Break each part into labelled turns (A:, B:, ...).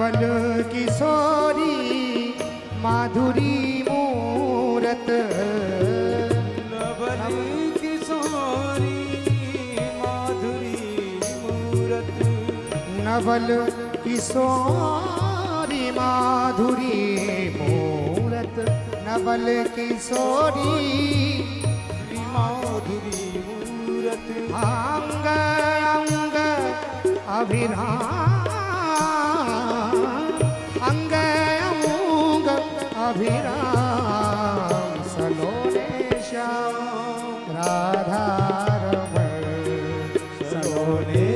A: नवल किशोरी माधुरी मूरत,
B: नवल किशोरी माधुरी मूरत,
A: नवल किशोरी माधुरी मूरत, नवल किशोरी
B: माधुरी मूरत,
A: अंग अंग अभिराम, अंग अंग अभिराम, सलोने श्याम राधा रमण, सलोने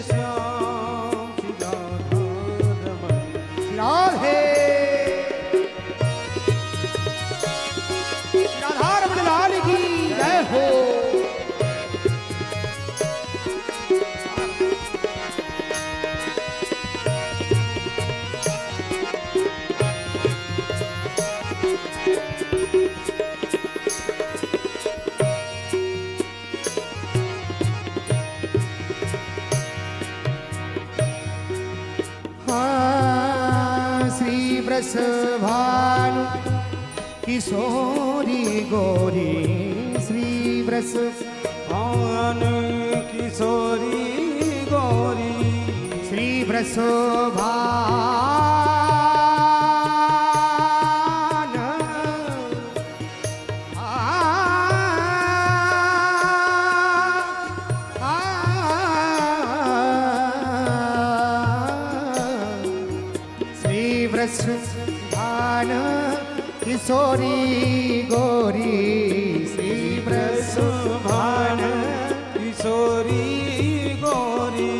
B: श्याम राधा रमण।
A: राधे राधा रमण लाल की जय हो। श्री वृषभानु किशोरी गौरी, श्री
B: वृषभानु किशोरी गौरी,
A: श्री वृषभानु वृषभान किशोरी गौरी, श्री वृषभान
B: किशोरी गौरी,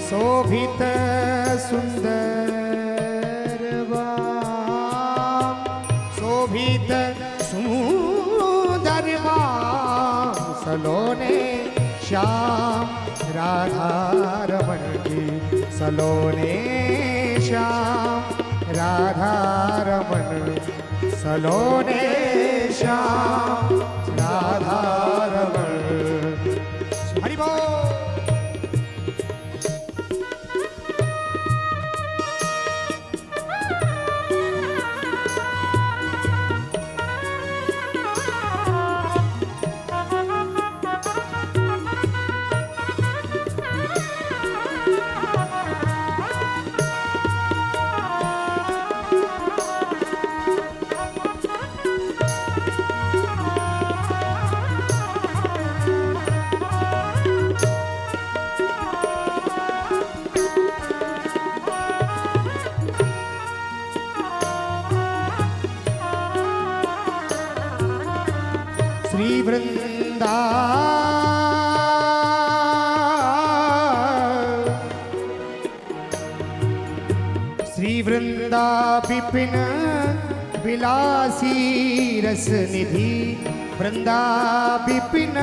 A: शोभित सुंदर बाम, शोभित सुंदर बाम, सलोने श्याम राधा रमण की, सलोने श्याम राधा रमण, सलोने श्याम राधा रमण। हरि बोल। श्री वृंदा श्री वृंदा विपिन विलासी रस निधि, वृंदा विपिन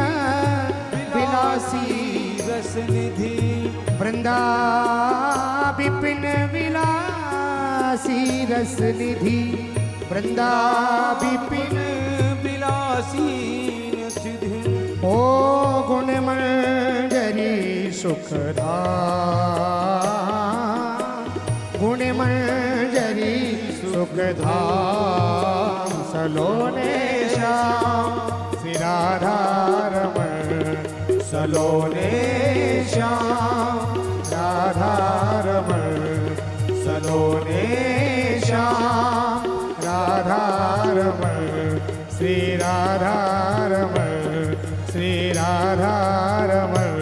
A: विलासी
B: रस निधि,
A: वृंदा विपिन विलासी रस निधि, वृंदा विपिन
B: विलासी
A: ओ गुण मंजरी सुखधाम, गुण मंजरी सुखधाम, सलोने श्याम श्री राधा रमण, सलोने श्याम राधा रमण, सलोने श्याम राधा रमण, श्री राधा रमण, श्री राधा रमण,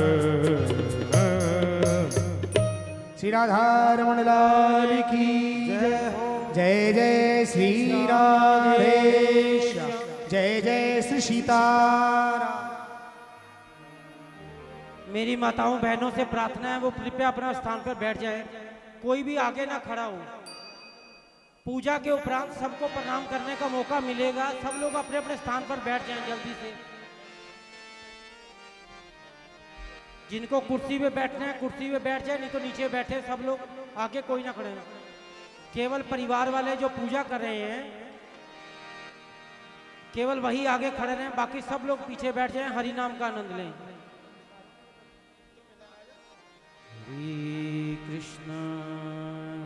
A: श्री राधा रमण लाल की जय हो। जय जय श्री राधेश, जय जय श्री सीताराम।
C: मेरी माताओं बहनों से प्रार्थना है वो कृपया अपना स्थान पर बैठ जाए, कोई भी आगे ना खड़ा हो। पूजा के उपरांत सबको प्रणाम करने का मौका मिलेगा, सब लोग अपने अपने स्थान पर बैठ जाएं जल्दी से। जिनको कुर्सी पे बैठना है कुर्सी पे बैठ जाए, नहीं तो नीचे बैठे सब लोग, आगे कोई ना खड़े। केवल परिवार वाले जो पूजा कर रहे हैं केवल वही आगे खड़े रहें, बाकी सब लोग पीछे बैठ जाएं, हरि नाम का आनंद लें। हरे कृष्ण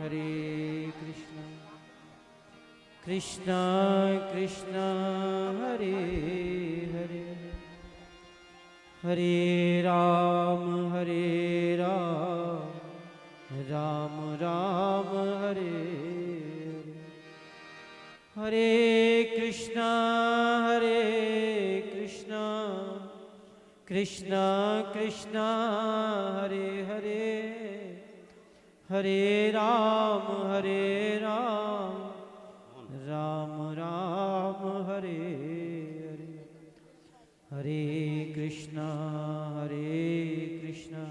C: हरे कृष्ण कृष्ण कृष्ण हरे हरे हरे राम राम राम हरे हरे कृष्ण कृष्ण कृष्ण हरे हरे हरे राम राम राम हरे हरे हरे कृष्ण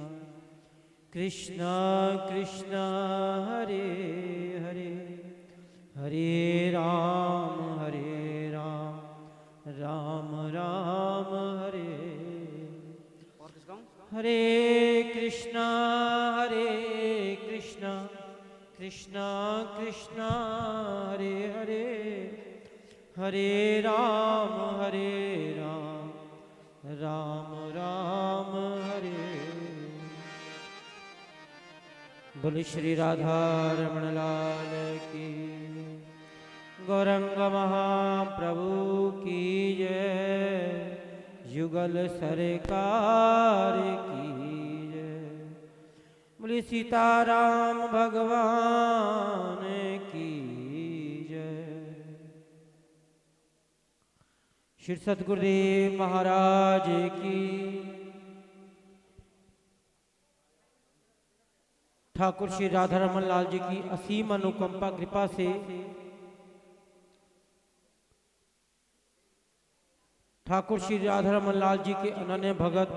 C: कृष्ण कृष्ण हरे हरे हरे राम राम राम हरे हरे कृष्ण कृष्ण कृष्ण हरे हरे हरे राम राम राम हरे बोले श्री राधा रमण लाल की गौरंग महाप्रभु की जय युगल सरकार की जय बोले सीताराम भगवान की जय श्री सतगुरुदेव महाराज की ठाकुर श्री राधा रमन लाल जी की असीम अनुकंपा कृपा से ठाकुर श्री राधा रमन लाल जी के अनन्य भगत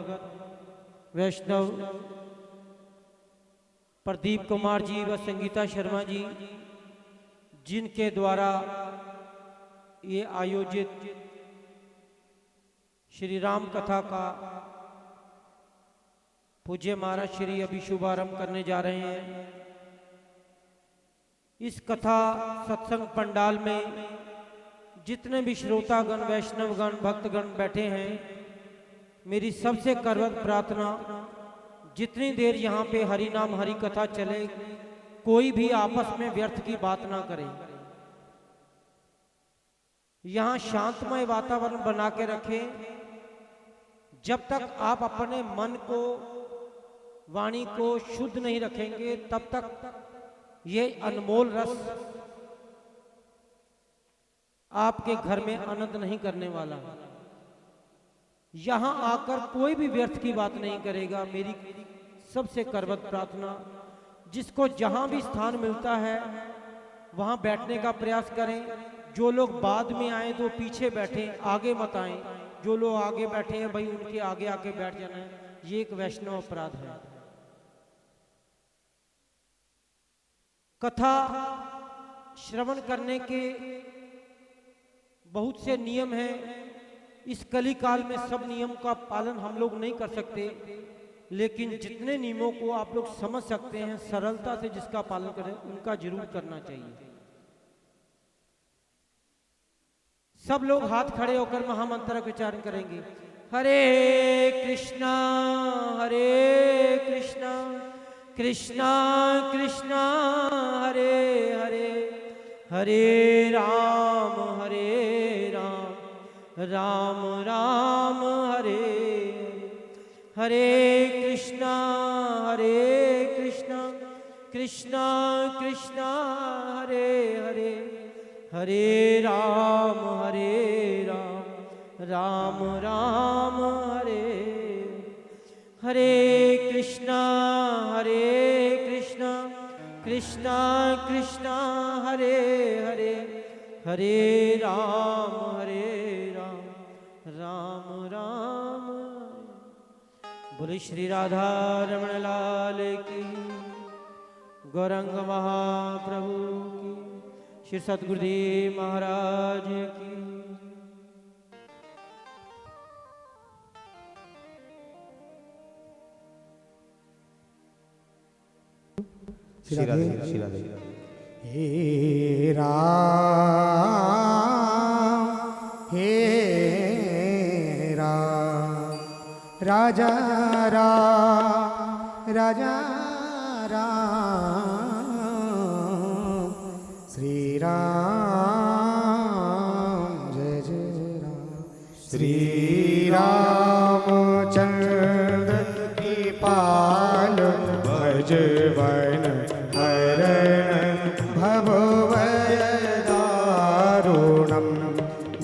C: वैष्णव प्रदीप कुमार जी व संगीता शर्मा जी जिनके द्वारा ये आयोजित श्री राम कथा का पूज्य महाराज श्री अभी शुभारंभ करने जा रहे हैं। इस कथा सत्संग पंडाल में जितने भी श्रोतागण वैष्णवगण भक्तगण बैठे हैं, मेरी सबसे करवत प्रार्थना जितनी देर यहाँ पे हरि नाम हरि कथा चले कोई भी आपस में व्यर्थ की बात ना करे। यहाँ शांतमय वातावरण बना के रखें। जब तक आप अपने मन को वाणी को शुद्ध नहीं रखेंगे तब तक ये अनमोल रस आपके घर में आनंद नहीं करने वाला। यहां आकर कोई भी व्यर्थ की बात नहीं करेगा। मेरी सबसे करवत प्रार्थना, जिसको जहां भी स्थान मिलता है वहां बैठने का प्रयास करें। जो लोग बाद में आए तो पीछे बैठे, आगे मत आए। जो लोग आगे बैठे हैं भाई उनके आगे आके बैठ जाना है, ये एक वैष्णव अपराध है। कथा श्रवण करने के बहुत से नियम हैं। इस कली काल में सब नियम का पालन हम लोग नहीं कर सकते, लेकिन जितने नियमों को आप लोग समझ सकते हैं सरलता से जिसका पालन करें उनका जरूर करना चाहिए। सब लोग हाथ खड़े होकर महामंत्र का उच्चारण करेंगे। हरे कृष्णा कृष्णा कृष्णा हरे हरे, हरे राम राम राम हरे हरे, कृष्णा कृष्णा कृष्णा हरे हरे, हरे राम राम राम हरे हरे, कृष्णा कृष्णा कृष्णा हरे हरे, हरे राम राम राम। बोले श्री राधा रमण लाल की, गौरंग महाप्रभु की, श्री सतगुरुदेव महाराज की।
A: श्री राधे। हे राम राजा राम राजा राम श्री राम जय जय राम। श्री रामचंद्र की पाल भजवन हरण भवभय दारुणम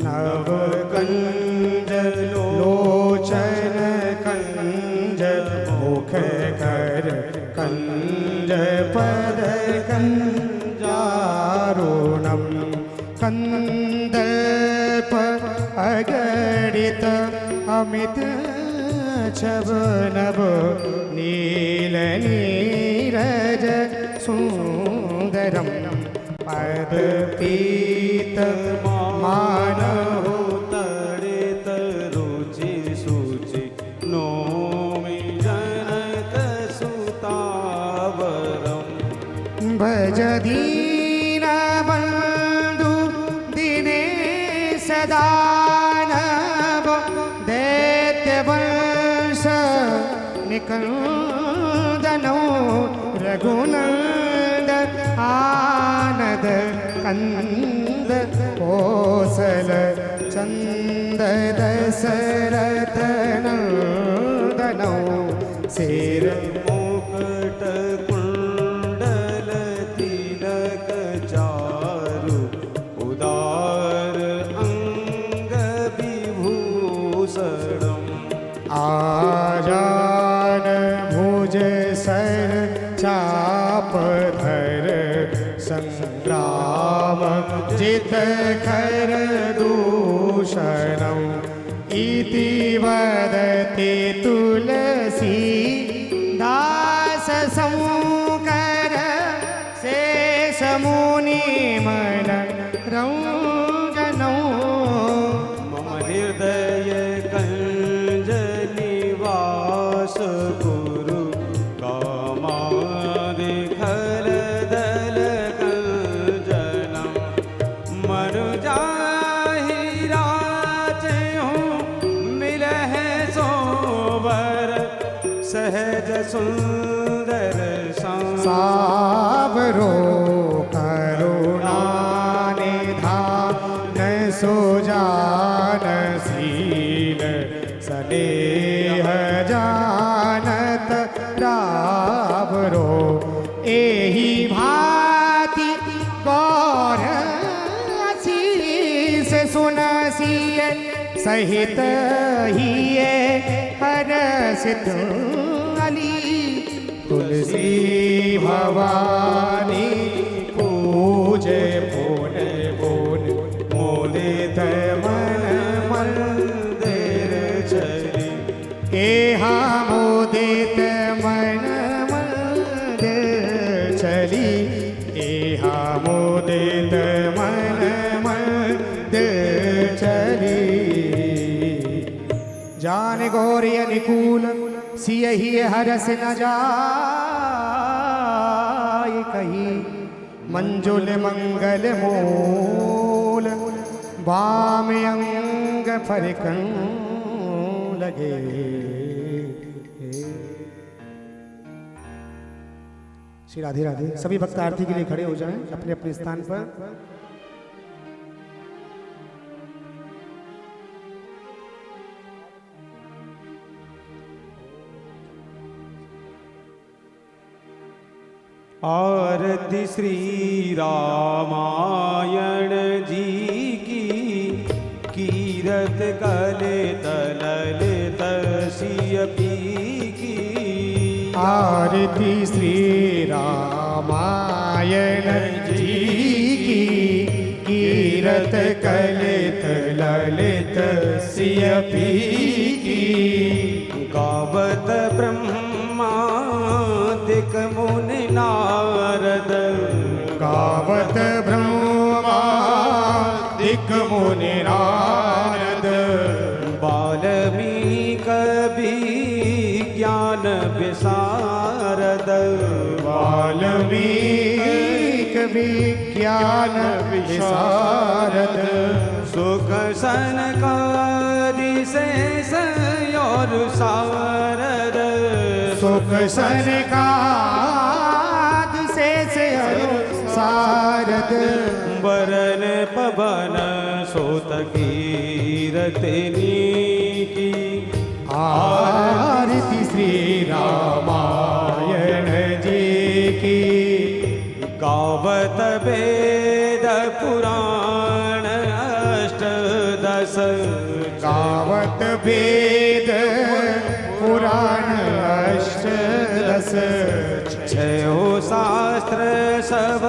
A: नवकंज लोचन कंज मुख कर कंज पद कंजारुणम कंदर्प अगणित अमित छब नभ नील नीरज सुंदरम पद पीत मानव
B: तड़ित रुचि सुचि नोमि जनक सुतावरम
A: भज दीन बंधु दिनेश दानव दैत्य वंश निकंदनो रघुनंद आनद कंद कौशल चंद दशरथ नंदनो शेर
B: मुकुट कुंडल तिलक चारु उदार अंग विभूषणम
A: आजान भुज सर चाप धर संग्राम जित कर दूषणम इति वदति तुलसी दास संकर शेष मुनि मन रंजनो
B: मम हृदय कंज निवास गुरु कामादि खलदल कंजनम मनु जाहि राजहूँ मिलह सोवर सहज सुंदर
A: सावरो करुणा निधान सुजान शील स्नेह जानत रावरो एहि भांति गौर आशीष सुनसिए सहित हिये हरसित अली तुलसी भवानी पूजे पुन पुन मोदित मन मंदिर चली एहा मोदित मन मंदिर चली एहा मोदित मन मंदिर चली जान गौरी अनुकूल सियहि हरस न जाय कही मंजुल मंगल मूल वाम अंग फरकन लगे। श्री राधे राधे। सभी भक्त आरती के लिए खड़े हो जाएं अपने अपने स्थान पर।
B: आरती श्री रामायण जी की कीरत कलित ललित सियपी की
A: आरती श्री रामायण जी की कीरत कलित ललित सियपी की
B: गावत ब्रह्मादिक मुनि नारद
A: गावत ब्रह्मादिक मुनि नारद
B: वाल्मीकि ज्ञान विशारद
A: वाल्मीकि विज्ञान विशारद
B: सुख सनकादि शेष और सारद
A: सुख सनकाद शेष और सारद पद
B: वरन पवन सोत कीरतनी की
A: आरती श्री रामायण जी की।
B: गावत वेद पुराण अष्टदश
A: गावत वेद पुराण अष्टदश
B: छयो शास्त्र सब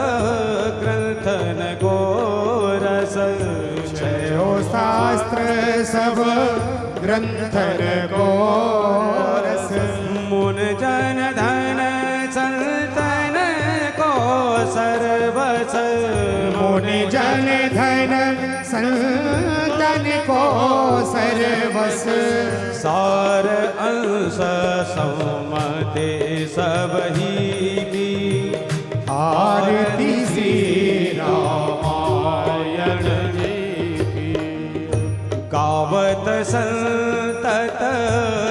B: ग्रंथन को रस
A: छयो शास्त्र सब ग्रंथन को रस।
B: मुन जन धन संतन को सर्वस
A: मुनि जन धन संतन को सर्वस।
B: सार अंश समते सब ही की
A: आरती श्री रामायण जी की।
B: गावत संतत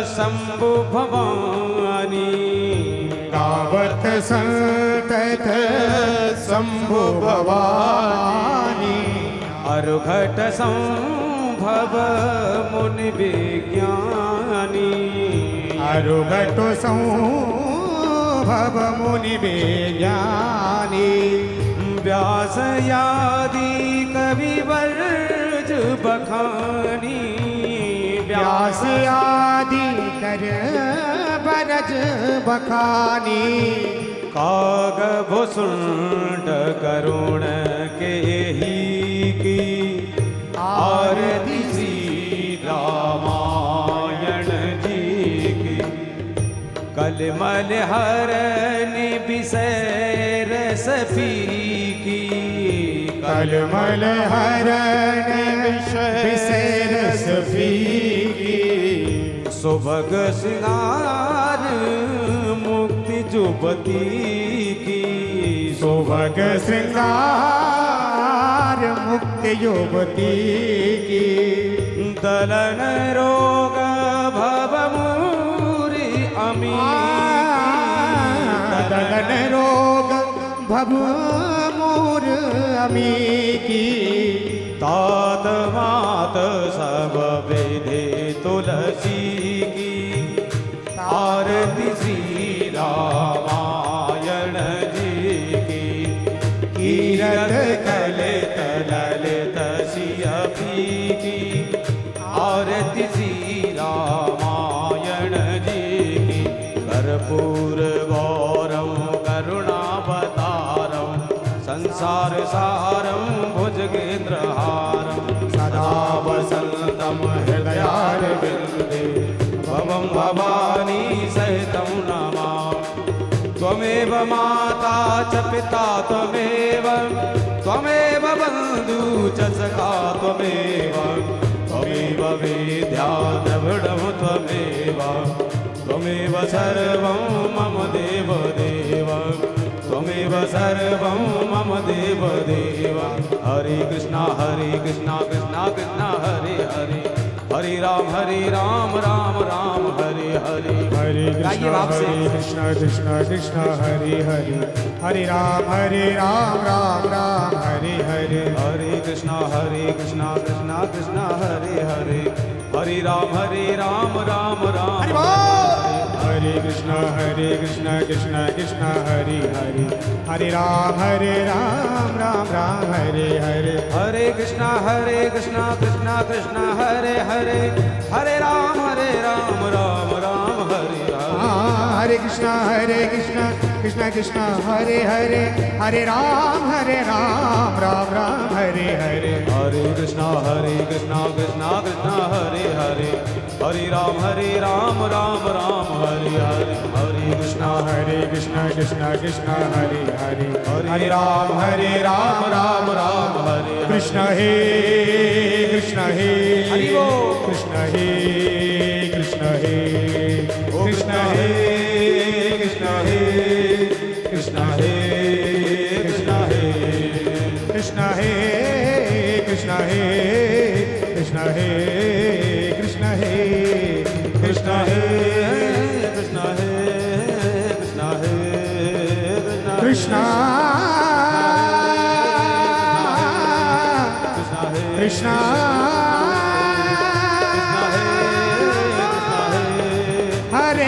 B: शंभु भवानी
A: गावत संतत शंभु भवानी।
B: अरुघट संभव मुनि विज्ञानी
A: अरुघट संभव मुनि विज्ञानी।
B: व्यास आदि कवि वर्ज बखानी
A: व्यास आदि कर बरज बखानी।
B: काग भुसुंड करुण के ही की आरती श्री रामायण जी की। कलमल हरन विषय रस की
A: कलमल हरण विषय रस फीकी।
B: सुभग श्रृंगार मुक्ति जुबती की
A: सुभग श्रृंगार मुक्ति युवती की।
B: दलन रोग भव मूरी अमी
A: दलन रोग भव मूर अमी की।
B: तात मात सब विधि तुलसी की आरती श्री रामायण जी की। कीरत कलित ललित सियपी की आरती श्री रामायण जी की। कर्पूर गौरम करुणावतारम संसार सारम भुजगेन्द्रहारम सदा वसंतम हृदयारविंदे भवं भवानी सहितं नमामि। त्वमेव माता च पिता त्वमेव त्वमेव बन्धु च सखा त्वमेव त्वमेव वेद्या द्रविडं त्वमेव त्वमेव सर्वं मम देव देव त्वमेव सर्वं मम देव देव। हरे कृष्णा कृष्णा कृष्णा हरे हरे हरे राम राम राम हरे हरे।
A: हरे
B: गाइए भाव से।
A: कृष्ण कृष्ण कृष्ण हरे हरे हरे राम राम राम हरे हरे।
B: हरे कृष्णा कृष्णा कृष्णा हरे हरे हरे राम राम राम
A: हरे कृष्ण कृष्ण कृष्ण हरे हरे हरे राम राम हरे हरे।
B: हरे कृष्णा कृष्णा कृष्णा हरे हरे हरे राम राम हरे हरे।
A: हरे कृष्ण कृष्ण कृष्ण हरे हरे हरे राम राम हरे हरे।
B: हरे कृष्णा कृष्णा कृष्णा हरे हरे हरे राम राम हरे हरे। हरे कृष्णा
A: कृष्ण कृष्ण हरे हरे
B: हरे राम राम हरे।
A: कृष्ण हे कृष्ण हे
B: हरि बोल।
A: कृष्ण हे कृष्ण हे
B: कृष्ण हे कृष्ण हे कृष्ण हे कृष्ण हे
A: कृष्ण हे कृष्ण हे कृष्ण हे कृष्ण हे
B: कृष्ण हे कृष्ण हे कृष्ण हे
A: कृष्ण हरे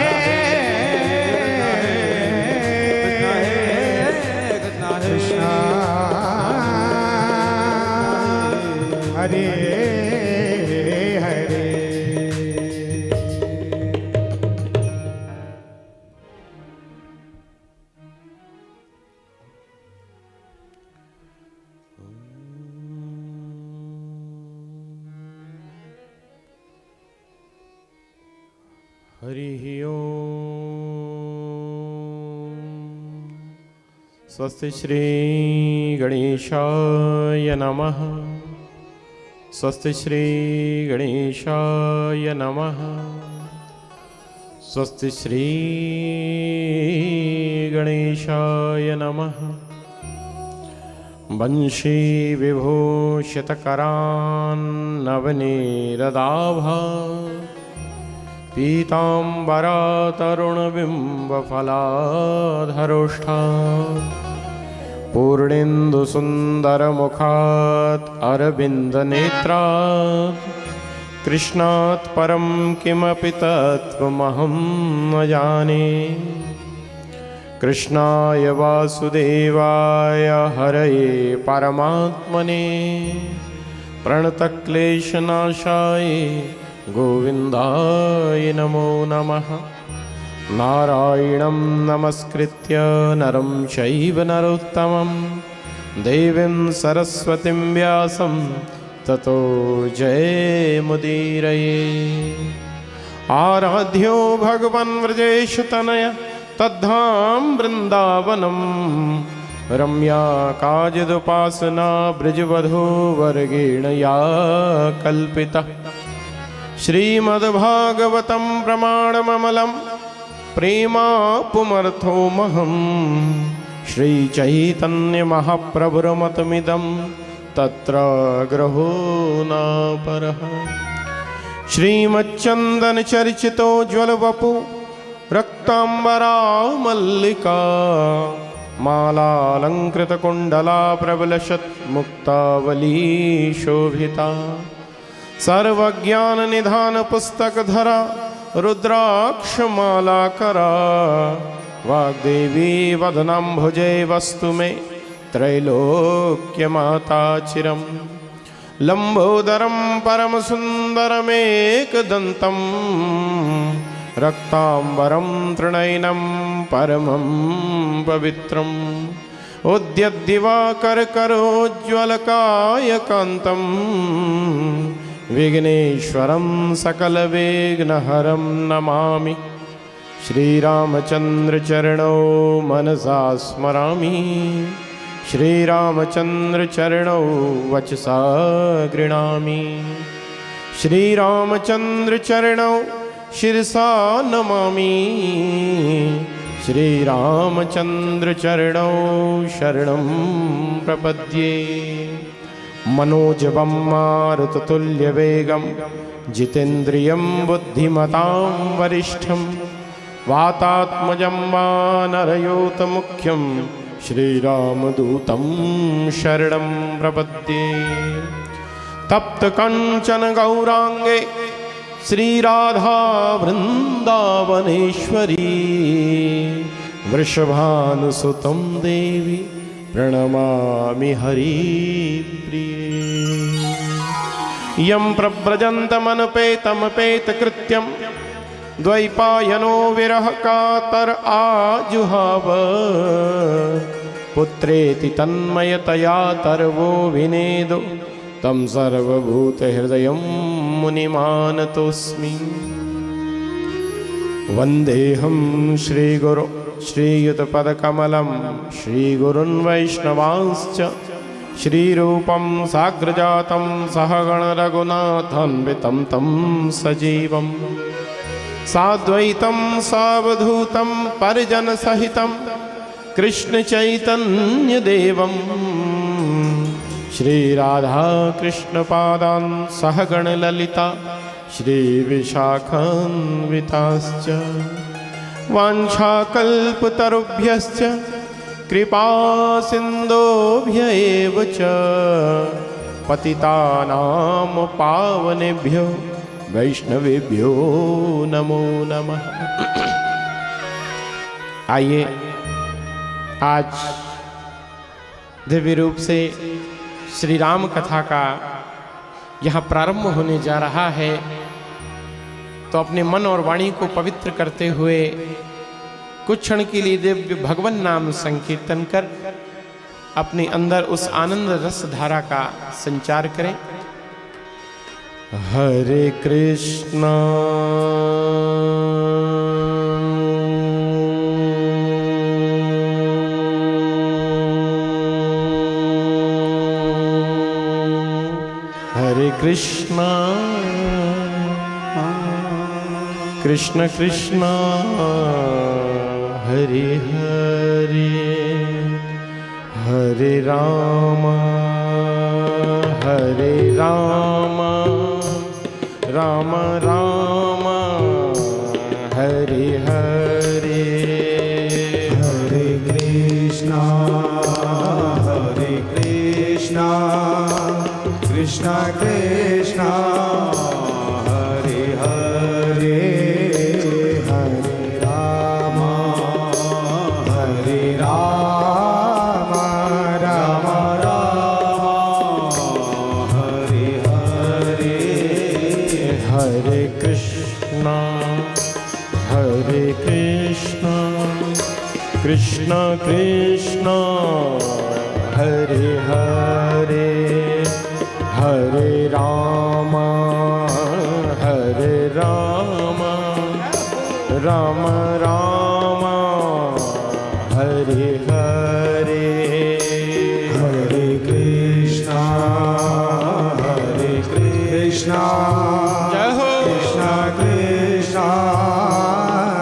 B: कृष्णा
A: कृष्णा हरे हरे
D: हरिः ओम् स्वस्ति श्री गणेशाय नमः स्वस्ति श्री गणेशाय नमः स्वस्ति श्री गणेशाय नमः वंशी विभूषितकरान्नवनीरदाभा पीताम्बरा तरुणबिम्बफलाधरोष्ठा पूर्णेन्दुसुन्दरमुखात् अरविन्दनेत्रात् कृष्णात् परं किमपि तत्त्वमहं न जाने कृष्णाय वासुदेवाय हरये परमात्मने प्रणतक्लेशनाशाय गोविन्दाय नमो नमः नारायणं नमस्कृत्य नरं चैव नरोत्तमं देवीं सरस्वतीं व्यासं ततो जयमुदीरये आराध्यो भगवन् व्रजेशतनय तद्धाम वृन्दावनं रम्या काचिदुपासना ब्रजवधूवर्गेण या कल्पिता श्रीमद्भागवतं प्रमाणममलं प्रेमापुमर्थोमहं श्रीचैतन्यमहाप्रभुरमतमिदं तत्र ग्रहो न परः श्रीमच्चन्दनचर्चितोज्ज्वलवपु रक्ताम्बरा मल्लिका मालालङ्कृतकुण्डला प्रबलशत्मुक्तावली शोभिता सर्वज्ञाननिधानपुस्तकधरा रुद्राक्षमालाकरा वाग्देवी वदनाम्भुजे वस्तु मे त्रैलोक्यमाता चिरं लम्बोदरं परमसुन्दरमेकदन्तं रक्ताम्बरं त्रिनयनं परमं पवित्रम् उद्यद्दिवाकरकरोज्ज्वलकायकान्तं विघ्नेश्वरं सकलविघ्नहरं नमामि श्रीरामचन्द्रचरणौ मनसा स्मरामि श्रीरामचन्द्रचरणौ वचसा गृह्णामि श्रीरामचन्द्रचरणौ शिरसा नमामि श्रीरामचन्द्रचरणौ शरणं प्रपद्ये मनोजवं मारुततुल्यवेगं जितेन्द्रियं बुद्धिमतां वरिष्ठं वातात्मजं वानरयोतमुख्यं श्रीरामदूतं शरणं प्रपद्ये तप्तकञ्चन गौराङ्गे श्रीराधा वृन्दावनेश्वरी वृषभानुसुतं देवी प्रणमामि हरिप्रिये यं प्रव्रजन्तमनुपेतमपेतकृत्यं द्वैपायनो विरह कातर आजुहाव पुत्रेति तन्मयतया तर्वो विनेदो तं सर्वभूतहृदयं मुनिमानतोऽस्मि वन्देऽहं श्रीगुरो श्रीयुतपदकमलं श्रीगुरुन् वैष्णवांश्च श्रीरूपं साग्रजातं सहगणरघुनाथान्वितं तं सजीवं साद्वैतं सावधूतं परिजनसहितं कृष्णचैतन्यदेवं श्रीराधाकृष्णपादान् सहगणललिता श्रीविशाखान्विताश्च वाञ्छाकल्पतरुभ्यश्च कृपासिन्धुभ्य एव च पतितानां पावनेभ्यो वैष्णवेभ्यो नमो नमः। आइए आज दिव्य रूप से श्री राम कथा का यहाँ प्रारंभ होने जा रहा है, तो अपने मन और वाणी को पवित्र करते हुए कुछ क्षण के लिए दिव्य भगवान नाम संकीर्तन कर अपने अंदर उस आनंद रस धारा का संचार करें। हरे कृष्णा हरे कृष्णा कृष्ण कृष्ण हरे हरे हरे राम राम राम हरे हरे
A: हरे कृष्णा कृष्णा कृष्णा हरे हरे हरे राम राम राम हरे हरे
D: हरे कृष्णा कृष्ण कृष्ण हरे हरे हरे राम राम राम हरे हरे
A: हरे कृष्णा
D: जय हो
A: कृष्णा कृष्णा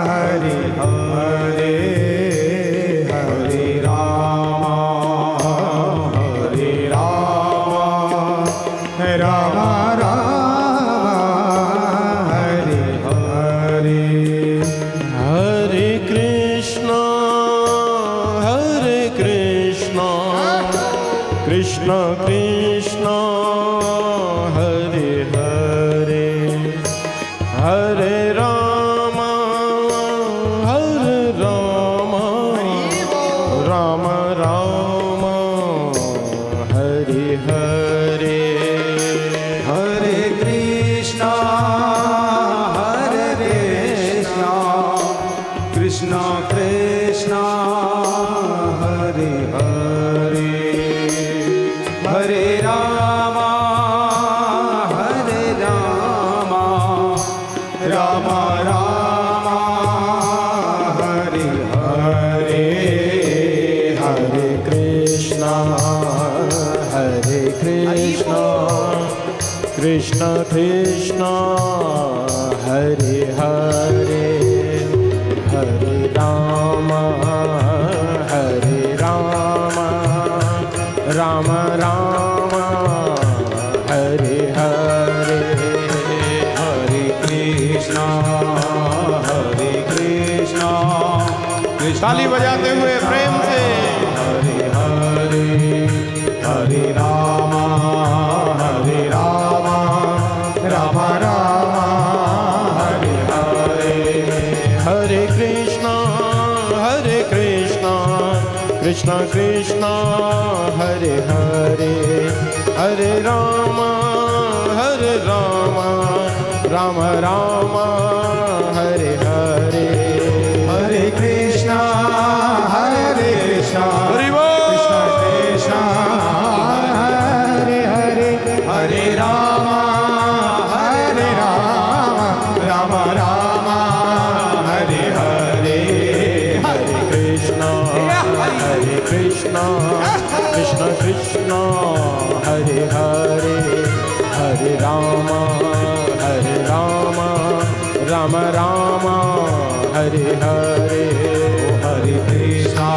A: हरे हरे हरे राम राम राम हरे हरे
D: हरे कृष्णा कृष्ण कृष्ण हरे हरे हरे राम राम राम हरे हरे
A: हरे कृष्णा कृष्णा कृष्णा हरे हरे हरे राम राम राम हरे हरे
D: हरे कृष्णा कृष्ण कृष्ण हरे हरे हरे राम राम राम हरे हरे
A: हरे कृष्णा
D: ताली बजाते हुए प्रेम से
A: हरे हरे हरे राम राम राम हरे हरे
D: हरे कृष्णा कृष्ण कृष्ण हरे हरे हरे राम राम राम हरे हरे
A: हरे कृष्णा हरे
D: हरि बोल।
A: कृष्णा हरे हरे हरे राम राम हरे हरे
D: हरे कृष्णा कृष्ण कृष्ण हरे हरे हरे राम राम राम हरे हरे
A: हरे कृष्णा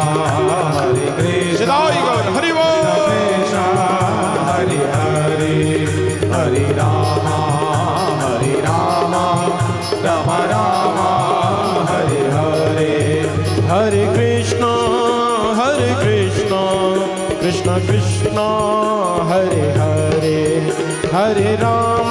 D: सदाई गौर हरि बोल।
A: कृष्णा हरे हरे हरे राम राम हरे हरे
D: हरे कृष्णा कृष्ण कृष्ण हरे हरे हरे राम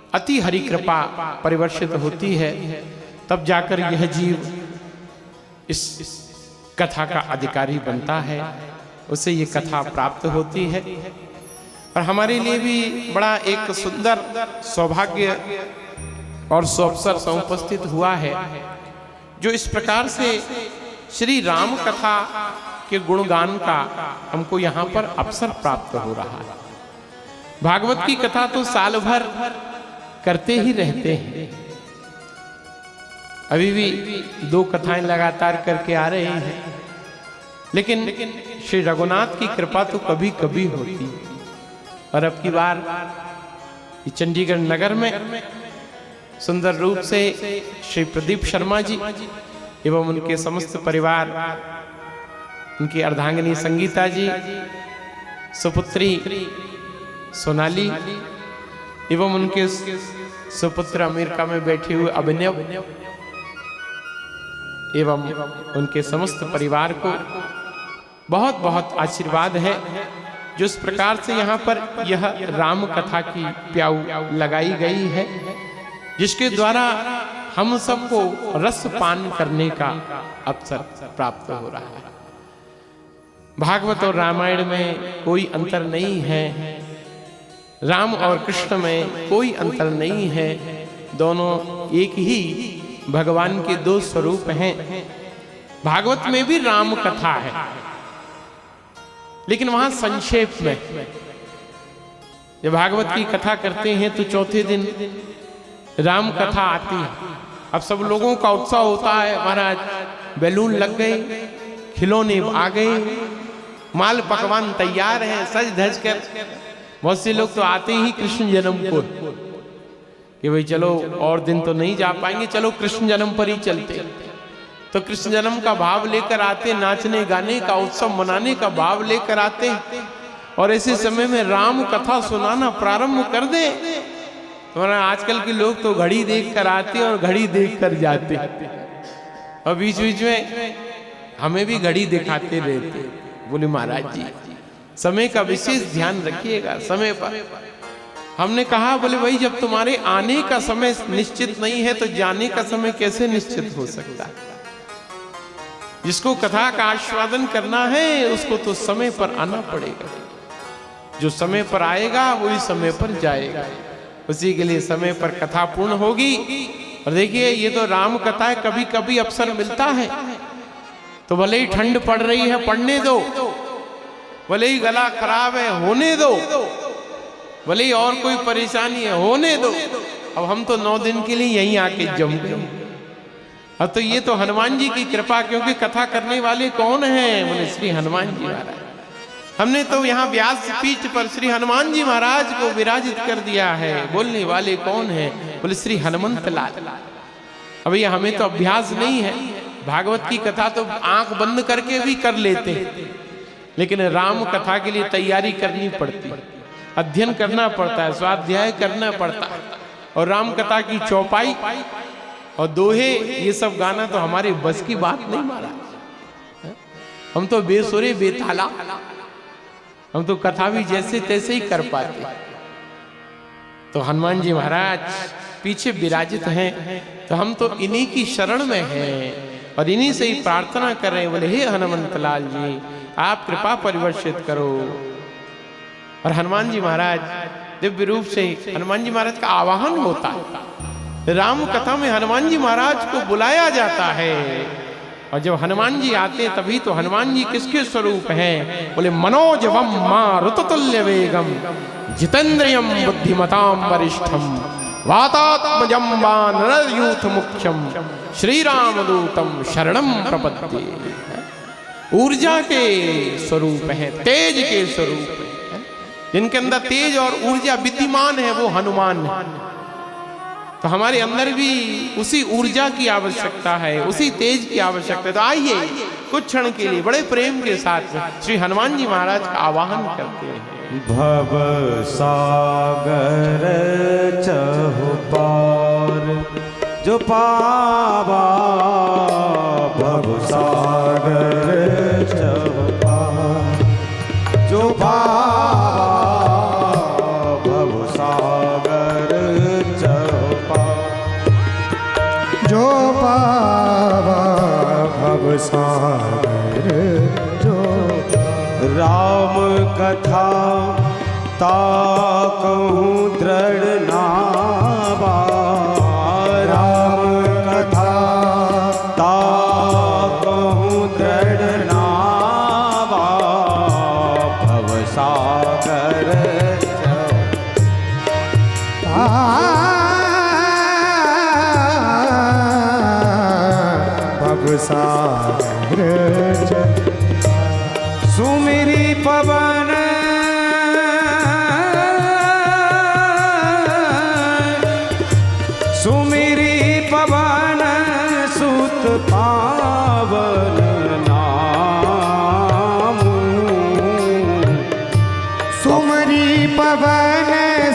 D: अति हरि कृपा परिवर्षित होती है, तब जाकर यह जीव इस कथा का अधिकारी बनता है, उसे ये कथा प्राप्त होती है। और हमारे लिए भी बड़ा एक सुंदर सौभाग्य और सुअवसर समुपस्थित हुआ है, जो इस प्रकार से श्री राम कथा के गुणगान का हमको यहाँ पर अवसर प्राप्त हो रहा है। भागवत की कथा तो साल भर करते ही रहते हैं, अभी भी 2 कथाएं लगातार करके आ रहे हैं, लेकिन श्री रघुनाथ की कृपा तो कभी कभी होती है। और अब की बार चंडीगढ़ नगर में सुंदर रूप से श्री प्रदीप शर्मा जी एवं उनके समस्त परिवार, उनकी अर्धांगिनी संगीता जी, सुपुत्री सोनाली एवं उनके सुपुत्र अमेरिका में बैठे हुए अभिनव एवं उनके समस्त परिवार को बहुत बहुत आशीर्वाद है, जो इस प्रकार से यहाँ पर यह राम कथा की प्याऊ लगाई गई है, जिसके द्वारा हम सबको रस पान करने का अवसर प्राप्त हो रहा है। भागवत और रामायण में कोई अंतर नहीं है, राम और कृष्ण में कोई अंतर नहीं है, दोनों एक ही भगवान के 2 स्वरूप हैं। भागवत में भी राम कथा है, लेकिन वहां संक्षेप में जब भागवत की कथा करते हैं तो चौथे दिन राम कथा आती है। अब सब लोगों का उत्साह होता है, महाराज बैलून लग गए, खिलौने आ गए, माल पकवान तैयार है, सज धज कर। बहुत से लोग तो आते ही कृष्ण जन्म को कि भाई चलो और दिन तो नहीं जा पाएंगे, चलो कृष्ण जन्म पर ही चलते। तो कृष्ण जन्म का भाव लेकर आते, नाचने गाने का उत्सव मनाने का भाव लेकर आते, और ऐसे समय में राम कथा सुनाना प्रारंभ कर दे तो आजकल के लोग तो घड़ी देख कर आते और घड़ी देख कर जाते, और बीच बीच में हमें भी घड़ी दिखाते रहते। बोले महाराज जी समय का विशेष ध्यान रखिएगा, समय पर। हमने कहा बोले भाई जब तुम्हारे आने का समय निश्चित नहीं है तो जाने का समय कैसे निश्चित हो सकता है? जिसको कथा का आस्वादन करना है उसको तो समय पर आना पड़ेगा, जो समय पर आएगा वही समय पर जाएगा, उसी के लिए समय पर कथा पूर्ण होगी। और देखिए ये तो राम कथा है, कभी कभी अवसर मिलता है तो भले ही ठंड पड़ रही है पढ़ने दो, भले ही गला खराब है होने दो, भले ही और कोई परेशानी है होने दो। अब हम तो 9 दिन के लिए यहीं आके जम गए। अब तो ये तो हनुमान जी की कृपा, क्योंकि कथा करने वाले कौन हैं? बोले श्री हनुमान जी महाराज। हमने तो यहाँ व्यास पीठ पर श्री हनुमान जी महाराज को विराजित कर दिया है। बोलने वाले कौन हैं? बोले श्री हनुमंत लाल। अब ये हमें तो अभ्यास नहीं है, भागवत की कथा तो आंख बंद करके भी कर लेते, लेकिन राम कथा के लिए तैयारी करनी पड़ती, अध्ययन करना पड़ता है, स्वाध्याय करना पड़ता है। और राम कथा की चौपाई और दोहे ये सब गाना तो हमारे बस की बात नहीं महाराज। हम तो बेसुरे बेताला, हम तो कथा भी जैसे तैसे ही कर पाते। तो हनुमान जी महाराज पीछे विराजित हैं, तो हम तो इन्हीं की शरण में हैं और इन्हीं से ही प्रार्थना कर रहे हैं। बोले हे हनुमंत लाल जी आप कृपा परिवर्षित करो। और हनुमान जी महाराज दिव्य रूप से हनुमान जी महाराज का आवाहन होता है। राम कथा में हनुमान जी महाराज को बुलाया जाता है, और जब हनुमान जी आते तभी तो हनुमान जी किसके स्वरूप हैं? बोले मनोजवम मारुततुल्य वेगम जितेंद्रियम बुद्धिमताम वरिष्ठम वातात्मजं वानरयूथ मुख्यम श्री राम दूतम शरणम प्रपद्ये। ऊर्जा के स्वरूप है, तेज के स्वरूप है, जिनके अंदर तेज और ऊर्जा विद्यमान है वो हनुमान है। तो हमारे अंदर भी उसी ऊर्जा की आवश्यकता है, उसी तेज की आवश्यकता है। तो आइए कुछ क्षण के लिए बड़े प्रेम के साथ श्री हनुमान जी महाराज का आवाहन करते हैं।
A: भव सागर चहुपार जो पावा, भव सागर चहुपार जो पावा, भव सागर सागर जो
B: राम कथा ताकहूँ दृढ़ नावा,
A: राम कथा
B: ताकहूँ दृढ़ नावा, भव सागर
A: भव सागर
B: सुमिरी पवन सुमिरी पवन सुत पावन नामू,
A: सुमरी पवन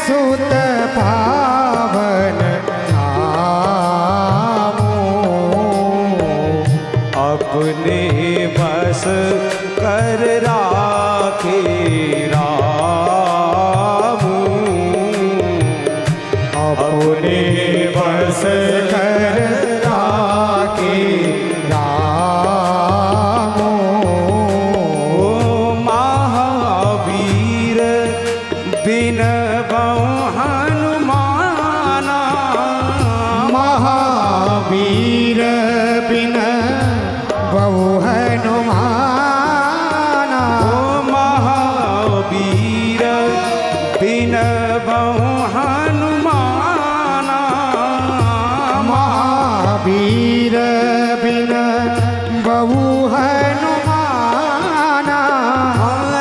A: सुत पावन नामो,
B: अपने बस कर राखे रामू,
A: अपने बस कर राखे रामो,
B: ओ महावीर बिन बहु हनुमाना,
A: महावीर बिन बहु हनुमाना,
B: ओ महावीर बिन बहु हनुमाना,
A: महावीर बिन बहु हनुमाना,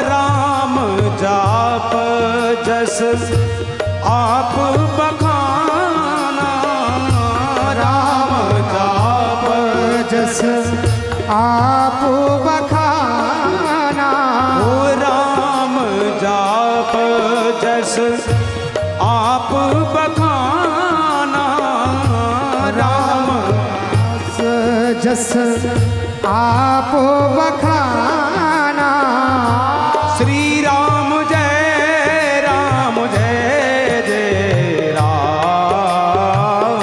B: राम जाप जस आप बखाना, राम जाप
A: जस आप बखाना,
B: ओ राम जाप जस आप बखाना, राम
A: जस आप बखाना,
B: श्री राम जय राम जय जय राम,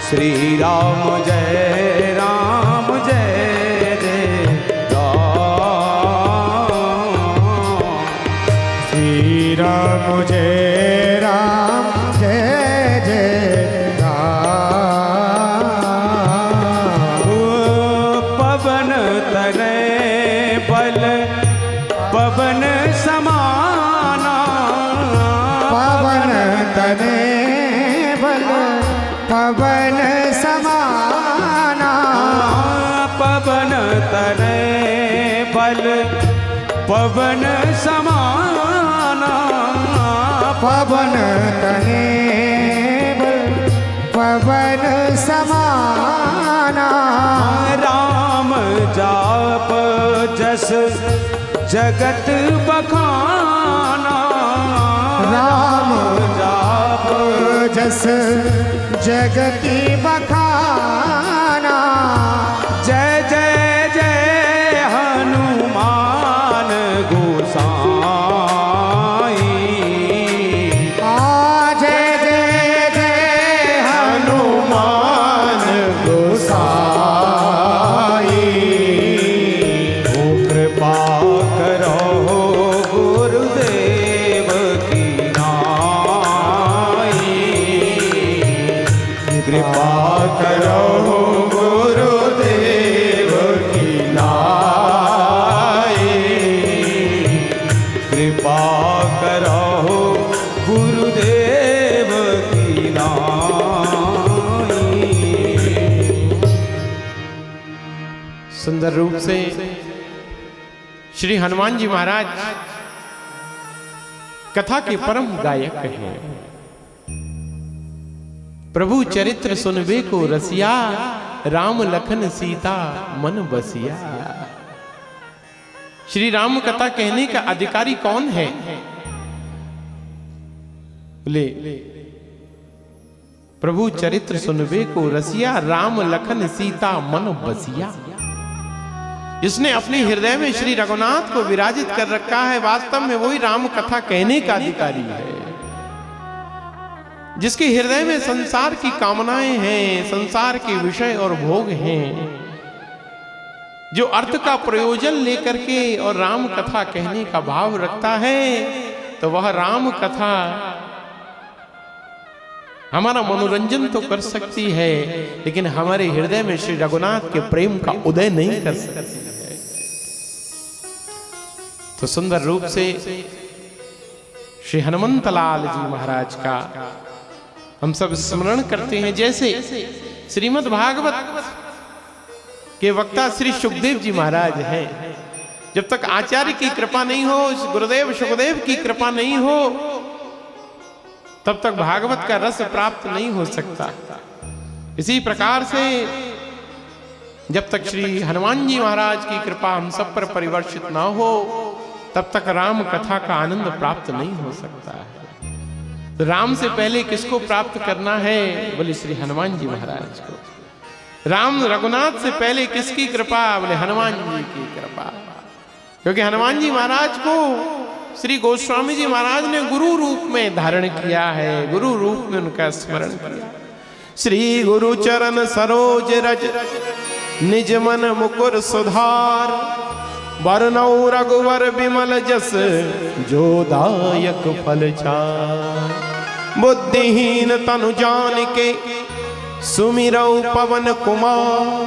B: श्री राम जय राम जय जय राम,
A: श्री राम जय राम जय जय राम,
B: ओ पवन तनय बल पवन समाना,
A: पवन तने बल पवन समाना,
B: पवन तनय बल पवन समाना,
A: पवन तने बल पवन समाना,
B: राम जाप जस जगत बखाना,
A: राम
B: जाप
A: जस जगति बखाना,
B: जय जय जय हनुमान गोसाई,
A: जय जय जय हनुमान गोसाई,
B: ओ कृपा करो गुरुदेव की नाई, कृपा करो गुरुदेव की नाई, कृपा करो गुरुदेव की नाई।
D: सुंदर रूप से श्री हनुमान जी महाराज कथा के परम गायक हैं। प्रभु चरित्र सुनबे को रसिया, राम लखन सीता मन बसिया। श्री राम कथा कहने का अधिकारी कौन है? बोले प्रभु चरित्र सुनबे को रसिया, राम लखन सीता मन बसिया। जिसने अपने हृदय में श्री रघुनाथ को विराजित कर रखा है, वास्तव में वही राम कथा कहने का अधिकारी है। जिसके हृदय में संसार की कामनाएं हैं, संसार के विषय और भोग हैं, जो अर्थ का प्रयोजन लेकर के और राम कथा कहने का भाव रखता है, तो वह राम कथा हमारा मनोरंजन तो कर सकती है, लेकिन हमारे हृदय में श्री रघुनाथ के प्रेम का उदय नहीं कर सकती है। तो सुंदर रूप से श्री हनुमंत लाल जी महाराज का हम सब स्मरण करते हैं। जैसे श्रीमद् भागवत के वक्ता श्री सुखदेव जी महाराज हैं, जब तक आचार्य की कृपा नहीं हो, गुरुदेव सुखदेव की कृपा नहीं हो, तब तक भागवत का रस प्राप्त नहीं हो सकता। इसी प्रकार से जब तक श्री हनुमान जी महाराज की कृपा हम सब पर परिवर्षित ना हो, तब तक राम कथा का आनंद प्राप्त नहीं हो सकता है। तो राम से पहले किसको प्राप्त करना है? बोले श्री हनुमान जी महाराज को। राम रघुनाथ से पहले किसकी कृपा? बोले हनुमान जी की कृपा। क्योंकि हनुमान जी महाराज को श्री गोस्वामी जी महाराज ने गुरु रूप में धारण किया है, गुरु रूप में उनका स्मरण किया। श्री गुरु चरण सरोज रज निज मन मुकुर सुधार, वरनौ रघुवर विमल जस जो दायक फल चार। बुद्धिहीन तनु जान के सुमिरौ पवन कुमार,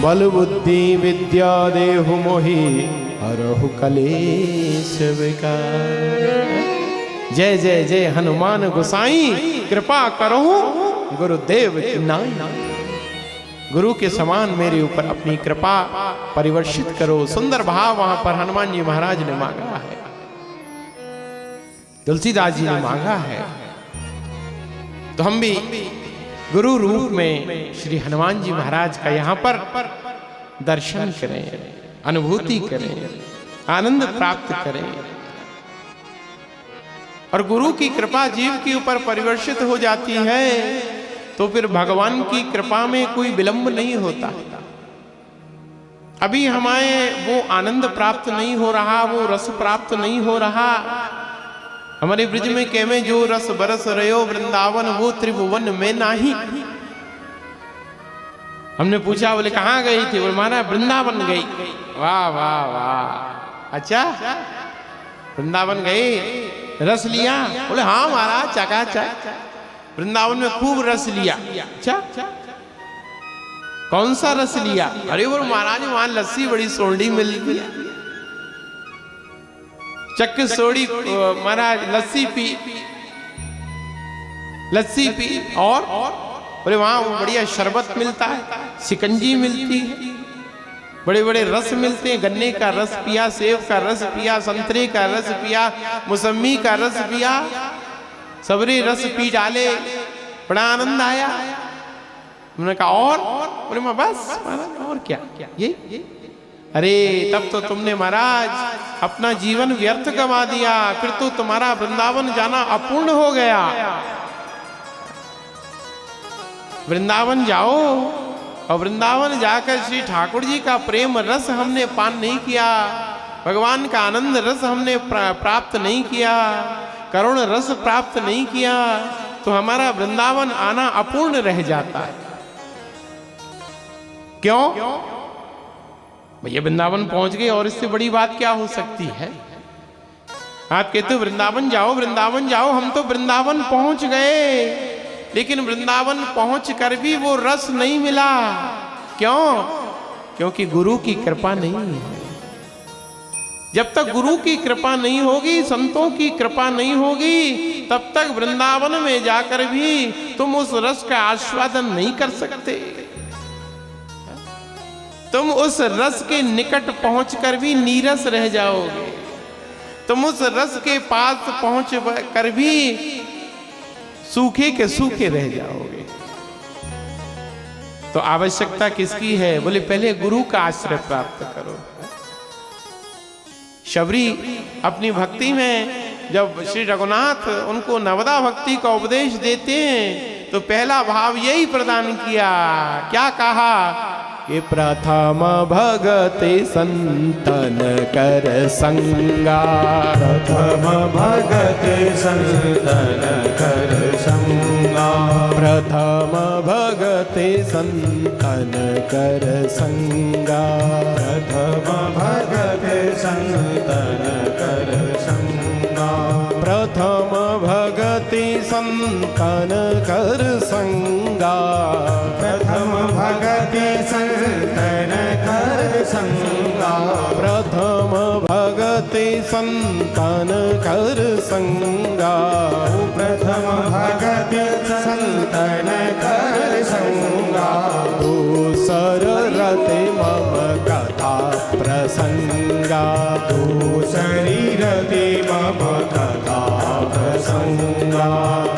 D: बल बुद्धि विद्या देहु मोहि हरहु कलेश विकार। जय जय जय हनुमान गोसाई, कृपा करो गुरुदेव की नाई। गुरु के समान मेरे ऊपर अपनी कृपा परिवर्षित करो। सुंदर भाव वहां पर हनुमान जी महाराज ने मांगा है, तुलसीदास जी ने मांगा है। तो हम भी गुरु रूप में श्री हनुमान जी महाराज का यहाँ पर दर्शन करें, अनुभूति करें, आनंद प्राप्त करें। और गुरु की कृपा जीव के ऊपर परिवर्षित हो जाती है, तो फिर भगवान की कृपा में कोई विलंब नहीं होता। अभी हमें वो आनंद प्राप्त नहीं हो रहा, वो रस प्राप्त नहीं हो रहा। हमारे ब्रज में कहमे जो रस बरस रयो वृंदावन, वो त्रिभुवन में नाही। हमने पूछा, बोले कहाँ गई थी? बोले महाराज वृंदावन गई। वाह वाह वाह, अच्छा वृंदावन गई, रस लिया? बोले हाँ महाराज चकाचक, वृंदावन में खूब रस लिया। अच्छा कौन सा रस लिया? अरे बोले महाराज वहां लस्सी बड़ी सोंडी मिलती है, चक्क सोड़ी महाराज लस्सी पी। और बोले वहां बढ़िया शरबत मिलता है, शिकंजी मिलती है, बड़े बड़े रस मिलते हैं। गन्ने का रस पिया, सेब का रस पिया, संतरे का रस पिया, मौसमी का रस पिया, सबरे रस पी डाले, बड़ा आनंद आया। उन्होंने कहा और? बोले मैं बस और क्या ये? अरे तब तो तुमने महाराज अपना जीवन व्यर्थ गवा दिया, फिर तो तुम्हारा वृंदावन जाना अपूर्ण हो गया। वृंदावन जाओ, और वृंदावन जाकर श्री ठाकुर जी का प्रेम रस हमने पान नहीं किया, भगवान का आनंद रस हमने प्राप्त नहीं किया, करुण रस प्राप्त नहीं किया, तो हमारा वृंदावन आना अपूर्ण रह जाता है। क्यों? भैया वृंदावन पहुंच गए और इससे बड़ी बात क्या हो सकती है? आप कहते हो वृंदावन जाओ, वृंदावन जाओ। हम तो वृंदावन पहुंच गए, लेकिन वृंदावन पहुंच कर भी वो रस नहीं मिला। क्यों? क्योंकि गुरु की कृपा नहीं है। जब तक गुरु की कृपा नहीं होगी, संतों की कृपा नहीं होगी, तब तक वृंदावन में जाकर भी तुम उस रस का आस्वादन नहीं कर सकते। तुम उस रस के निकट पहुंचकर भी नीरस रह जाओगे, तुम उस रस के पास पहुंच कर भी सूखे के सूखे रह जाओगे। तो आवश्यकता किसकी है? बोले पहले गुरु का आश्रय प्राप्त करो। शबरी अपनी भक्ति में जब श्री रघुनाथ उनको नवदा भक्ति का उपदेश देते हैं, तो पहला भाव यही प्रदान किया। क्या कहा? कि प्रथम भगति संतन कर संगा।
B: प्रथम भगति संतन कर संगा।
D: प्रथम भगति संतन कर संगा।
B: प्रथम भगति संतन कर संगा।
D: प्रथम भगति संतन कर संगा।
A: प्रथम भगति संतन कर संगा।
D: प्रथम भगति संतन कर संगा।
A: प्रथम भगति संतन कर संगा।
D: दूसर रति मम कथा प्रसंगा।
A: दूसरी रति मम कथा प्रसंगा।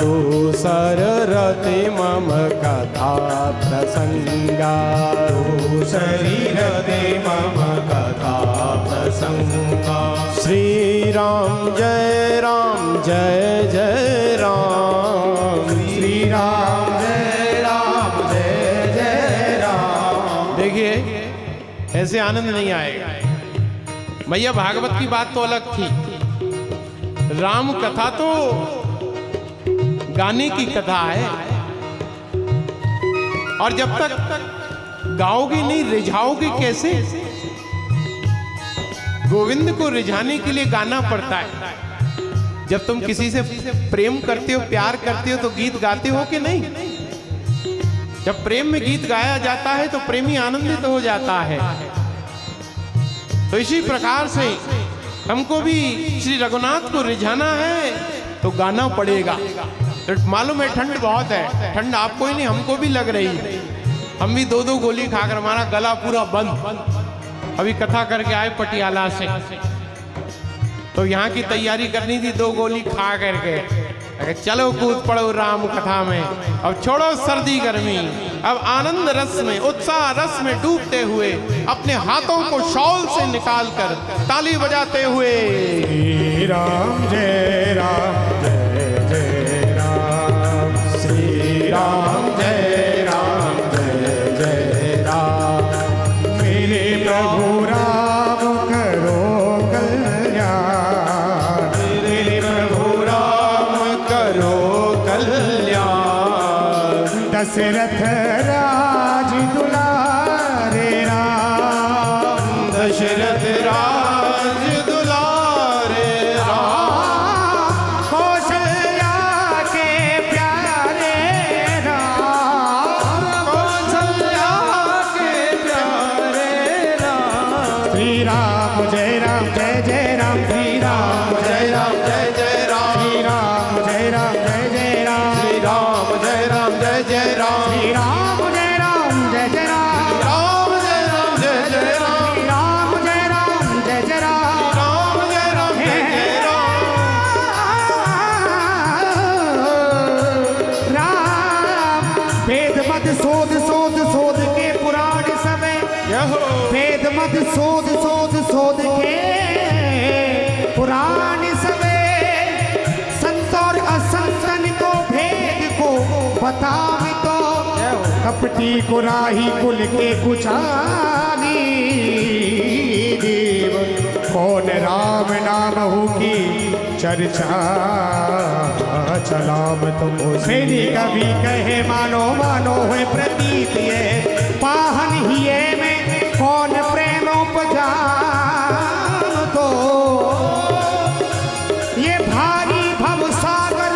D: दूसर रति मम कथा प्रसंगा।
A: दूसरी रति मम कथा प्रसंगा।
D: श्री राम जय राम।
A: श्री राम जय राम।
D: देखिए ऐसे आनंद नहीं आएगा। भैया भागवत की बात तो अलग थी, राम कथा तो गाने की कथा है, और जब तक गाओगे नहीं रिझाओगे कैसे? गोविंद को रिझाने के लिए गाना पड़ता है। जब तुम किसी से प्रेम करते हो, प्यार करते हो, तो गीत गाते हो कि नहीं? जब प्रेम में गीत गाया जाता है तो प्रेमी आनंदित हो जाता है। तो इसी प्रकार से हमको भी श्री रघुनाथ को रिझाना है तो गाना पड़ेगा। तो मालूम है ठंड बहुत है, ठंड आपको ही नहीं हमको भी लग रही है। हम भी 2-2 गोली खाकर हमारा गला पूरा बंद। अभी कथा करके आए पटियाला से, तो यहाँ की तैयारी करनी थी 2 गोली खा करके। चलो कूद पड़ो राम कथा में, अब छोड़ो सर्दी गर्मी, अब आनंद रस में, उत्साह रस में डूबते हुए अपने हाथों को शॉल से निकालकर ताली बजाते हुए
A: श्री राम जय राम जय जय राम। श्री राम जय राम जय जय राम। मेरे प्रभु राम करो कल्याण। मेरे प्रभु राम
D: करो कल्याण।
A: दशरथ राज दुलारे राम।
D: दशरथ राज दुलारे राम।
A: कौशल्या के प्यारे राम।
D: कौशल्या के प्यारे राम।
A: श्री राम जय राम जय जय राम। श्री राम जय राम
D: जय जय राम।
A: श्री राम जय राम जय जय राम।
D: श्री राम जय राम जय जय राम।
A: श्री राम जय राम जय जय राम।
D: राम जय राम जय जय राम।
A: श्री राम जय राम जय जय राम।
D: राम जय राम जय जय
A: राम वेद मत शोध शोध शोध के पुराण समय।
D: यहो
A: वेद मत शोध शोध शोध के पुराण समय। संत और असंतन को भेद को बताओ तो। कपटी को राही कुल के कुचानी देव। कौन राम नाम हो की चर्चा चलाम तुमको। मेरी कभी कहे मानो मानो है प्रतीत ये पाहन ही में कौन प्रेमोपजान तो। ये भारी भव सागर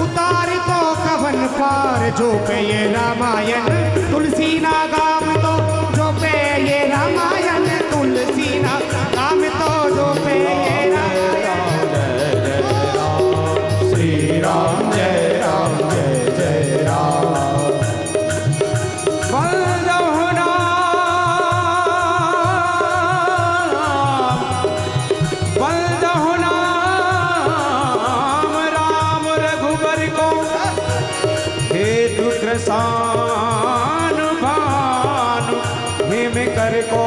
A: उतार तो कवन पार। जो पे ये रामायण तुलसी ना गाम तो। जो पे ये रामायण तुलसी ना गाम तो। जो पे ये श्री राम जय राम जय जय राम।
B: कृसान भानु हिम कर को।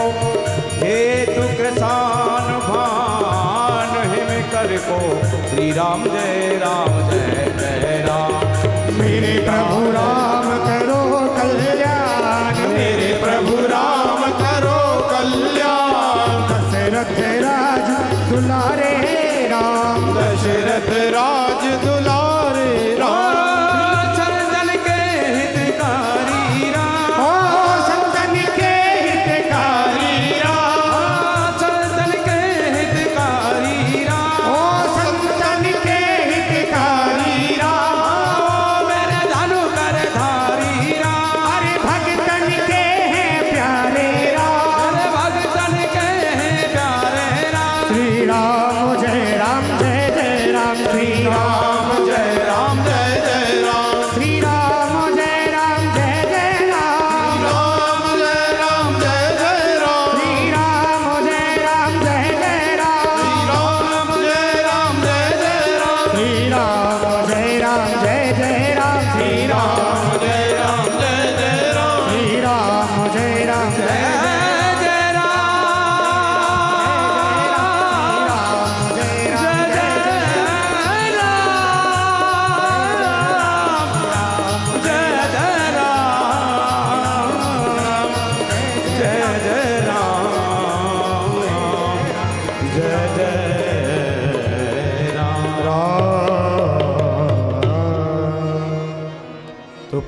B: हेतु कृसान भानु हिम कर को। श्री राम जय राम।
A: मेरे प्रभु राम करो कल्याण। मेरे प्रभु राम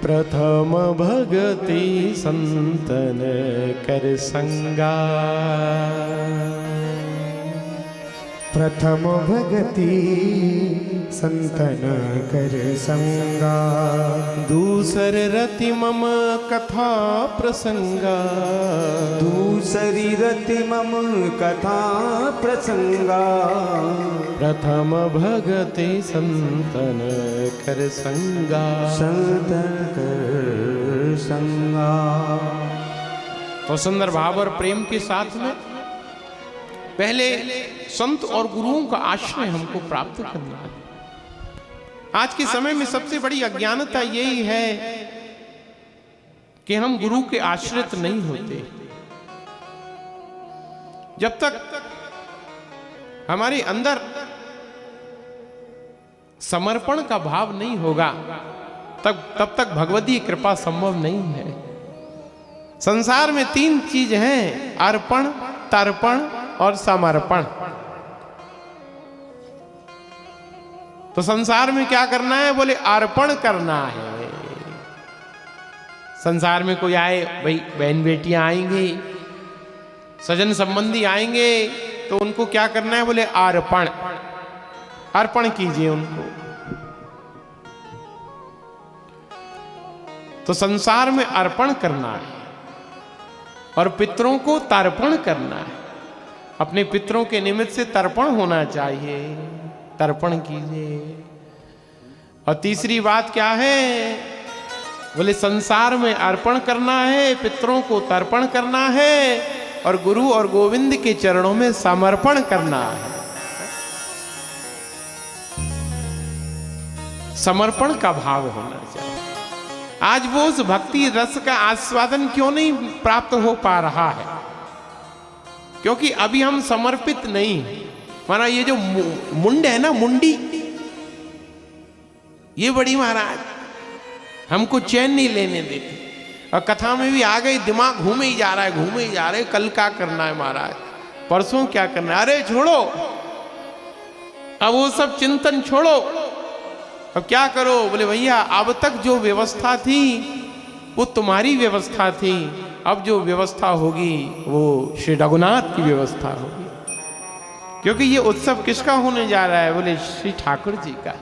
D: प्रथम भगति संतन कर संगा।
A: प्रथम भगति संतन कर संगा।
D: दूसर रति मम कथा प्रसंगा।
A: दूसरी रति मम कथा प्रसंगा।
D: प्रथम भगति संतन कर संगा।
A: संतन कर संगा।
D: तो सुंदर भाव और प्रेम के साथ में पहले संत और गुरुओं का आश्रय हमको प्राप्त करना है। आज के समय में सबसे बड़ी अज्ञानता यही है कि हम गुरु के आश्रित नहीं होते। जब तक हमारे अंदर समर्पण का भाव नहीं होगा तब तक भगवती कृपा संभव नहीं है। संसार में 3 चीज हैं, अर्पण, तर्पण और समर्पण। तो संसार में क्या करना है? बोले अर्पण करना है। संसार में कोई आए, भाई बहन बेटियां आएंगी, सजन संबंधी आएंगे, तो उनको क्या करना है? बोले अर्पण। अर्पण कीजिए उनको। तो संसार में अर्पण करना है और पितरों को तर्पण करना है। अपने पितरों के निमित्त से तर्पण होना चाहिए, तर्पण कीजिए। और तीसरी बात क्या है? बोले संसार में अर्पण करना है, पितरों को तर्पण करना है और गुरु और गोविंद के चरणों में समर्पण करना है। समर्पण का भाव होना चाहिए। आज वो उस भक्ति रस का आस्वादन क्यों नहीं प्राप्त हो पा रहा है? क्योंकि अभी हम समर्पित नहीं हैं। माना ये जो मुंड है ना, मुंडी, ये बड़ी महाराज हमको चैन नहीं लेने देती। और कथा में भी आ गई, दिमाग घूमे ही जा रहा है, घूमे ही जा रहे। कल क्या करना है महाराज, परसों क्या करना है? अरे छोड़ो, अब वो सब चिंतन छोड़ो, अब क्या करो? बोले भैया अब तक जो व्यवस्था थी वो तुम्हारी व्यवस्था थी, अब जो व्यवस्था होगी वो श्री रघुनाथ की व्यवस्था होगी। क्योंकि ये उत्सव किसका होने जा रहा है? बोले श्री ठाकुर जी का।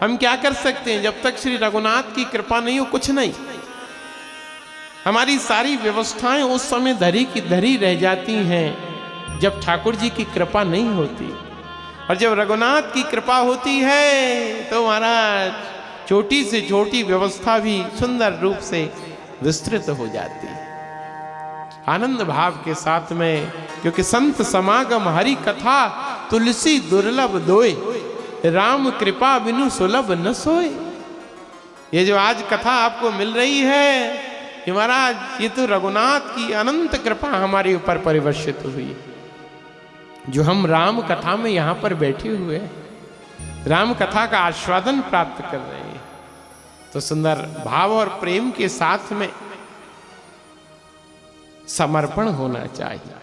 D: हम क्या कर सकते हैं? जब तक श्री रघुनाथ की कृपा नहीं हो कुछ नहीं। हमारी सारी व्यवस्थाएं उस समय धरी की धरी रह जाती हैं जब ठाकुर जी की कृपा नहीं होती। और जब रघुनाथ की कृपा होती है तो महाराज छोटी से छोटी व्यवस्था भी सुंदर रूप से विस्तृत हो जाती है, आनंद भाव के साथ में। क्योंकि संत समागम हरि कथा तुलसी दुर्लभ दोय, राम कृपा बिनु सुलभ न सोए। ये जो आज कथा आपको मिल रही है कि महाराज ये तो रघुनाथ की अनंत कृपा हमारे ऊपर परिवर्षित हुई। जो हम राम कथा में यहां पर बैठे हुए राम कथा का आस्वादन प्राप्त कर रहे हैं, तो सुंदर भाव और प्रेम के साथ में समर्पण होना चाहिए।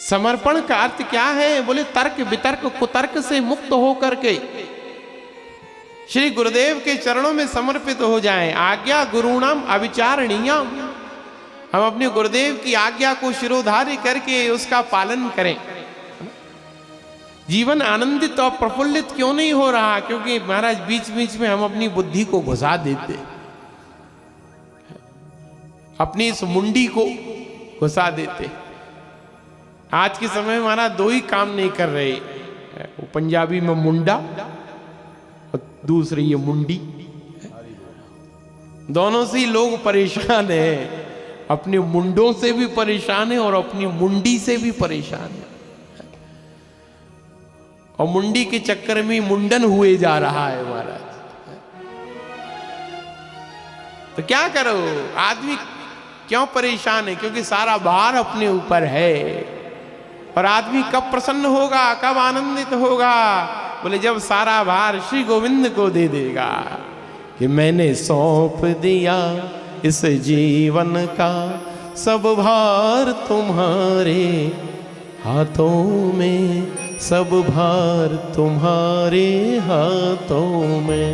D: समर्पण का अर्थ क्या है? बोले तर्क वितर्क कुतर्क से मुक्त होकर के श्री गुरुदेव के चरणों में समर्पित हो जाएं। आज्ञा गुरुणाम अविचारणीयम। हम अपने गुरुदेव की आज्ञा को शिरोधार्य करके उसका पालन करें। जीवन आनंदित और प्रफुल्लित क्यों नहीं हो रहा? क्योंकि महाराज बीच बीच में हम अपनी बुद्धि को घुसा देते, अपनी इस मुंडी को घुसा देते। आज के समय में महाराज 2 ही काम नहीं कर रहे, वो पंजाबी में मुंडा और दूसरी ये मुंडी। दोनों से ही लोग परेशान हैं, अपने मुंडों से भी परेशान है और अपनी मुंडी से भी परेशान है। और मुंडी के चक्कर में मुंडन हुए जा रहा है महाराज। तो क्या करो? आदमी क्यों परेशान है? क्योंकि सारा भार अपने ऊपर है। और आदमी कब प्रसन्न होगा, कब आनंदित होगा? बोले जब सारा भार श्री गोविंद को दे देगा कि मैंने सौंप दिया इस जीवन का सब भार तुम्हारे हाथों में, सब भार तुम्हारे हाथों में।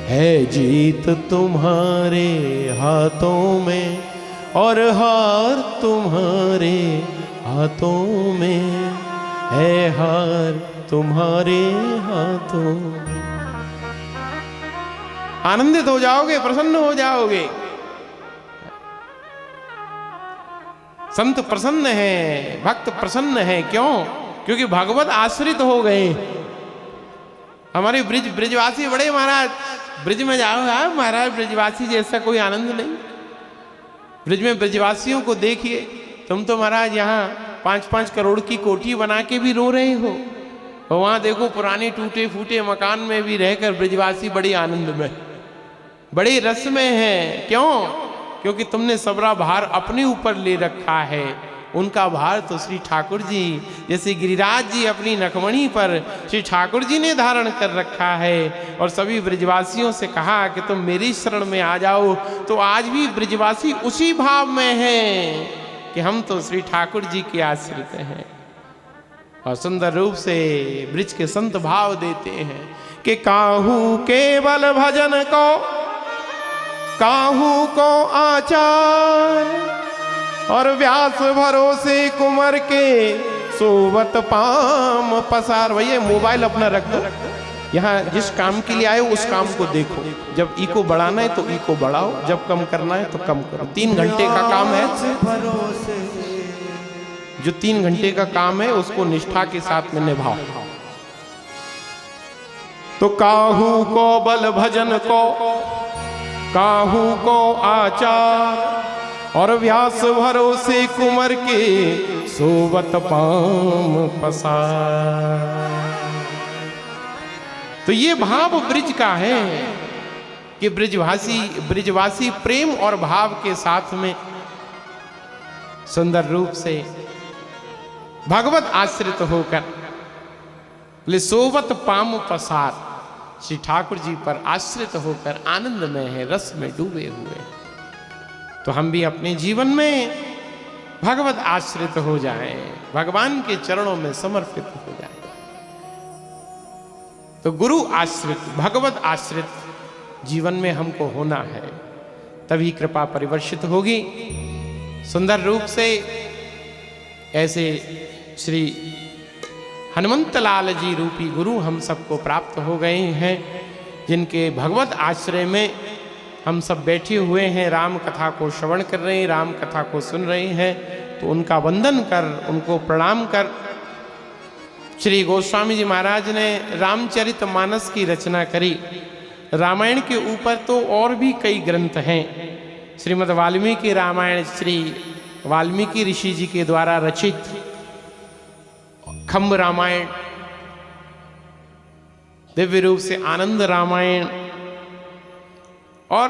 D: है जीत तुम्हारे हाथों में और हार तुम्हारे हाथों में, है हार तुम्हारे हाथों में। आनंदित हो जाओगे, प्रसन्न हो जाओगे। संत प्रसन्न है, भक्त प्रसन्न है। क्यों? क्योंकि भगवत आश्रित हो गए। हमारे ब्रिजवासी बड़े महाराज, ब्रिज में जाओ महाराज, ब्रिजवासी जैसा कोई आनंद नहीं। ब्रिज में ब्रिजवासियों को देखिए। तुम तो महाराज यहाँ 5-5 करोड़ की कोठी बना के भी रो रहे हो, और वहां देखो पुराने टूटे फूटे मकान में भी रहकर ब्रिजवासी बड़े आनंद में, बड़े रस में है। क्यों? क्योंकि तुमने सबरा भार अपने ऊपर ले रखा है। उनका भार तो श्री ठाकुर जी, जैसे गिरिराज जी अपनी नखमणी पर श्री ठाकुर जी ने धारण कर रखा है। और सभी ब्रिजवासियों से कहा कि तुम मेरी शरण में आ जाओ। तो आज भी ब्रिजवासी उसी भाव में हैं कि हम तो श्री ठाकुर जी के आश्रित हैं। और सुंदर रूप से ब्रिज के संत भाव देते हैं कि काहू केवल भजन को, काहू को आचार, और व्यास भरोसे कुंवर के सोवत पाम पसार। भैया मोबाइल अपना रख दो, यहाँ जिस काम के लिए आए उस काम को देखो। जब इको बढ़ाना है तो इको बढ़ाओ, जब कम करना है तो कम करो। 3 घंटे का काम है, जो 3 घंटे का काम है उसको निष्ठा के साथ में निभाओ। तो काहू को बल भजन को, काहू को आचार, और व्यास भरोसे कुंवर के सोवत पाम पसार। तो ये भाव ब्रिज का है कि ब्रिजवासी प्रेम और भाव के साथ में सुंदर रूप से भगवत आश्रित होकर सोवत पाम पसार, श्री ठाकुर जी पर आश्रित होकर आनंद में है, रस में डूबे हुए। तो हम भी अपने जीवन में भगवत आश्रित हो जाएं, भगवान के चरणों में समर्पित हो जाएं। तो गुरु आश्रित, भगवत आश्रित जीवन में हमको होना है, तभी कृपा परिवर्षित होगी। सुंदर रूप से ऐसे श्री हनुमंत लाल जी रूपी गुरु हम सबको प्राप्त हो गए हैं, जिनके भगवत आश्रय में हम सब बैठे हुए हैं, राम कथा को श्रवण कर रहे हैं, राम कथा को सुन रहे हैं। तो उनका वंदन कर, उनको प्रणाम कर। श्री गोस्वामी जी महाराज ने रामचरितमानस की रचना करी। रामायण के ऊपर तो और भी कई ग्रंथ हैं। श्रीमद् वाल्मीकि रामायण श्री वाल्मीकि ऋषि जी के द्वारा रचित, खम्ब रामायण, दिव्य रूप से आनंद रामायण, और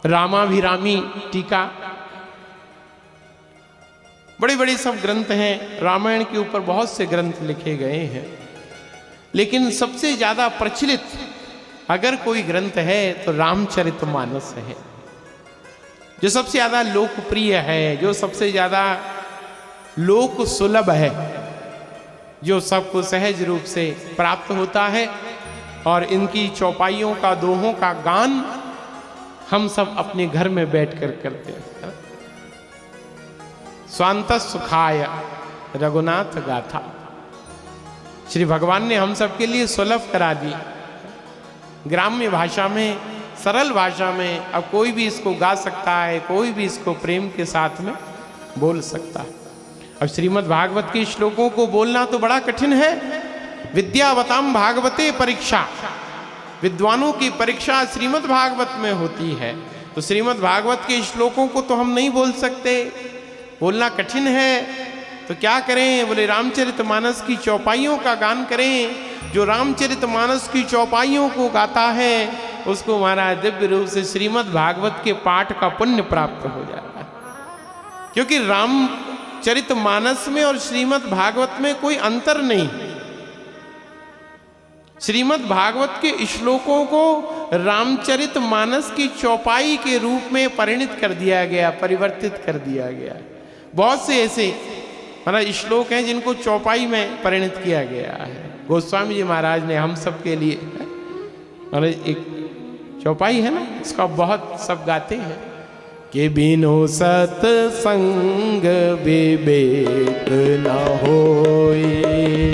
D: रामाभिरामी टीका, बड़े बड़े सब ग्रंथ हैं। रामायण के ऊपर बहुत से ग्रंथ लिखे गए हैं, लेकिन सबसे ज्यादा प्रचलित अगर कोई ग्रंथ है तो रामचरितमानस है, जो सबसे ज्यादा लोकप्रिय है, जो सबसे ज्यादा लोक सुलभ है, जो सबको सहज रूप से प्राप्त होता है। और इनकी चौपाइयों का, दोहों का गान हम सब अपने घर में बैठकर करते हैं। स्वांत सुखाय रघुनाथ गाथा, श्री भगवान ने हम सब के लिए सुलभ करा दी। ग्राम्य भाषा में, सरल भाषा में अब कोई भी इसको गा सकता है, कोई भी इसको प्रेम के साथ में बोल सकता है। अब श्रीमद् भागवत के श्लोकों को बोलना तो बड़ा कठिन है। विद्यावताम भागवते परीक्षा, विद्वानों की परीक्षा श्रीमद् भागवत में होती है। तो श्रीमद् भागवत के श्लोकों को तो हम नहीं बोल सकते, बोलना कठिन है। तो क्या करें? बोले रामचरितमानस की चौपाइयों का गान करें। जो रामचरितमानस की चौपाइयों को गाता है उसको महाराज दिव्य रूप से श्रीमद् भागवत के पाठ का पुण्य प्राप्त हो जाता है। क्योंकि रामचरितमानस में और श्रीमद् भागवत में कोई अंतर नहीं। श्रीमद् भागवत के श्लोकों को रामचरितमानस की चौपाई के रूप में परिणित कर दिया गया, परिवर्तित कर दिया गया। बहुत से ऐसे मतलब श्लोक हैं जिनको चौपाई में परिणित किया गया है। गोस्वामी जी महाराज ने हम सब के लिए और एक चौपाई है ना, इसका बहुत सब गाते हैं कि बिनु सत्संग विवेक न होई,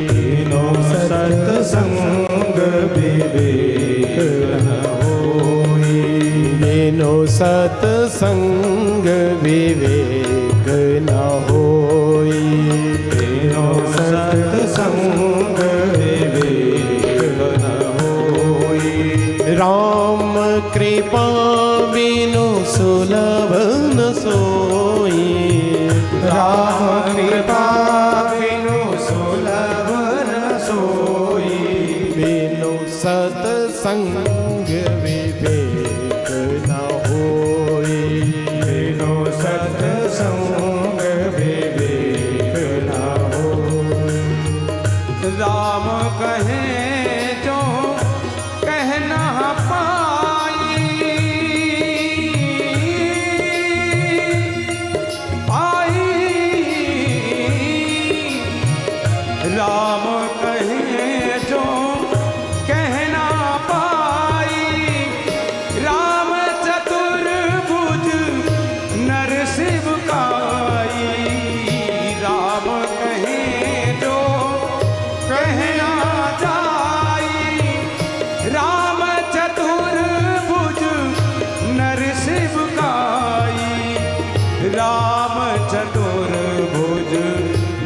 B: बिनु सत्संग विवेक न होई,
D: बिनु सत्संग विवेक न होई,
B: बिनु सत्संग विवेक न होई,
D: राम कृपा बिनु सुलभ न सोई,
B: राम कृपा बिनु सुलभ न सोई,
D: बिनु सत्संग विवेक न होई,
B: बिनु सत्संग विवेक न होई। राम कहे जो कह ना पाई, राम कहे जो कह ना पाई, राम चतुर्भुज नर शिव काई, राम कहे जो कह ना जाई, राम चतुर्भुज नर शिव काई, राम चतुर्भुज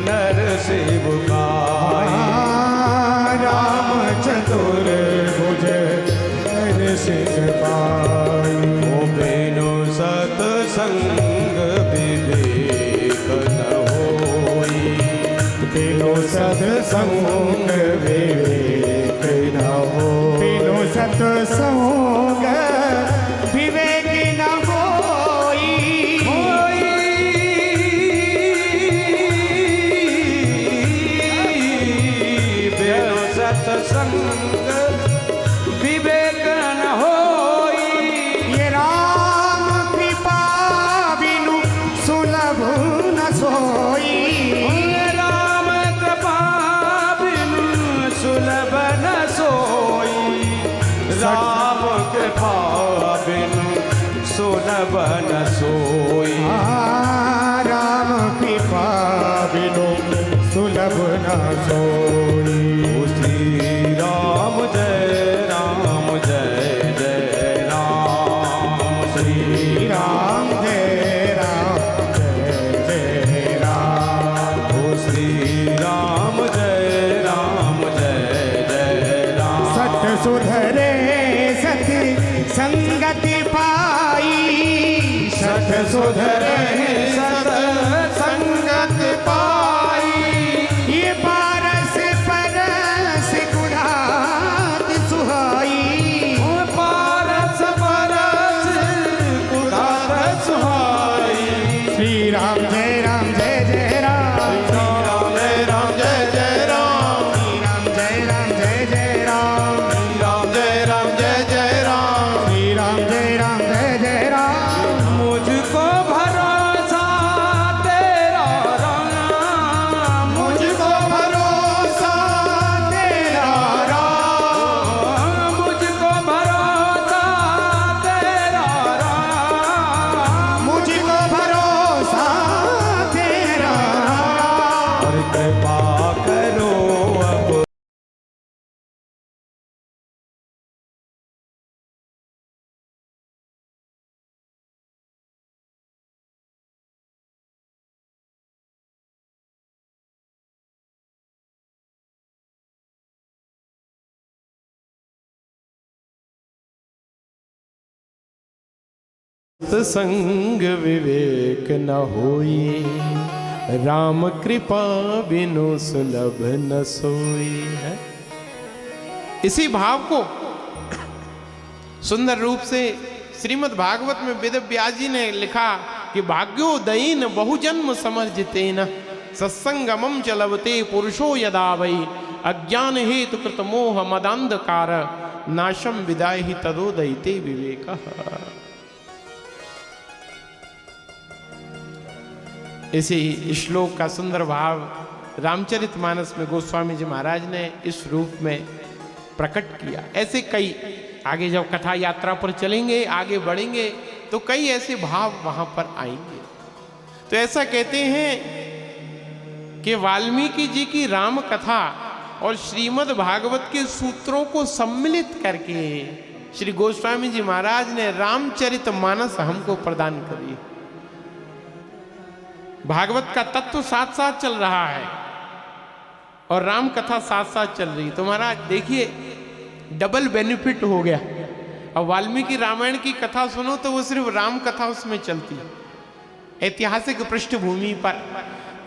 B: नर शिव काई, राम चतुर्भुज नर शिव काई। ओ बिनु सत्संग विवेक न होई,
A: बिनु सत्संग विवेक न हो, बिनु सत्संग विवेक न होई,
B: बिनु सत्संग विवेक न होई,
A: ये राम कृपा बिनु सुलभ न सोई,
B: राम कृपा बिनु सुलभ न सोई, राम कृपा बिनु सुलभ न सोई,
A: राम कृपा बिनु सुलभ न सोई।
B: ओ श्री राम जय राम जय जय राम, श्री
A: राम जय जय राम,
B: ओ श्री राम जय राम जय जय राम,
A: सत सुधरे सत संगति पाई, सत सुधरे सत संगत पाई, ये पारस परस गुणात सुहाई,
B: पारस परस गुणात सुहाई,
A: श्री राम जय जय राम,
B: राम जय जय राम,
A: श्री राम जय जय राम,
B: राम जय जय राम,
A: श्री राम जय जय राम,
B: मुझको भरोसा तेरा राम,
A: मुझको भरोसा तेरा राम,
B: मुझको भरोसा तेरा राम,
A: मुझको भरोसा तेरा राम,
B: और कृपा करो अब
D: सत्संग विवेक न होई, राम कृपा बिनु सुलभ न सोई है। इसी भाव को सुंदर रूप से श्रीमद् भागवत में वेद व्यास जी ने लिखा कि भाग्योदयीन बहुजन्म समर्जितेन सत्संगमम च लभते पुरुषो यदा वै अज्ञान हेतु कृत मोह मदांधकार नाशम विदाय ही तदोदयते विवेकः। इसी श्लोक का सुंदर भाव रामचरितमानस में गोस्वामी जी महाराज ने इस रूप में प्रकट किया। ऐसे कई आगे जब कथा यात्रा पर चलेंगे, आगे बढ़ेंगे, तो कई ऐसे भाव वहां पर आएंगे। तो ऐसा कहते हैं कि वाल्मीकि जी की राम कथा और श्रीमद् भागवत के सूत्रों को सम्मिलित करके श्री गोस्वामी जी महाराज ने रामचरितमानस हमको प्रदान करी। भागवत का तत्व साथ साथ चल रहा है और राम कथा साथ साथ चल रही। तो महाराज देखिए, डबल बेनिफिट हो गया। अब वाल्मीकि रामायण की कथा सुनो तो वो सिर्फ राम कथा उसमें चलती है, ऐतिहासिक पृष्ठभूमि पर।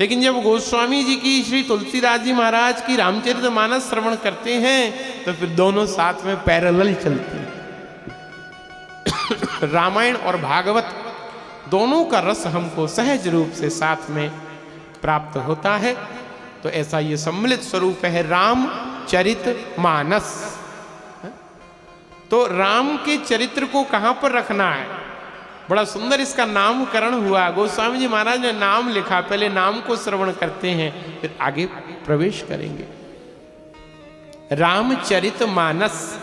D: लेकिन जब गोस्वामी जी की श्री तुलसीदास जी महाराज की रामचरितमानस श्रवण करते हैं तो फिर दोनों साथ में पैरेलल चलती है। रामायण और भागवत दोनों का रस हमको सहज रूप से साथ में प्राप्त होता है। तो ऐसा ये सम्मिलित स्वरूप है रामचरितमानस। तो राम के चरित्र को कहां पर रखना है, बड़ा सुंदर इसका नामकरण हुआ। गोस्वामी जी महाराज ने नाम लिखा, पहले नाम को श्रवण करते हैं फिर आगे प्रवेश करेंगे। रामचरितमानस,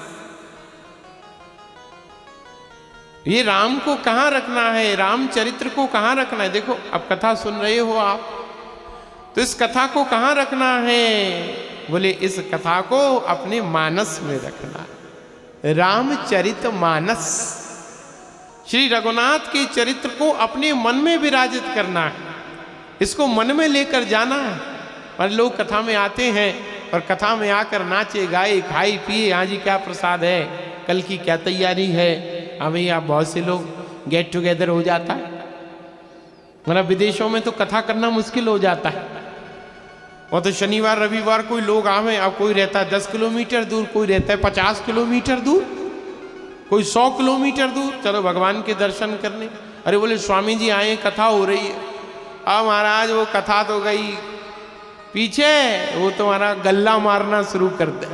D: ये राम को कहां रखना है, रामचरित्र को कहां रखना है। देखो अब कथा सुन रहे हो आप, तो इस कथा को कहां रखना है, बोले इस कथा को अपने मानस में रखना है। रामचरितमानस, श्री रघुनाथ के चरित्र को अपने मन में विराजित करना है, इसको मन में लेकर जाना है। और लोग कथा में आते हैं और कथा में आकर नाचे गाए खाई पिए, हाँ जी क्या प्रसाद है, कल की क्या तैयारी है। हाँ भैया, बहुत से लोग गेट टुगेदर हो जाता है, मतलब विदेशों में तो कथा करना मुश्किल हो जाता है। और तो शनिवार रविवार कोई लोग आवे, अब कोई रहता है 10 किलोमीटर दूर, कोई रहता है 50 किलोमीटर दूर, कोई 100 किलोमीटर दूर, चलो भगवान के दर्शन करने। अरे बोले स्वामी जी आए, कथा हो रही है। अब महाराज वो कथा तो गई पीछे, वो तुम्हारा गल्ला मारना शुरू कर दे।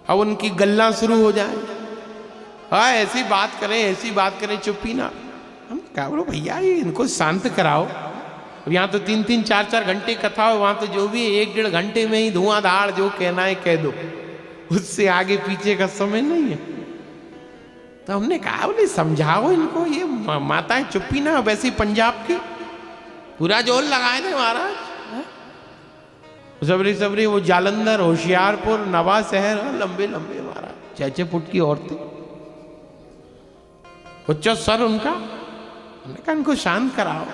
D: अब उनकी गल्ला शुरू हो जाए, हाँ ऐसी बात करें ऐसी बात करें, चुप्पी ना। हम क्या बोलो भैया, ये इनको शांत कराओ। अब यहाँ तो 3-3 4-4 घंटे कथा हो, वहाँ तो जो भी 1-1.5 घंटे में ही धुआंधार जो कहना है कह दो, उससे आगे पीछे का समय नहीं है। तो हमने कहा बोले समझाओ इनको, ये माताएं चुप्पी ना। वैसे पंजाब की पूरा जोर लगाए थे महाराज, सबरी सबरी वो जालंधर, होशियारपुर, नवा शहर, लंबे लंबे महाराज 6-6 फुट की औरतें, उच्च सर उनका। हमने कहा इनको शांत कराओ।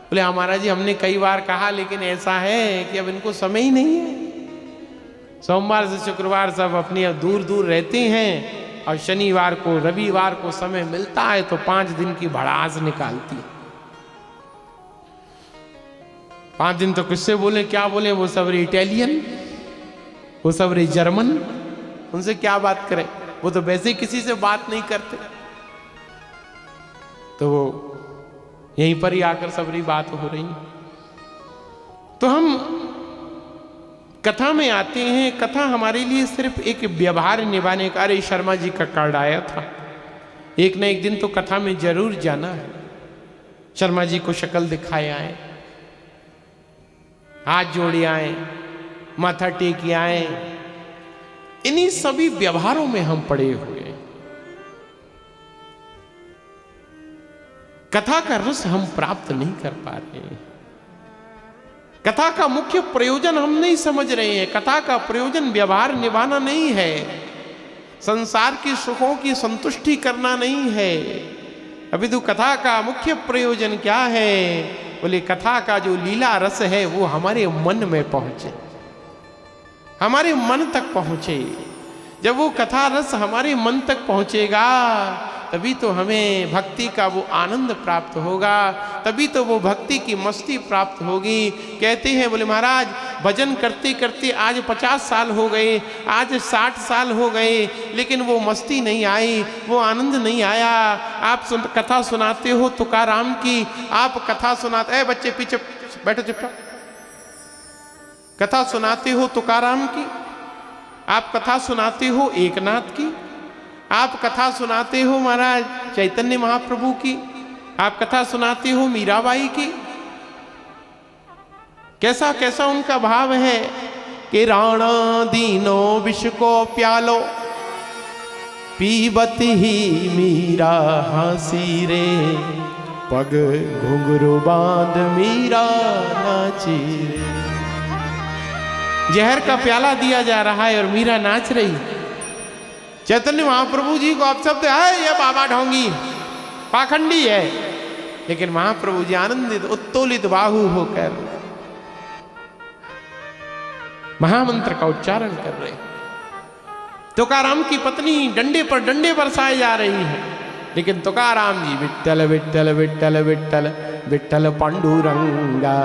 D: बोले हमारा जी हमने कई बार कहा, लेकिन ऐसा है कि अब इनको समय ही नहीं है। सोमवार से शुक्रवार सब अपनी दूर दूर रहते हैं और शनिवार को रविवार को समय मिलता है तो 5 दिन की भड़ास निकालती है। 5 दिन तो किससे बोले क्या बोले, वो सब इटालियन, वो सब जर्मन, उनसे क्या बात करें, वो तो वैसे ही किसी से बात नहीं करते। तो वो यहीं पर ही आकर सबरी बात हो रही। तो हम कथा में आते हैं, कथा हमारे लिए सिर्फ एक व्यवहार निभाने का। अरे शर्मा जी का कार्ड आया था, एक न एक दिन तो कथा में जरूर जाना है। शर्मा जी को शक्ल दिखाए आए, हाथ जोड़े आए, माथा टेके आए। इन्हीं सभी व्यवहारों में हम पड़े हुए हैं। कथा का रस हम प्राप्त नहीं कर पा रहे हैं। कथा का मुख्य प्रयोजन हम नहीं समझ रहे हैं। कथा का प्रयोजन व्यवहार निभाना नहीं है, संसार की सुखों की संतुष्टि करना नहीं है। अभी तो कथा का मुख्य प्रयोजन क्या है, बोले कथा का जो लीला रस है वो हमारे मन में पहुंचे, हमारे मन तक पहुंचे। जब वो कथा रस हमारे मन तक पहुंचेगा तभी तो हमें भक्ति का वो आनंद प्राप्त होगा, तभी तो वो भक्ति की मस्ती प्राप्त होगी। कहते हैं बोले महाराज भजन करते करते आज 50 साल हो गए, आज 60 साल हो गए, लेकिन वो मस्ती नहीं आई, वो आनंद नहीं आया। आप कथा सुनाते हो तुकाराम की, आप कथा सुनाते, बच्चे पीछे बैठो चुपचाप, कथा सुनाते हो तुकाराम की, आप कथा सुनाते हो एकनाथ की, आप कथा सुनाते हो महाराज चैतन्य महाप्रभु की, आप कथा सुनाते हो मीराबाई की। कैसा कैसा उनका भाव है कि राणा दीनो विष को प्यालो, पीबत ही मीरा हंसी रे, पग घुंघरू बांध मीरा नाची रे। जहर का प्याला दिया जा रहा है और मीरा नाच रही। चैतन्य महाप्रभु जी को आप शब्द है ये बाबा ढोंगी पाखंडी है, लेकिन महाप्रभु जी आनंदित उत्तोलित बाहु होकर महामंत्र का उच्चारण कर रहे। तुकाराम की पत्नी डंडे पर डंडे बरसाए जा रही है, लेकिन तुकाराम जी विट्ठल विट्ठल विट्ठल विट्ठल विट्ठल पांडुरंगा,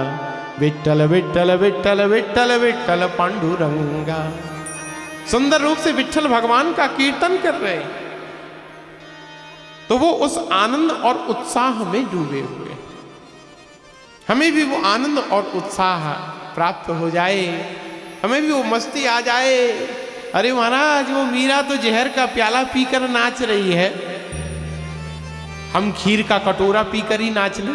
D: विट्ठल विट्ठल विट्ठल विट्ठल विट्ठल पांडुरंगा, सुंदर रूप से विट्ठल भगवान का कीर्तन कर रहे। तो वो उस आनंद और उत्साह में डूबे हुए, हमें भी वो आनंद और उत्साह प्राप्त हो जाए, हमें भी वो मस्ती आ जाए। अरे महाराज वो मीरा तो जहर का प्याला पीकर नाच रही है, हम खीर का कटोरा पीकर ही नाच लें।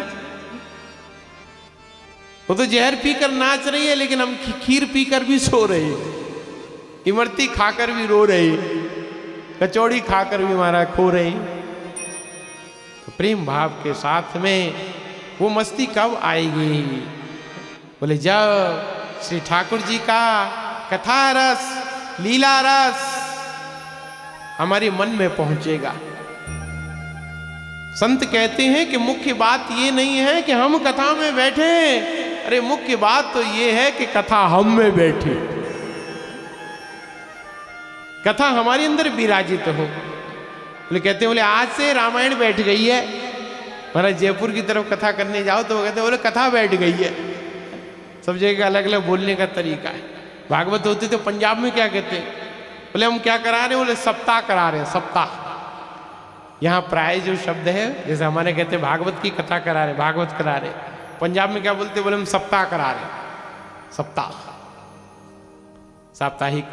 D: वो तो जहर पीकर नाच रही है, लेकिन हम खीर पीकर भी सो रहे हैं, इमरती खाकर भी रो रहे, कचौड़ी खाकर भी हमारा खो रहे। तो प्रेम भाव के साथ में वो मस्ती कब आएगी? बोले जब श्री ठाकुर जी का कथा रस लीला रस हमारे मन में पहुंचेगा। संत कहते हैं कि मुख्य बात ये नहीं है कि हम कथा में बैठे, अरे मुख्य बात तो ये है कि कथा हम में बैठे, कथा हमारे अंदर विराजित हो। बोले कहते हैं बोले आज से रामायण बैठ गई है। महाराज जयपुर की तरफ कथा करने जाओ तो वो कहते हैं बोले कथा बैठ गई है। सब जगह का अलग अलग बोलने का तरीका है। भागवत होती तो पंजाब में क्या कहते हैं? बोले हम क्या करा रहे हैं? बोले सप्ताह करा रहे हैं, सप्ताह। यहाँ प्राय जो शब्द है, जैसे हमारे कहते हैं भागवत की कथा करा रहे, भागवत करा रहे, पंजाब में क्या बोलते? बोले हम सप्ताह करा रहे, सप्ताह, साप्ताहिक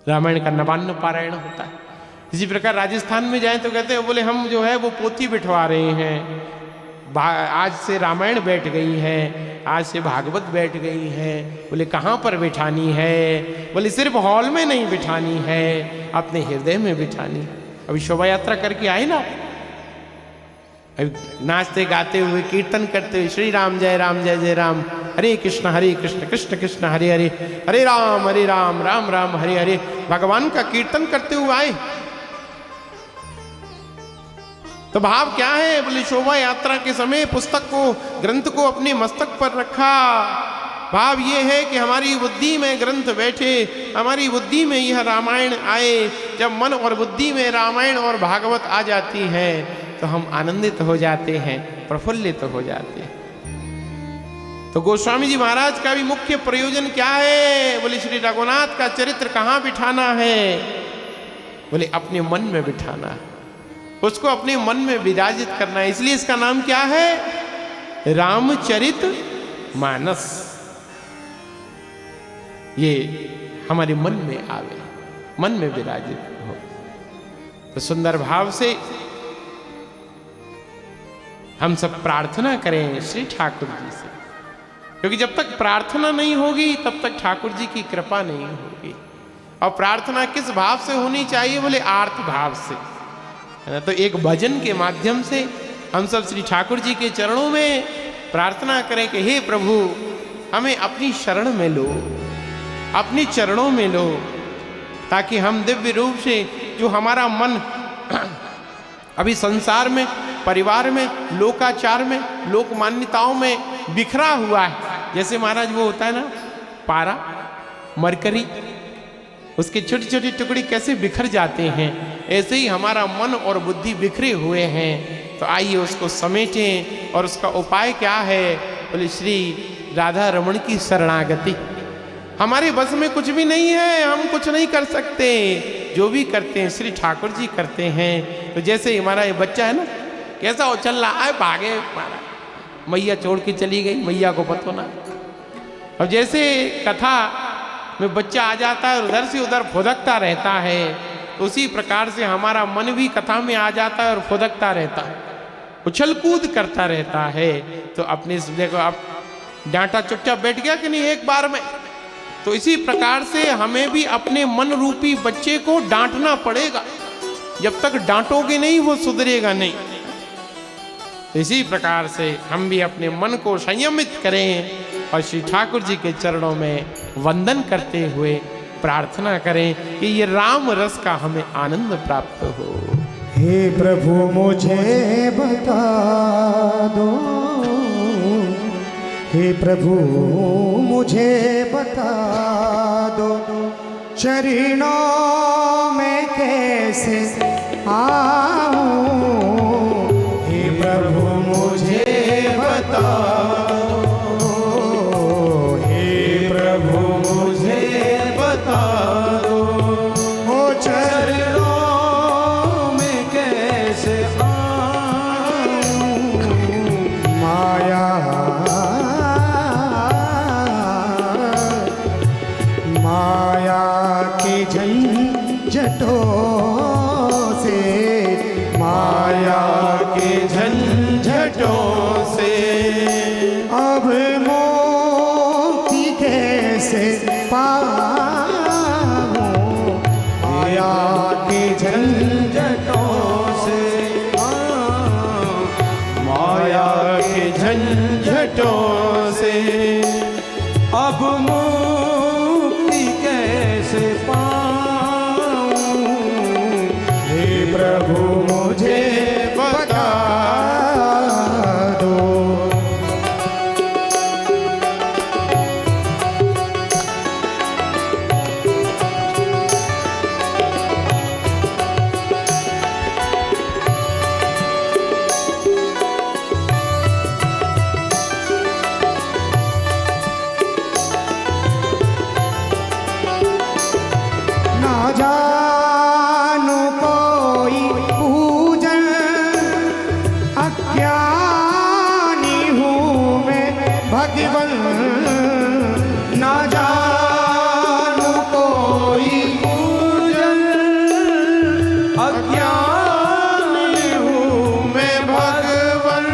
D: रामायण का नवान्न पारायण होता है। इसी प्रकार राजस्थान में जाएं तो कहते हैं बोले हम जो है वो पोथी बिठवा रहे हैं, आज से रामायण बैठ गई है, आज से भागवत बैठ गई है। बोले कहाँ पर बिठानी है? बोले सिर्फ हॉल में नहीं बिठानी है, अपने हृदय में बिठानी। अभी शोभा यात्रा करके आए ना, अभी नाचते गाते हुए कीर्तन करते हुए श्री राम जय जय राम, हरे कृष्ण कृष्ण कृष्ण हरे हरे, हरे राम राम राम हरे हरे, भगवान का कीर्तन करते हुए आए। तो भाव क्या है? बोले शोभा यात्रा के समय पुस्तक को, ग्रंथ को अपने मस्तक पर रखा। भाव ये है कि हमारी बुद्धि में ग्रंथ बैठे, हमारी बुद्धि में यह रामायण आए। जब मन और बुद्धि में रामायण और भागवत आ जाती है तो हम आनंदित हो जाते हैं, प्रफुल्लित हो जाते हैं। तो गोस्वामी जी महाराज का भी मुख्य प्रयोजन क्या है? बोले श्री रघुनाथ का चरित्र कहाँ बिठाना है? बोले अपने मन में बिठाना है, उसको अपने मन में विराजित करना है। इसलिए इसका नाम क्या है? रामचरित मानस। ये हमारे मन में आवे, मन में विराजित हो। तो सुंदर भाव से हम सब प्रार्थना करें श्री ठाकुर जी से, क्योंकि जब तक प्रार्थना नहीं होगी तब तक ठाकुर जी की कृपा नहीं होगी। और प्रार्थना किस भाव से होनी चाहिए? बोले आर्त भाव से, है ना। तो एक भजन के माध्यम से हम सब श्री ठाकुर जी के चरणों में प्रार्थना करें कि हे प्रभु हमें अपनी शरण में लो, अपनी चरणों में लो, ताकि हम दिव्य रूप से जो हमारा मन अभी संसार में, परिवार में, लोकाचार में, लोक मान्यताओं में बिखरा हुआ है। जैसे महाराज वो होता है ना पारा, मरकरी, उसके छोटे छोटे टुकड़े कैसे बिखर जाते हैं, ऐसे ही हमारा मन और बुद्धि बिखरे हुए हैं। तो आइए उसको समेटें। और उसका उपाय क्या है? बोले श्री राधा रमण की शरणागति। हमारे बस में कुछ भी नहीं है, हम कुछ नहीं कर सकते, जो भी करते हैं श्री ठाकुर जी करते हैं। तो जैसे हमारा ये बच्चा है ना, कैसा उछल रहा है, भागे मारा, मैया छोड़ के चली गई, मैया को पता ना। और जैसे कथा में बच्चा आ जाता है और उधर से उधर फुदकता रहता है, उसी प्रकार से हमारा मन भी कथा में आ जाता है और फुदकता रहता है, उछल कूद करता रहता है। तो अपने देखो, आप डांटा चुपचाप बैठ गया कि नहीं एक बार में, तो इसी प्रकार से हमें भी अपने मन रूपी बच्चे को डांटना पड़ेगा। जब तक डांटोगे नहीं वो सुधरेगा नहीं। इसी प्रकार से हम भी अपने मन को संयमित करें और श्री ठाकुर जी के चरणों में वंदन करते हुए प्रार्थना करें कि ये राम रस का हमें आनंद प्राप्त हो।
A: हे प्रभु मुझे बता दो, हे प्रभु मुझे बता दो, चरणों में कैसे आऊं। हे प्रभु मुझे बता दो, हे प्रभु मुझे बता दो, ओ चरणों में कैसे आऊं। माया माया के झंझटों से, माया के झंझटों से अब मुक्ति कैसे पाऊं। माया के झंझटों से,
B: माया के झंझटों से अब मुक्ति कैसे पाऊं।
A: हे प्रभु मुझे बता दो। ना जानू कोई पूजन, अज्ञानी हूँ मैं भगवन। ना जानू कोई पूजन, अज्ञानी हूँ मैं भगवन।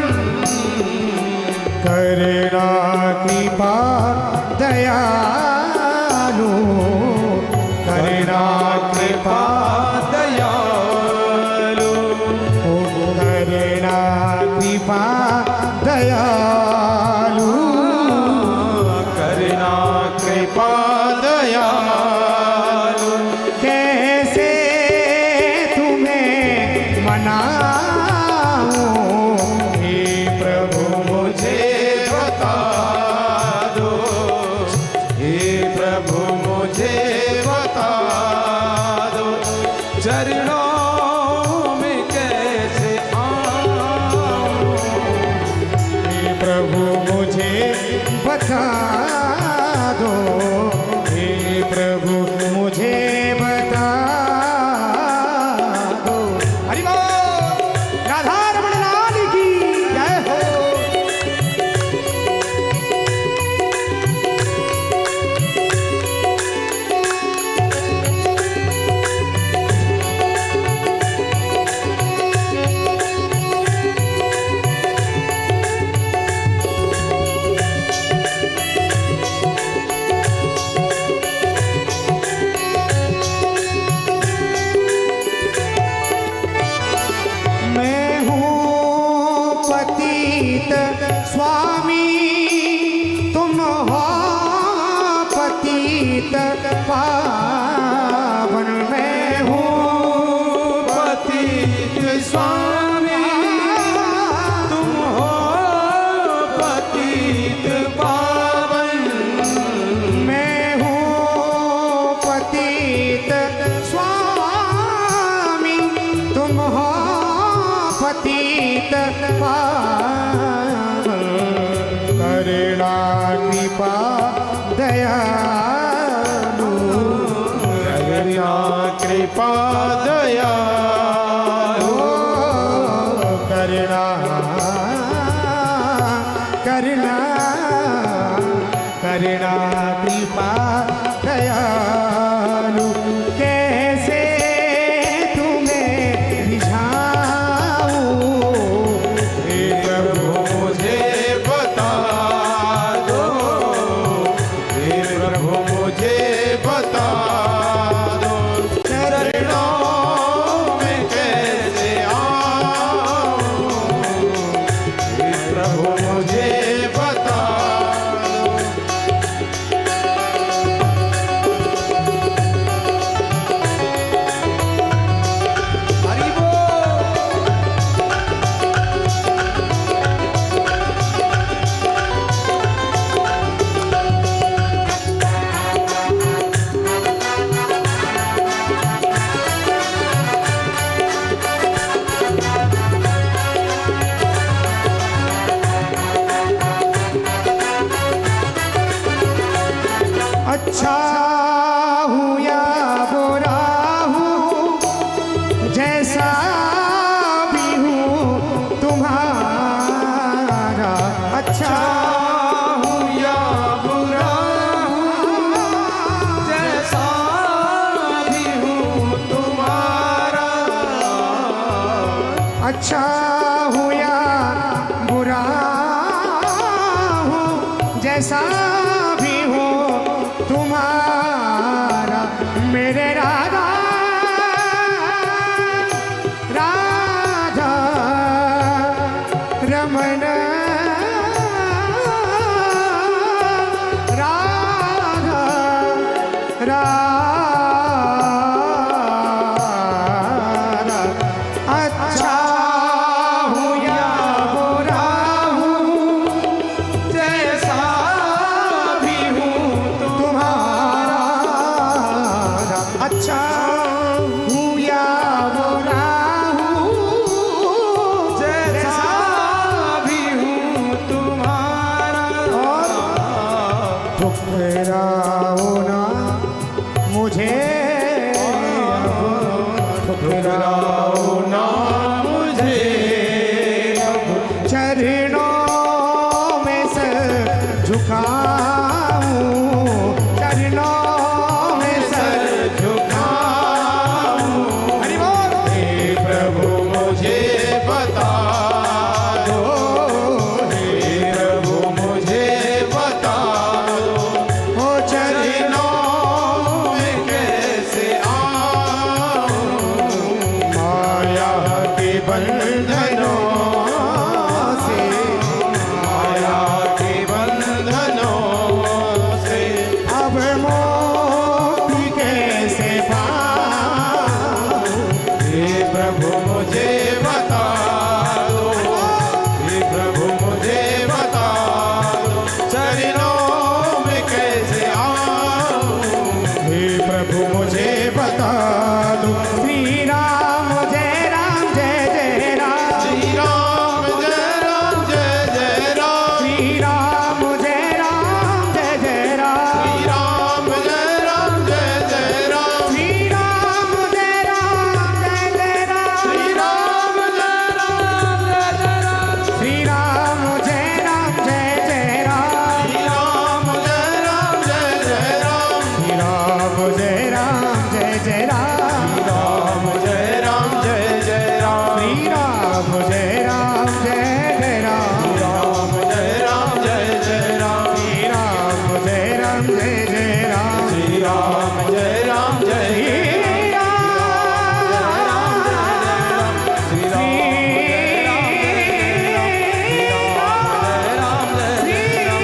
A: करना कृपा दयालु, करना कृपा दयालु, ओ करना कृपा दयालु,
B: करना कृपा दयालु।
A: कैसे तुम्हें मनाऊं। हे प्रभु मुझे
B: बता दो, हे प्रभु मुझे बता दो, चरणों में कैसे आऊं।
A: हे प्रभु मुझे बता दो, हे प्रभु मुझे बता दो। हरि बोल, राधा रमण लाल की जय हो। मैं हूँ पतित स्वामी, तुम हो पतित पावन। मैं हूँ
B: पतित स्वामी, तुम हो पतित पावन।
A: मैं हूँ पतित स्वामी, तुम हो पतित पावन। करुणा कृपा दयालु,
B: करुणा कृपा दयालु,
A: करुणा करुणा करुणा कृपा दयालु। कैसे तुम्हें रिझाऊं।
B: हे प्रभु मुझे बता दो, हे प्रभु मुझे
A: अच्छा हूँ या बुरा हूँ, जैसा भी हूँ तुम्हारा। अच्छा हूँ या बुरा हूँ, जैसा भी हूँ तुम्हारा। अच्छा हूँ या बुरा हूँ, जैसा भी हूँ तुम्हारा। मेरे राधा राधा रमन, राधा राधा। अच्छा हूँ या बुरा हूँ, जैसा भी हूँ तुम्हारा। अच्छा हूँ या बुरा हूँ, जैसा भी हूँ तुम्हारा। ठुकराओ ना मुझे, ठुकराओ ना मुझे, चरणों में सर झुकाऊं, चरणों में सर झुकाऊं। हरि बोल। हे प्रभु मुझे बता दो, हे प्रभु मुझे बता दो, हो चरणों में कैसे आऊं, माया के बंधनों से, माया के बंधनों से। अब मोक्ति कैसे पाऊं, हे प्रभु मुझे बता दो, हे प्रभु मुझे बता दो, चरणों में कैसे आऊं, हे प्रभु मुझे बता दो। श्री राम जय राम जय जय राम, श्री राम जय राम जय जय राम, श्री राम जय राम जय जय राम, श्री राम जय राम जय जय राम, श्री राम जय राम जय जय राम, श्री राम जय राम जय जय राम, श्री राम जय राम जय जय राम, श्री राम जय राम जय जय राम, श्री राम जय राम जय जय राम, श्री राम जय राम जय जय राम, श्री राम जय राम जय जय राम, श्री राम जय राम जय जय राम, श्री राम जय राम जय जय राम, श्री राम जय राम जय जय राम,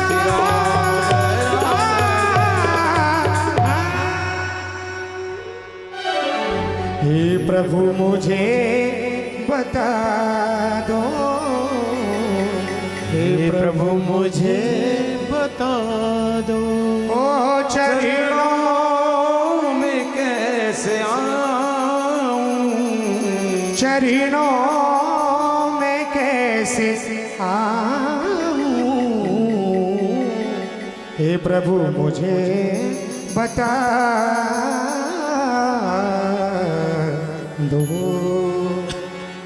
A: श्री राम जय राम। हे प्रभु मुझे बता दो, हे प्रभु मुझे बता दो, ओ चरणों में कैसे आऊं, चरणों में कैसे आऊं, हे प्रभु मुझे बता दो।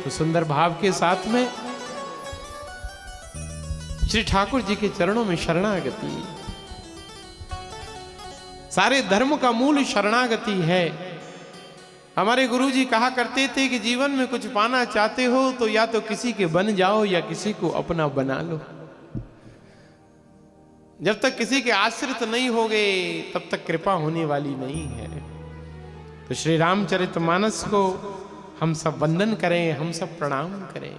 D: तो सुंदर भाव के साथ में श्री ठाकुर जी के चरणों में शरणागति, सारे धर्म का मूल शरणागति है। हमारे गुरुजी कहा करते थे कि जीवन में कुछ पाना चाहते हो तो या तो किसी के बन जाओ या किसी को अपना बना लो। जब तक किसी के आश्रित नहीं होगे तब तक कृपा होने वाली नहीं है। तो श्री रामचरितमानस को हम सब वंदन करें, हम सब प्रणाम करें।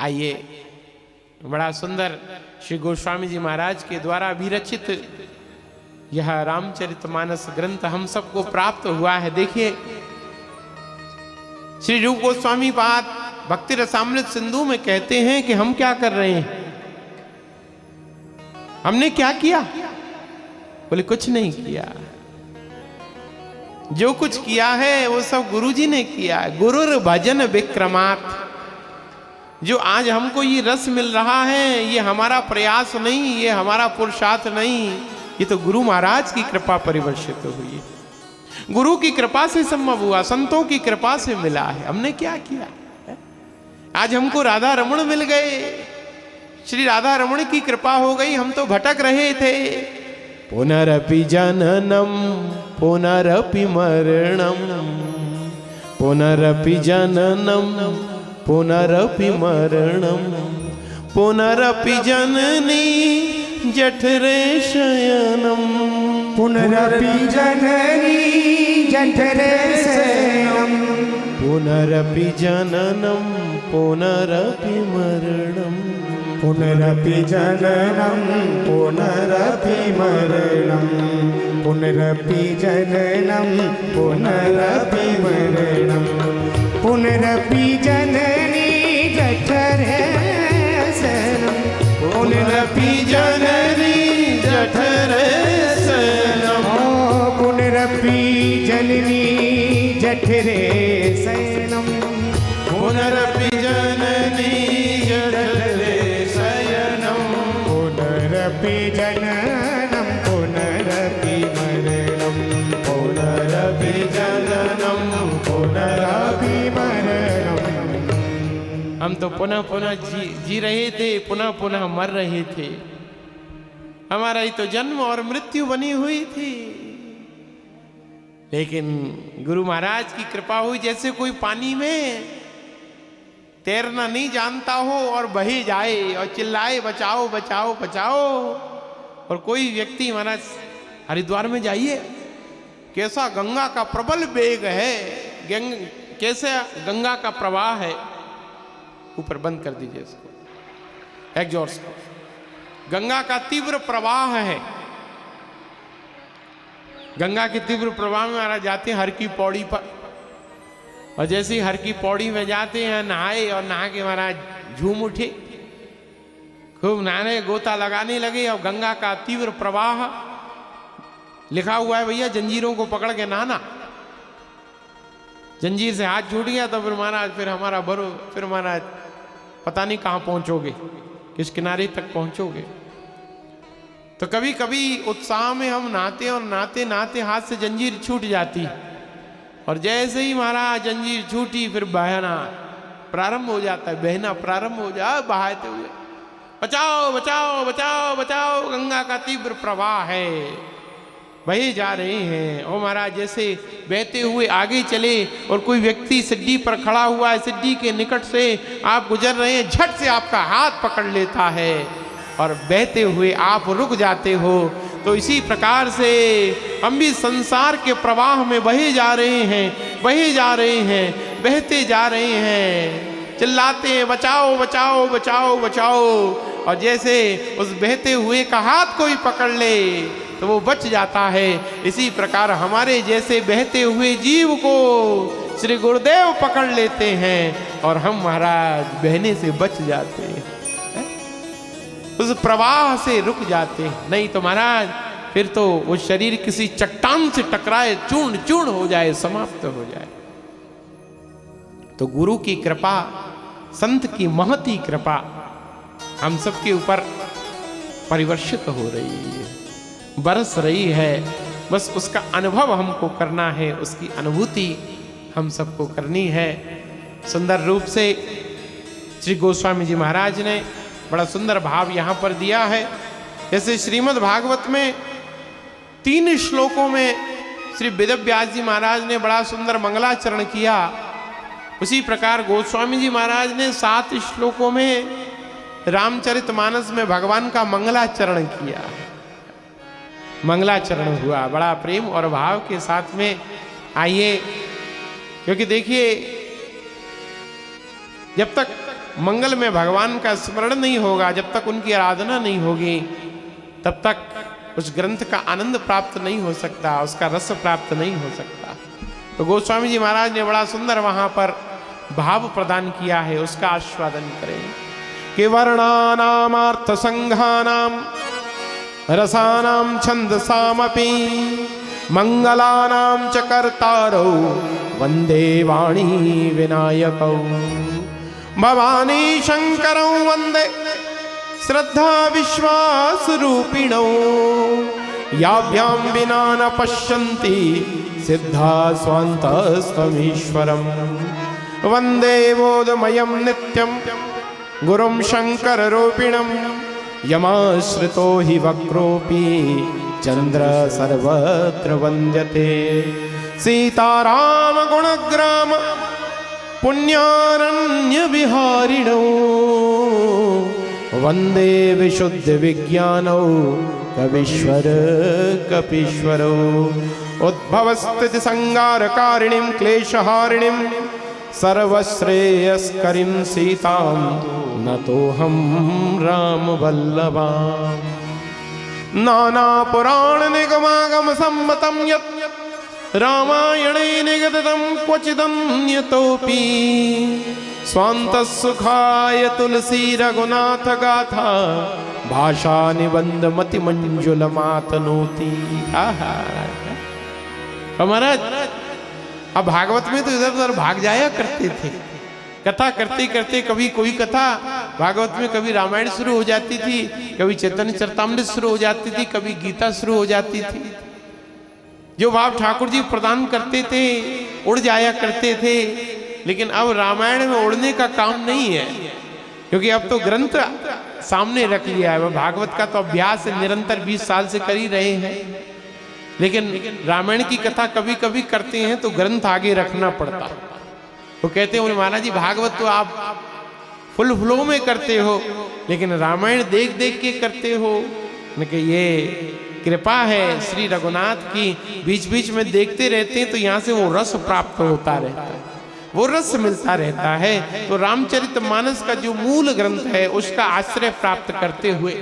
D: आइए, बड़ा सुंदर श्री गोस्वामी जी महाराज के द्वारा अभिरचित यह रामचरितमानस ग्रंथ हम सबको प्राप्त हुआ है। देखिए, श्री रूप गोस्वामी पाद भक्ति रसामृत सिंधु में कहते हैं कि हम क्या कर रहे हैं, हमने क्या किया? बोले कुछ नहीं किया, जो कुछ किया है वो सब गुरुजी ने किया। गुरुर भजन विक्रमात्, जो आज हमको ये रस मिल रहा है, ये हमारा प्रयास नहीं, ये हमारा पुरुषार्थ नहीं, ये तो गुरु महाराज की कृपा परिवर्षित हुई है। गुरु की कृपा से संभव हुआ, संतों की कृपा से मिला है। हमने क्या किया? आज हमको राधा रमण मिल गए, श्री राधा रमण की कृपा हो गई। हम तो भटक रहे थे। पुनरपि जननम पुनरपि मरणम, पुनरपि जननम पुनरपि मरणम, पुनरपि जननी जठरे शयनम,
A: पुनरपि जननी जठरे शयनम,
D: पुनरपि जननम पुनरपि मरणम,
A: पुनरपि जननम पुनरपि मरणम, पुनरपि जननम पुनरपि मरणम, पुनरपि जननी जठरे शयनम,
D: पुनरपि जननी जठरे शयनम,
A: पुनरपि जननी जठरे शयनम,
D: पुनरपि जननी जठरे शयनम,
A: पुनरपि जननम पुनरपि मरणम,
D: पुनरपि जननम
A: पुनरपि मरणम।
D: हम तो पुनः पुनः जी रहे थे, पुनः पुनः मर रहे थे। हमारा ही तो जन्म और मृत्यु बनी हुई थी। लेकिन गुरु महाराज की कृपा हुई, जैसे कोई पानी में तैरना नहीं जानता हो और बहे जाए और चिल्लाए बचाओ बचाओ बचाओ। और कोई व्यक्ति, महाराज हरिद्वार में जाइए, कैसा गंगा का प्रबल वेग है, कैसे गंगा का प्रवाह है। ऊपर बंद कर दीजिए इसको, एग्जॉस्ट। गंगा का तीव्र प्रवाह है। गंगा के तीव्र प्रवाह में महाराज जाते हैं हर की पौड़ी पर, और जैसे ही हर की पौड़ी में जाते हैं नहाए, और नहा के महाराज झूम उठे, खूब नहाने गोता लगाने लगे। और गंगा का तीव्र प्रवाह, लिखा हुआ है भैया जंजीरों को पकड़ के नहाना। जंजीर से हाथ छूट गया तो फिर महाराज फिर महाराज पता नहीं कहाँ पहुंचोगे, किस किनारे तक पहुंचोगे। तो कभी कभी उत्साह में हम नहाते और नहाते नहाते हाथ से जंजीर छूट जाती, और जैसे ही महाराज जंजीर छूटी फिर बहना प्रारंभ हो जाता है, बहना प्रारंभ हो जाए बहाते हुए, बचाओ बचाओ बचाओ बचाओ। गंगा का तीव्र प्रवाह है, बहे जा रहे हैं। और महाराज जैसे बहते हुए आगे चले, और कोई व्यक्ति सिड्डी पर खड़ा हुआ है, सिड्डी के निकट से आप गुजर रहे हैं, झट से आपका हाथ पकड़ लेता है और बहते हुए आप रुक जाते हो। तो इसी प्रकार से हम भी संसार के प्रवाह में बहे जा रहे हैं, बहे जा रहे हैं, बहते जा रहे हैं, चिल्लाते हैं बचाओ बचाओ बचाओ बचाओ। और जैसे उस बहते हुए का हाथ कोई पकड़ ले तो वो बच जाता है। इसी प्रकार हमारे जैसे बहते हुए जीव को श्री गुरुदेव पकड़ लेते हैं, और हम महाराज बहने से बच जाते हैं, उस प्रवाह से रुक जाते हैं। नहीं तो महाराज फिर तो वो शरीर किसी चट्टान से टकराए, चूर्ण चूर्ण हो जाए, समाप्त हो जाए। तो गुरु की कृपा, संत की महती कृपा हम सबके ऊपर परिवर्षित हो रही है, बरस रही है। बस उसका अनुभव हमको करना है, उसकी अनुभूति हम सबको करनी है। सुंदर रूप से श्री गोस्वामी जी महाराज ने बड़ा सुंदर भाव यहाँ पर दिया है। जैसे श्रीमद् भागवत में 3 श्लोकों में श्री वेदव्यास जी महाराज ने बड़ा सुंदर मंगलाचरण किया, उसी प्रकार गोस्वामी जी महाराज ने 7 श्लोकों में रामचरितमानस में भगवान का मंगलाचरण किया। मंगलाचरण हुआ बड़ा प्रेम और भाव के साथ में। आइए, क्योंकि देखिए जब तक मंगल में भगवान का स्मरण नहीं होगा, जब तक उनकी आराधना नहीं होगी, तब तक उस ग्रंथ का आनंद प्राप्त नहीं हो सकता, उसका रस प्राप्त नहीं हो सकता। तो गोस्वामी जी महाराज ने बड़ा सुंदर वहां पर भाव प्रदान किया है, उसका आस्वादन करें। कि वर्णानामार्थ संघानाम रसानाम छंदसामपि मंगलानाम च कर्तारौ वंदे वाणी विनायकौ भवानी शंकरौ वंदे श्रद्धा विश्वास रूपिणौ याभ्यां विना न पश्यन्ति सिद्धा स्वान्तस्त्वमीश्वरम् वंदे बोधमयं नित्यं गुरुं शंकररूपिणं यमाश्रितो हि वक्रोऽपि चंद्र सर्वत्र वन्द्यते सीताराम गुणग्राम पुण्यारण्य विहारिणौ वंदे विशुद्ध विज्ञानौ कवीश्वर कपीश्वरौ उद्भव स्थिति संगारकारिणीं क्लेशहारिणीं सर्वश्रेयस्करीं सीतां नतोऽहं राम वल्लभाम् नाना पुराण निगमागम सम्मतं यत् रामायणे निगदितं क्वचिदन्यतोऽपि स्वान्तः सुखाय तुलसी रघुनाथ गाथा भाषा निबंध मति मंजुल मातनोती। हमारा अब भागवत में तो इधर उधर भाग जाया करते थे, कथा करते करते कभी कोई कथा भागवत में, कभी रामायण शुरू हो जाती थी, कभी चैतन्य चरितामृत शुरू हो जाती थी, कभी गीता शुरू हो जाती थी। जो भाव ठाकुर जी प्रदान करते थे उड़ जाया करते थे। लेकिन अब रामायण में उड़ने का काम नहीं है, क्योंकि अब तो ग्रंथ सामने रख लिया है। भागवत का तो अभ्यास निरंतर 20 साल से कर ही रहे हैं, लेकिन रामायण की कथा कभी कभी करते हैं तो ग्रंथ आगे रखना पड़ता। वो कहते हैं महाराज जी भागवत तो आप फुल फ्लो में करते हो, लेकिन रामायण देख देख के करते हो। कि ये कृपा है श्री रघुनाथ की, बीच बीच में देखते रहते हैं तो यहाँ से वो रस प्राप्त होता रहता है, वो रस मिलता रहता है। तो रामचरितमानस का जो मूल ग्रंथ है उसका आश्रय प्राप्त करते हुए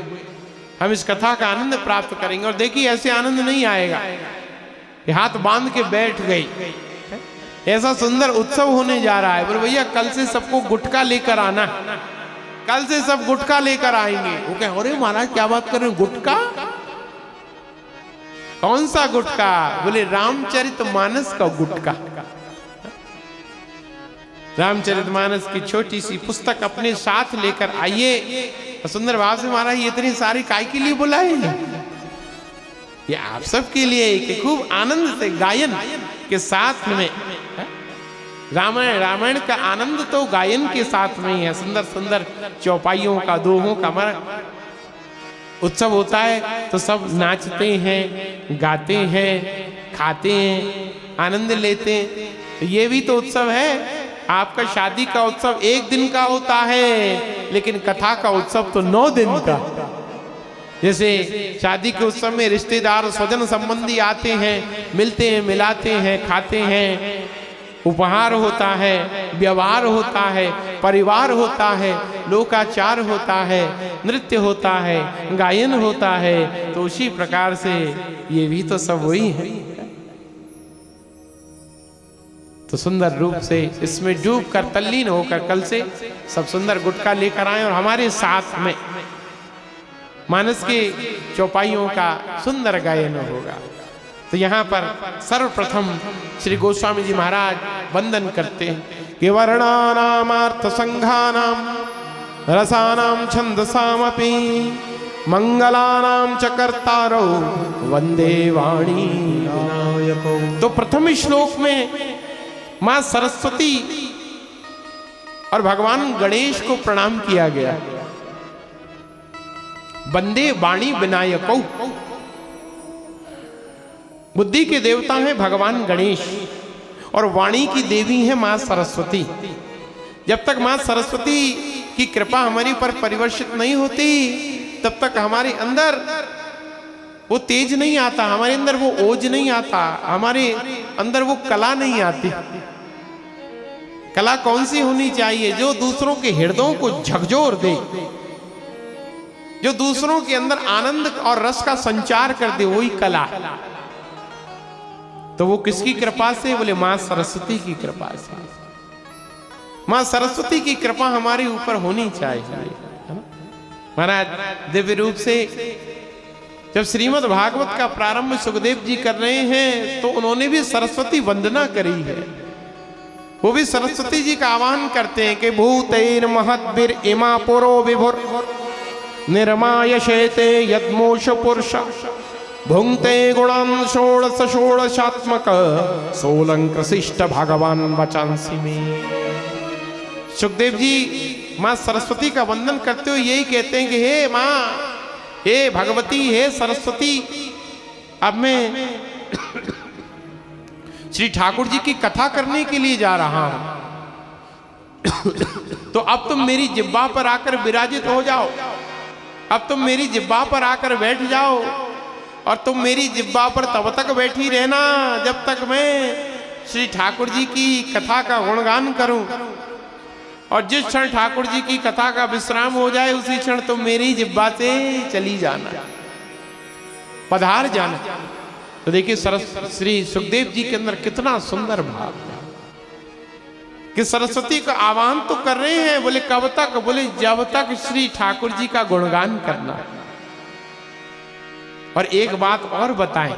D: हम इस कथा का आनंद प्राप्त करेंगे। और देखिए ऐसे आनंद नहीं आएगा कि हाथ बांध के बैठ गई, ऐसा सुंदर उत्सव होने जा रहा है। बोले भैया कल से सबको गुटखा लेकर आना, कल से सब गुटखा लेकर आएंगे। वो कहे अरे महाराज क्या बात कर रहे हैं, गुटखा? कौन सा गुटखा? बोले रामचरितमानस का गुटखा। रामचरितमानस की छोटी सी पुस्तक अपने साथ लेकर आइए। सुंदर भाव से महाराज ये इतनी सारी काय के लिए बुलाए? ये आप सब के लिए कि खूब आनंद से गायन के साथ में रामायण का आनंद तो गायन के साथ में ही है। सुंदर सुंदर चौपाइयों का, दोहों का हमारा उत्सव होता है तो सब नाचते हैं, गाते हैं, खाते हैं, आनंद लेते हैं। ये भी तो उत्सव है। आपका शादी का उत्सव 1 दिन का होता है, लेकिन कथा का उत्सव तो 9 दिन का। जैसे शादी के उत्सव में रिश्तेदार स्वजन संबंधी आते हैं, मिलते हैं, मिलाते हैं, खाते हैं, उपहार होता है, व्यवहार होता है, परिवार होता है, लोकाचार होता है, नृत्य होता है, गायन होता है। तो उसी प्रकार से ये भी तो सब वही है। तो सुंदर रूप से इसमें डूब कर तल्लीन होकर कल से सब सुंदर गुटखा लेकर आए और हमारे साथ में मानस के चौपाइयों का सुंदर गायन होगा। तो यहाँ पर सर्वप्रथम श्री गोस्वामी जी महाराज वंदन करते हैं कि वर्णानामार्थ संघानाम रसानाम छंदसामपि मंगलानाम च कर्तारौ वंदे वाणी विनायकौ। तो प्रथम श्लोक में मां सरस्वती और भगवान गणेश को प्रणाम किया गया। वंदे वाणी विनायकौ, बुद्धि के देवता हैं भगवान गणेश और वाणी की देवी है मां सरस्वती। जब तक मां सरस्वती की कृपा हमारी पर परिवर्षित नहीं होती तब तक हमारे अंदर वो तेज नहीं आता, हमारे अंदर वो ओज नहीं आता, हमारे अंदर वो कला नहीं आती। कला कौन सी होनी चाहिए? जो दूसरों के हृदयों को झकझोर दे, जो दूसरों के अंदर आनंद और रस का संचार कर दे, वही कला। तो वो किसकी कृपा से? बोले मां सरस्वती की कृपा से। मां सरस्वती की कृपा हमारे ऊपर होनी चाहिए। महाराज दिव्य रूप से जब श्रीमद् भागवत का प्रारंभ सुखदेव जी कर रहे हैं तो उन्होंने भी सरस्वती वंदना करी है। वो भी सरस्वती जी का आह्वान करते हैं कि भूतेन महद्भिर इमा पुरो विभुर निर्मायशेते यद्मोष पुरुष भुंक्ते गुणान षोडश षोडशात्मक सोलंकृशिष्ट भगवान वचांसी में। सुखदेव जी माँ सरस्वती का वंदन करते हुए यही कहते हैं कि हे माँ, हे भगवती, हे सरस्वती, अब मैं श्री ठाकुर जी की कथा करने के लिए जा रहा हूं। तो अब तुम मेरी जिह्वा पर आकर विराजित हो जाओ, अब तुम मेरी जिह्वा पर आकर बैठ जाओ, और तुम मेरी जिह्वा पर तब तक बैठी रहना जब तक मैं श्री ठाकुर जी की कथा का गुणगान करूं, और जिस क्षण ठाकुर जी की कथा का विश्राम हो जाए उसी क्षण तुम मेरी जिह्वा से चली जाना, पधार जाना। तो देखिए श्री सुखदेव जी के अंदर कितना सुंदर भाव है कि सरस्वती का आह्वान तो कर रहे हैं, बोले कब तक, बोले जब तक श्री ठाकुर जी का गुणगान करना। और एक बात और बताएं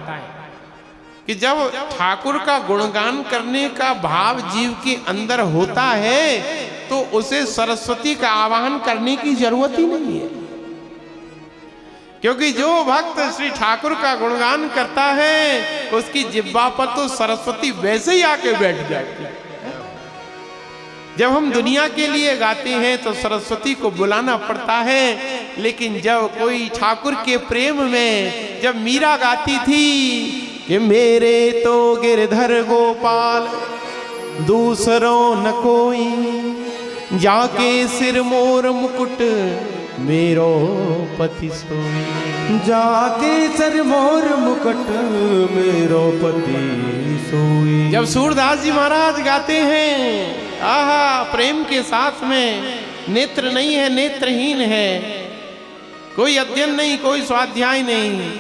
D: कि जब ठाकुर का गुणगान करने का भाव जीव के अंदर होता है तो उसे सरस्वती का आह्वान करने की जरूरत ही नहीं है, क्योंकि जो भक्त श्री ठाकुर का गुणगान करता है उसकी जिह्वा पर तो सरस्वती वैसे ही आके बैठ जाती है। जब हम दुनिया के लिए गाते हैं तो सरस्वती को बुलाना पड़ता है, लेकिन जब कोई ठाकुर के प्रेम में, जब मीरा गाती थी कि मेरे तो गिरधर गोपाल दूसरों न कोई, जाके सिर मोर मुकुट मेरो पति सोई,
B: जाके सर मोर मुकुट मेरो पति सोई।
D: जब सूरदास जी महाराज गाते हैं, आहा प्रेम के साथ में, नेत्र नहीं है, नेत्रहीन है, कोई अध्ययन नहीं, कोई स्वाध्याय नहीं,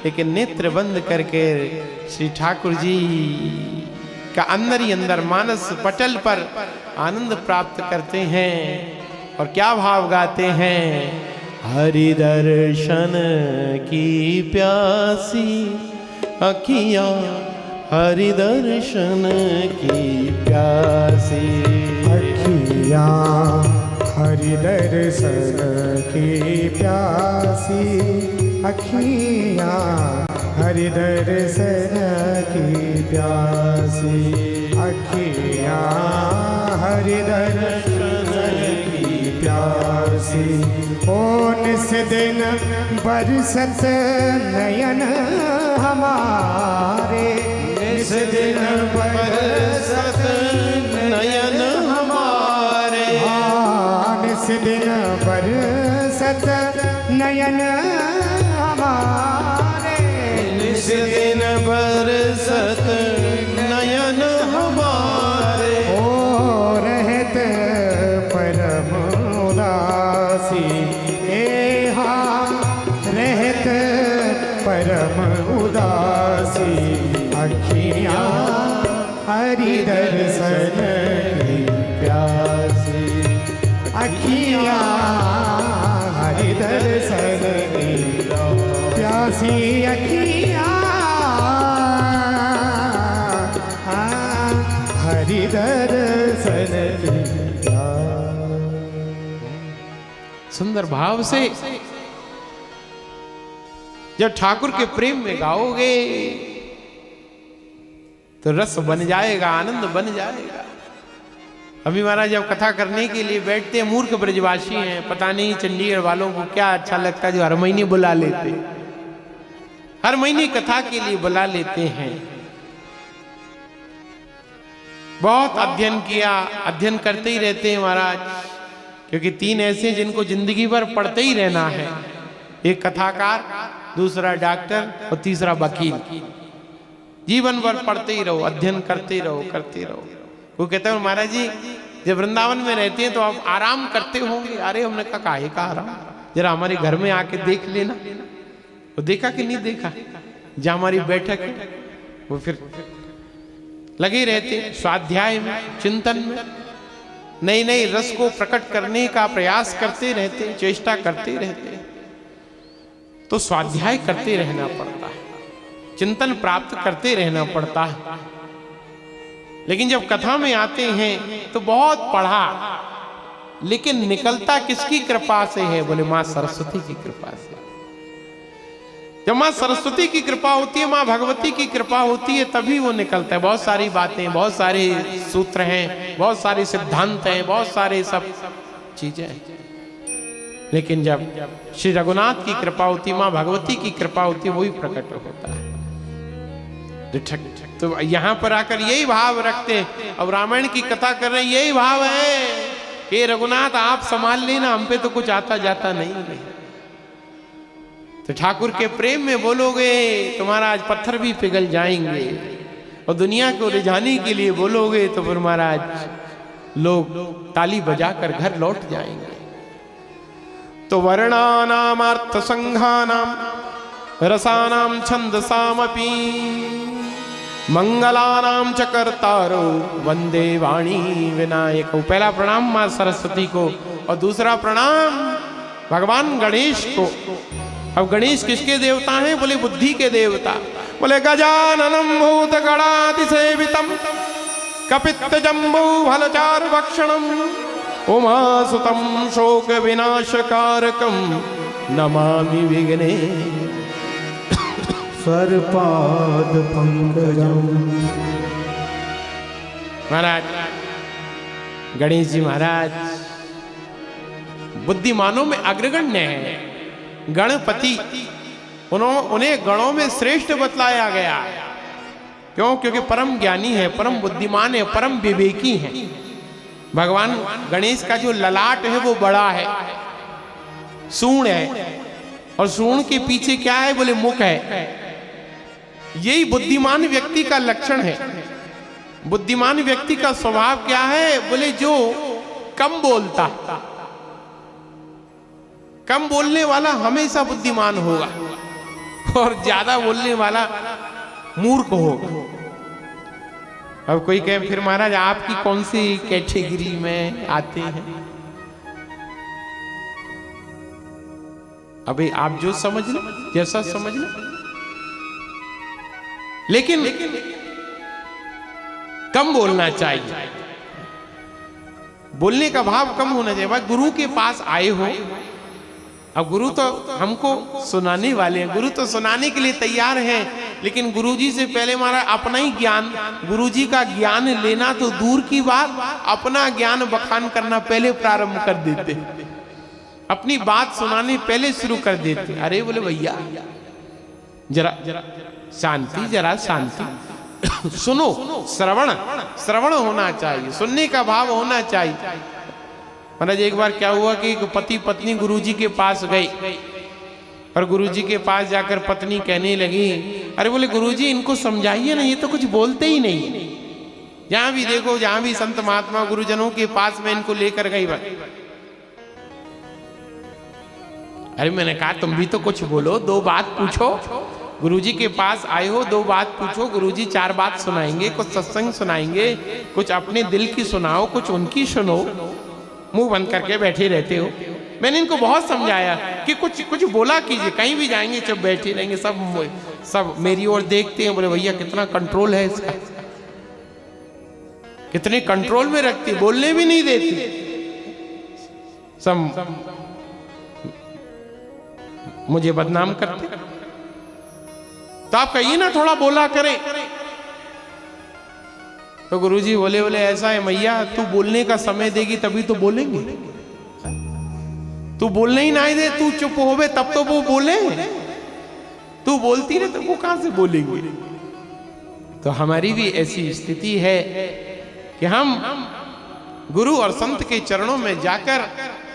D: लेकिन नेत्र बंद करके श्री ठाकुर जी का अंदर ही अंदर मानस पटल पर आनंद प्राप्त करते हैं। और क्या भाव गाते हैं, हरि दर्शन की प्यासी अखियां, हरि दर्शन की प्यासी
A: अखियां, हरि दर्शन की प्यासी अखियां, हरि दर्शन की प्यासी अखियां, हरि दर्शन की प्यासी। ओ निस दिन बरसत नयन हमारे, निस दिन बरसत
D: नयन हमारे,
A: निस दिन बरसत नयन हमारे,
D: निस दिन बरसत नयन हमारे।
A: ओ रहत परम उदासी, ए हाँ रहत परम उदासी, अखियां हरि दर्शन की प्यासी, अखियां हरि दर्शन की प्यासी, अखियां हरि दर्शन की प्यासी।
D: सुंदर भाव से जब ठाकुर के प्रेम में गाओगे तो रस बन जाएगा, आनंद बन जाएगा। अभी महाराज जब कथा करने के लिए बैठते हैं, मूर्ख ब्रजवासी हैं, पता नहीं चंडीगढ़ वालों को क्या अच्छा लगता है जो हर महीने बुला लेते, हर महीने कथा के लिए बुला लेते हैं। बहुत अध्ययन किया, अध्ययन करते ही रहते हैं महाराज, क्योंकि तीन ऐसे जिनको जिंदगी भर पढ़ते ही रहना है, एक कथाकार, दूसरा डॉक्टर और तीसरा वकील। जीवन भर पढ़ते ही रहो, अध्ययन करते रहो, करते रहो। वो कहते हैं महाराज जी जब वृंदावन में रहते हैं तो आप आराम करते होंगे। अरे हमने कहा काहे का आराम, जरा हमारे घर में आके देख लेना। वो देखा कि नहीं देखा, जहाँ हमारी बैठक है वो फिर लगे रहते स्वाध्याय में, चिंतन में, नई नई रस को प्रकट करने का प्रयास करते रहते, चेष्टा करते रहते। तो स्वाध्याय करते रहना पड़ता है, चिंतन प्राप्त करते रहना पड़ता है। लेकिन जब कथा में आते हैं तो बहुत पढ़ा, लेकिन निकलता किसकी कृपा से है? बोले मां सरस्वती की कृपा से। जब मां सरस्वती की कृपा होती है, मां भगवती की कृपा होती है, तभी वो निकलता है। बहुत सारी बातें, बहुत सारे सूत्र हैं, बहुत सारे सिद्धांत हैं, बहुत सारे सब चीजें हैं, लेकिन जब श्री रघुनाथ की कृपा होती है, मां भगवती की कृपा होती है, वही प्रकट होता है। तो यहां पर आकर यही भाव रखते हैं। अब रामायण की कथा कर रहे हैं, यही भाव है कि रघुनाथ आप संभाल लेना, हम पे तो कुछ आता जाता नहीं है। तो ठाकुर के प्रेम में बोलोगे तुम्हारा आज पत्थर भी पिघल जाएंगे, और दुनिया को रिझाने के लिए बोलोगे तो फिर महाराज लोग ताली बजाकर घर लौट जाएंगे। तो वर्णानाम अर्थ संघानाम रसानाम छंदसामपि मंगलानाम च कर्तारो वंदे वाणी विनायक। पहला प्रणाम मां सरस्वती को और दूसरा प्रणाम भगवान गणेश को। अब गणेश किसके देवता हैं? बोले बुद्धि के देवता। बोले गजाननम भूत गणातिसेवितम कपित्त जम्बू फलचार भक्षणम उमासुतम शोक विनाशकारकम नमामि विघ्ने
A: स्वरपाद पंकजम।
D: महाराज गणेश जी महाराज बुद्धिमानों में अग्रगण्य है। गणपति उन्हें गणों में श्रेष्ठ बतलाया गया। क्यों? क्योंकि परम ज्ञानी है, परम बुद्धिमान है, परम विवेकी है। भगवान गणेश का जो ललाट है वो बड़ा है, सूंड है, और सूंड के पीछे क्या है? बोले मुख है। यही बुद्धिमान व्यक्ति का लक्षण है। बुद्धिमान व्यक्ति का स्वभाव क्या है? बोले जो कम बोलता, कम बोलने वाला हमेशा बुद्धिमान होगा, और ज्यादा बोलने वाला मूर्ख होगा। अब कोई कहे फिर महाराज आपकी कौन सी कैटेगरी में आते हैं? अभी आप जो समझ लो, जैसा समझ लो, लेकिन कम बोलना चाहिए। बोलने का भाव कम होना चाहिए। भाई गुरु के पास आए हो, अब गुरु तो हमको सुनाने वाले हैं, गुरु तो सुनाने के लिए तैयार हैं, लेकिन गुरुजी से पहले हमारा अपना ही ज्ञान, गुरुजी का ज्ञान लेना तो दूर की बात, अपना ज्ञान बखान करना पहले प्रारंभ कर देते, अपनी बात सुनाने पहले शुरू कर देते। अरे बोले भैया जरा शांति, जरा शांति सुनो। श्रवण होना चाहिए, सुनने का भाव होना चाहिए। महाराज एक बार क्या हुआ कि पति पत्नी गुरुजी के पास गई, और गुरुजी के पास जाकर पत्नी कहने लगी, अरे बोले गुरुजी इनको समझाइए ना, ये तो कुछ बोलते ही नहीं। जहां भी देखो, जहां भी संत महात्मा गुरुजनों के पास में इनको लेकर गई। अरे मैंने कहा तुम भी तो कुछ बोलो, दो बात पूछो। गुरुजी के पास आए हो, दो बात पूछो। गुरुजी चार बात सुनाएंगे, कुछ सत्संग सुनाएंगे, कुछ अपने दिल की सुनाओ, कुछ उनकी सुनो। मुंह बंद करके बैठे रहते हो। मैंने इनको बहुत समझाया कि कुछ बोला कीजिए, कहीं भी जाएंगे जब बैठे रहेंगे सब मेरी ओर देखते हैं। बोले भैया कितना कंट्रोल है इसका, कितने कंट्रोल में रखती, बोलने भी नहीं देती, सब मुझे बदनाम करते। तो आप कहिए ना थोड़ा बोला करें। तो गुरुजी बोले ऐसा है मैया, तू बोलने का समय देगी तभी तो बोलेंगे। तू बोलने ही ना दे, तू चुप होवे तब तो वो बोले। तू बोलती रहे तो वो कहां से बोलेंगे। तो हमारी भी ऐसी स्थिति है कि हम गुरु और संत के चरणों में जाकर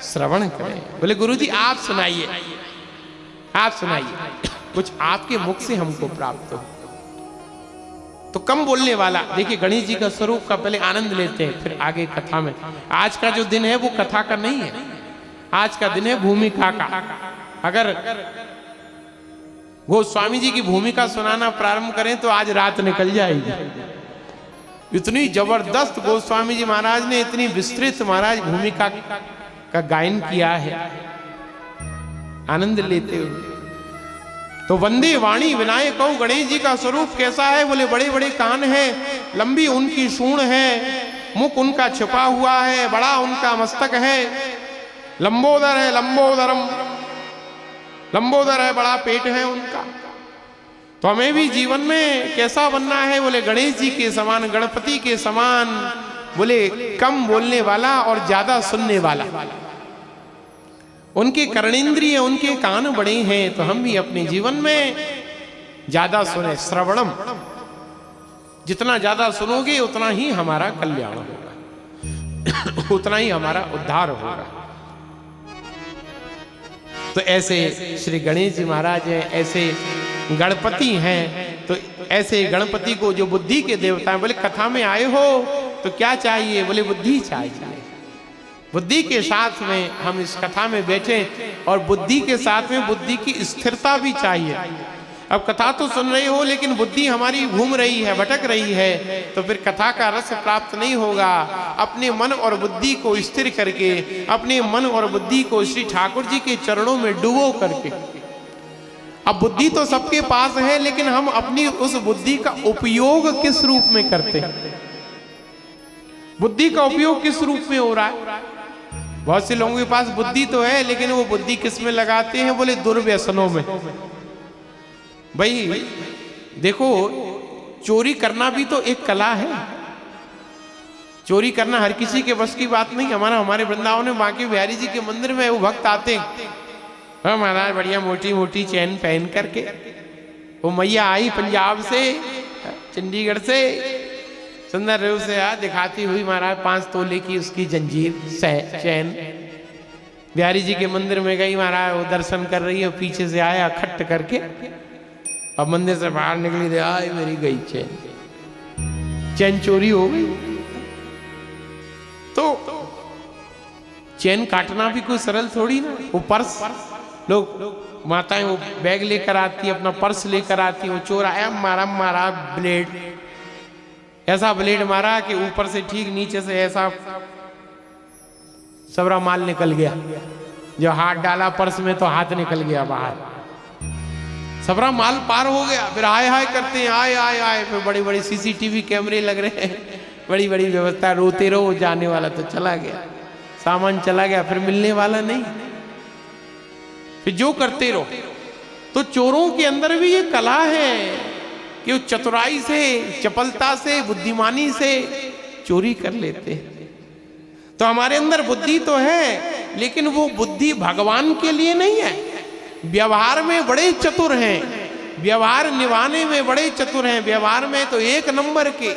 D: श्रवण करें। बोले गुरुजी आप सुनाइए, आप सुनाइए, कुछ आपके मुख से हमको प्राप्त हो। तो कम बोलने वाला, देखिए गणेश जी का स्वरूप का पहले आनंद लेते हैं, फिर आगे कथा में। आज का जो दिन है वो कथा का नहीं है, आज का दिन है भूमिका का। अगर गोस्वामी जी की भूमिका सुनाना प्रारंभ करें तो आज रात निकल जाएगी। इतनी जबरदस्त गोस्वामी जी महाराज ने इतनी विस्तृत महाराज भूमिका का गायन किया है, आनंद लेते हुए। तो वंदे वाणी विनायक गणेश जी का स्वरूप कैसा है? बोले बड़े बड़े कान है, लंबी उनकी सूंड है, मुख उनका छिपा हुआ है, बड़ा उनका मस्तक है, लंबोदर है, लंबोदरम, लंबोदर है, बड़ा पेट है उनका। तो हमें भी जीवन में कैसा बनना है? बोले गणेश जी के समान, गणपति के समान, बोले कम बोलने वाला और ज्यादा सुनने वाला। उनके कर्णेंद्रिय, उनके कान बड़े हैं, तो हम भी अपने जीवन में ज्यादा सुने। श्रवणम, जितना ज्यादा सुनोगे उतना ही हमारा कल्याण होगा, उतना ही हमारा उद्धार होगा। तो ऐसे श्री गणेश जी महाराज हैं, ऐसे गणपति हैं। तो ऐसे गणपति को जो बुद्धि के देवता हैं, बोले कथा में आए हो तो क्या चाहिए? बोले बुद्धि चाहिए। बुद्धि के साथ में हम इस कथा में बैठे और बुद्धि के साथ में बुद्धि की स्थिरता भी चाहिए। अब कथा तो सुन रहे हो लेकिन बुद्धि हमारी घूम रही है, भटक रही है, तो फिर कथा का रस प्राप्त नहीं होगा। अपने मन और बुद्धि को स्थिर करके, अपने मन और बुद्धि को श्री ठाकुर जी के चरणों में डुबो करके, अब बुद्धि तो सबके पास है लेकिन हम अपनी उस बुद्धि का उपयोग किस रूप में करते हैं? बुद्धि का उपयोग किस रूप में हो रहा है? बहुत से लोगों के पास बुद्धि तो है लेकिन वो बुद्धि किस में लगाते हैं? बोले दुर्व्यसनों में। भाई देखो, चोरी करना भी तो एक कला है। चोरी करना हर किसी के बस की बात नहीं। हमारे वृंदावन में बांके बिहारी जी के मंदिर में वो भक्त आते हैं, हाँ महाराज बढ़िया मोटी मोटी चैन पहन करके। वो मैया आई पंजाब से, चंडीगढ़ से, सुंदर रूप से दिखाती हुई महाराज 5 तोले की उसकी जंजीर चैन। बिहारी जी के मंदिर में गई महाराज, वो दर्शन कर रही है, पीछे से आया खट्ट करके, अब मंदिर से बाहर निकली, दे आई मेरी गई चैन। चैन चोरी हो गई। तो चैन काटना भी कोई सरल थोड़ी ना। वो पर्स, लोग माताएं वो बैग लेकर आती, अपना पर्स लेकर आती, वो चोर आया, मारा ब्लेड, ऐसा ब्लेड मारा कि ऊपर से ठीक नीचे से ऐसा सबरा माल निकल गया। जो हाथ डाला पर्स में तो हाथ निकल गया बाहर, सबरा माल पार हो गया। फिर हाय हाय करते हैं, आए। फिर बड़ी बड़ी सीसीटीवी कैमरे लग रहे हैं, बड़ी बड़ी व्यवस्था। रोते रहो, जाने वाला तो चला गया, सामान चला गया, फिर मिलने वाला नहीं। फिर जो करते रहो। तो चोरों के अंदर भी ये कला है कि वो चतुराई से, चपलता से, बुद्धिमानी से चोरी कर लेते हैं। तो हमारे अंदर बुद्धि तो है लेकिन वो बुद्धि भगवान के लिए नहीं है। व्यवहार में बड़े चतुर हैं, व्यवहार निभाने में बड़े चतुर हैं, व्यवहार में तो 1 नंबर के,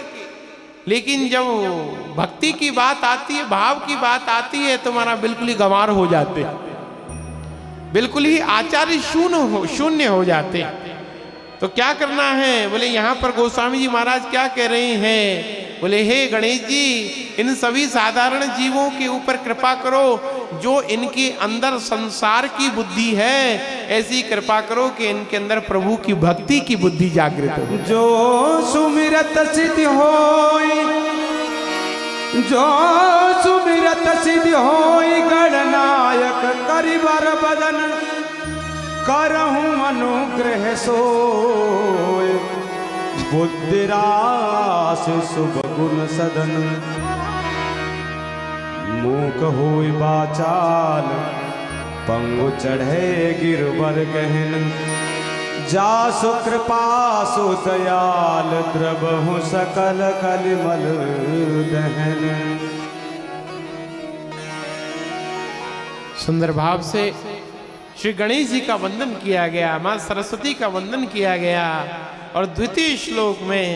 D: लेकिन जब भक्ति की बात आती है, भाव की बात आती है, तो हमारा बिल्कुल ही गंवार हो जाते हैं, बिल्कुल ही आचार्य शून्य हो जाते हैं। तो क्या करना है? बोले यहाँ पर गोस्वामी जी महाराज क्या कह रहे हैं? बोले हे गणेश जी, इन सभी साधारण जीवों के ऊपर कृपा करो, जो इनके अंदर संसार की बुद्धि है, ऐसी कृपा करो कि इनके अंदर प्रभु की भक्ति की बुद्धि जागृत हो।
A: जो सुमिरत सिद्धि होई, जो सुमिरत सिद्धि होई, गणनायक करिबर बदन, करहूं अनुग्रह सोय, बुद्धिरास शुभ गुण सदन, मूक होय बाचाल, पंगु चढ़े गिरवर गहन, जासु कृपा सु दयाल, द्रवहु सकल कलिमल दहन।
D: सुंदर भाव से श्री गणेश जी का वंदन किया गया, मां सरस्वती का वंदन किया गया। और द्वितीय श्लोक में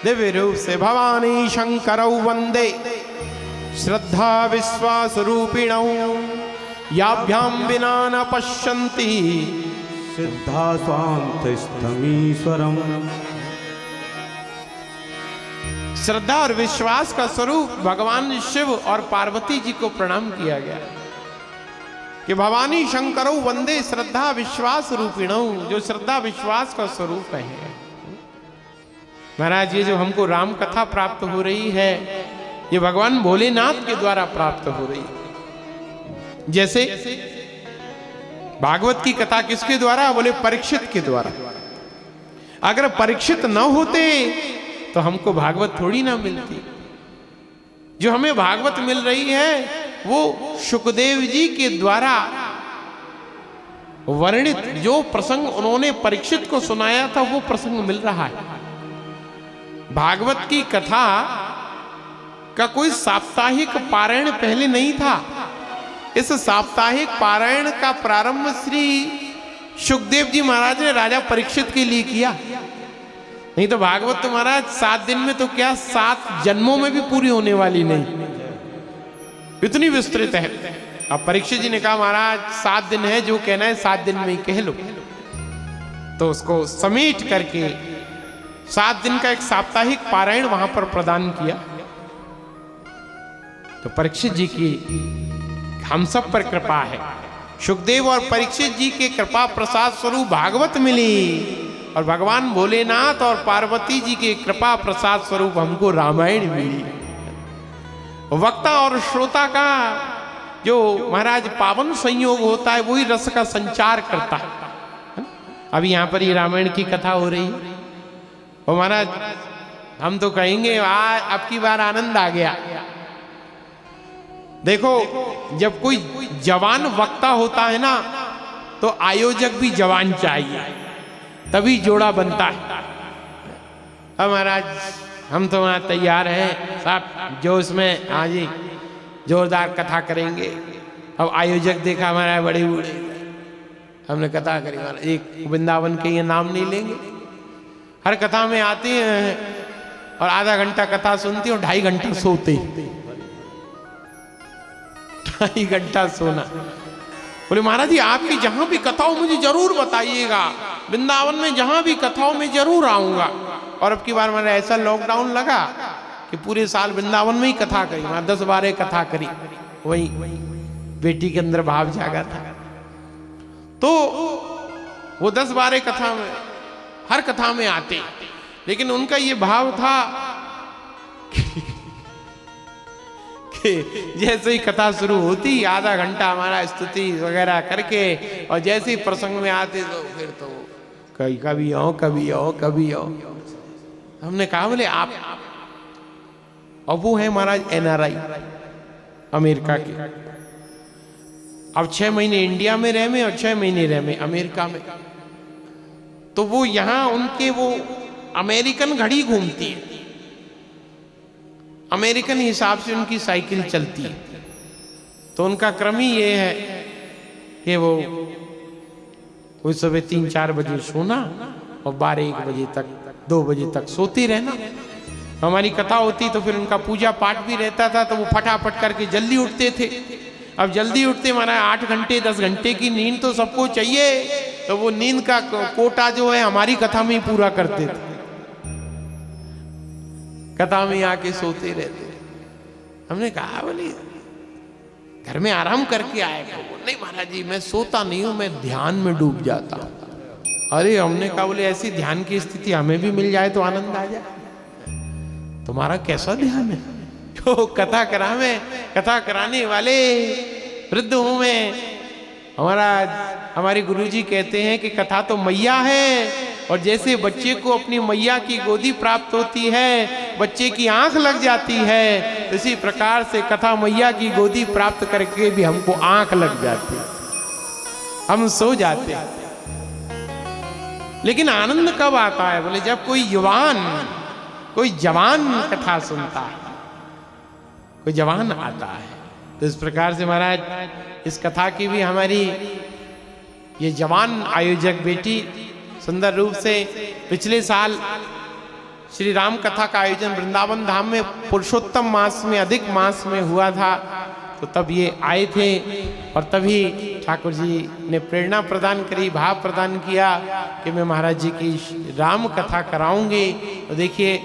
D: दिव्य रूप से भवानी शंकरौ वंदे श्रद्धा विश्वास रूपिणौ, याभ्याम विना न पश्यन्ति
A: सिद्धा स्वान्तस्थमीश्वरम्।
D: श्रद्धा और विश्वास का स्वरूप भगवान शिव और पार्वती जी को प्रणाम किया गया कि भवानी शंकरौ वंदे श्रद्धा विश्वास रूपिणौ, जो श्रद्धा विश्वास का स्वरूप है। महाराज, ये जो हमको राम कथा प्राप्त हो रही है, ये भगवान भोलेनाथ के द्वारा प्राप्त हो रही है। जैसे भागवत की कथा किसके द्वारा? बोले परीक्षित के द्वारा। अगर परीक्षित न होते तो हमको भागवत थोड़ी ना मिलती। जो हमें भागवत मिल रही है वो शुकदेव जी के द्वारा वर्णित जो प्रसंग उन्होंने परीक्षित को सुनाया था वो प्रसंग मिल रहा है। भागवत की कथा का कोई साप्ताहिक पारायण पहले नहीं था। इस साप्ताहिक पारायण का प्रारंभ श्री शुकदेव जी महाराज ने राजा परीक्षित के लिए किया। नहीं तो भागवत तो महाराज 7 दिन में तो क्या 7 जन्मों में भी पूरी होने वाली नहीं, इतनी विस्तृत है। अब परीक्षित जी ने कहा महाराज 7 दिन है, जो कहना है 7 दिन में ही कह लो। तो उसको समेट करके 7 दिन का एक साप्ताहिक पारायण वहां पर प्रदान किया। तो परीक्षित जी की हम सब पर कृपा है। शुकदेव और परीक्षित जी के कृपा प्रसाद स्वरूप भागवत मिली, और भगवान भोलेनाथ और पार्वती जी के कृपा प्रसाद स्वरूप हमको रामायण मिली। वक्ता और श्रोता का जो महाराज पावन संयोग होता है वही रस का संचार करता है। अभी यहाँ पर ये रामायण की कथा हो रही है और महाराज हम तो कहेंगे अब की बार आनंद आ गया। देखो जब कोई जवान वक्ता होता है ना तो आयोजक भी जवान चाहिए, तभी जोड़ा बनता है। अब महाराज हम तो वहां तैयार हैं साहब, जो इसमें हाँ जी जोरदार कथा करेंगे। अब आयोजक देखा हमारा बड़े बूढ़े, हमने कथा करी। एक वृंदावन के ये नाम नहीं लेंगे, हर कथा में आते हैं और आधा घंटा कथा सुनते और 2.5 घंटा सोते। 2.5 घंटा सोना। बोले महाराज जी आपकी जहां भी कथा हो मुझे जरूर बताइएगा, वृंदावन में जहां भी कथाओं में जरूर आऊंगा। और अब की बार मैंने ऐसा लॉकडाउन लगा कि पूरे साल वृंदावन में ही कथा करी। मैं 10-12 कथा करी, वही बेटी के अंदर भाव जागा था। तो वो 10-12 कथा में हर कथा में आते, लेकिन उनका ये भाव था कि जैसे ही कथा शुरू होती आधा घंटा हमारा स्तुति वगैरह करके और जैसे ही प्रसंग में आते तो फिर तो कभी आओ कभी आओ कभी आओ। हमने कहा बोले आप अब वो है महाराज NRI अमेरिका के। अब 6 महीने इंडिया में रहे में और 6 महीने रहे में अमेरिका में। तो वो यहां उनके वो अमेरिकन घड़ी घूमती है, अमेरिकन हिसाब से उनकी साइकिल चलती है। तो उनका क्रम ही ये है कि वो कोई सुबह 3-4 बजे सोना और 12-1 बजे तक 2 बजे तक सोते रहना। हमारी कथा होती तो फिर उनका पूजा पाठ भी रहता था, तो वो फटाफट करके जल्दी उठते थे। अब जल्दी उठते माना 8 घंटे 10 घंटे की नींद तो सबको चाहिए, तो वो नींद का कोटा जो है हमारी कथा में ही पूरा करते थे। कथा में आके सोते रहते। हमने कहा बोले घर में आराम करके आएगा। नहीं महाराज जी मैं सोता नहीं हूं, मैं ध्यान में डूब जाता हूं। अरे हमने कहा बोले ऐसी ध्यान की स्थिति हमें भी मिल जाए तो आनंद आ जाए। तुम्हारा कैसा ध्यान है? जो कथा कराने वाले वृद्ध हूं मैं। हमारे गुरुजी कहते हैं कि कथा तो मैया है, और जैसे बच्चे को अपनी मैया की गोदी प्राप्त होती है, बच्चे की आंख लग जाती है, इसी प्रकार से कथा मैया की गोदी प्राप्त करके भी हमको आंख लग जाती है, हम सो जाते हैं। लेकिन आनंद कब आता है? बोले जब कोई जवान कथा सुनता है, कोई जवान आता है। तो इस प्रकार से महाराज इस कथा की भी हमारी ये जवान आयोजक बेटी सुंदर रूप से पिछले साल श्री राम कथा का आयोजन वृंदावन धाम में पुरुषोत्तम मास में अधिक मास में हुआ था। तो तब ये आए थे और तभी ठाकुर जी ने प्रेरणा प्रदान करी, भाव प्रदान किया कि मैं महाराज जी की राम कथा कराऊंगी। तो देखिए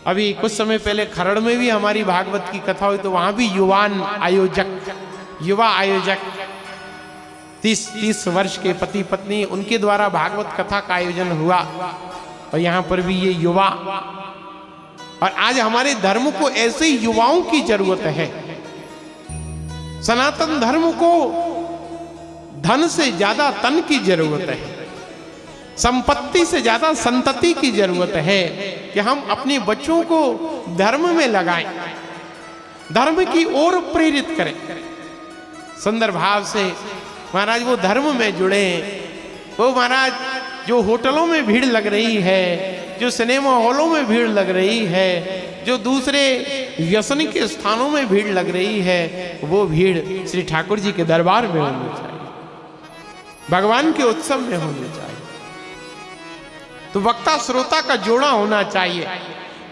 D: अभी कुछ समय पहले खरड़ में भी हमारी भागवत की कथा हुई, तो वहां भी युवा आयोजक 30 वर्ष के पति पत्नी उनके द्वारा भागवत कथा का आयोजन हुआ। और यहाँ पर भी ये युवा, और आज हमारे धर्म को ऐसे युवाओं की जरूरत है। सनातन धर्म को धन से ज्यादा तन की जरूरत है, संपत्ति से ज्यादा संतति की जरूरत है कि हम अपने बच्चों को धर्म में लगाएं, धर्म की ओर प्रेरित करें। सुंदर भाव से महाराज वो धर्म में जुड़े। वो महाराज जो होटलों में भीड़ लग रही है, जो सिनेमा हॉलों में भीड़ लग रही है, जो दूसरे व्यसन के स्थानों में भीड़ लग रही है, वो भीड़ श्री ठाकुर जी के दरबार में होनी चाहिए, भगवान के उत्सव में होनी चाहिए। तो वक्ता श्रोता का जोड़ा होना चाहिए।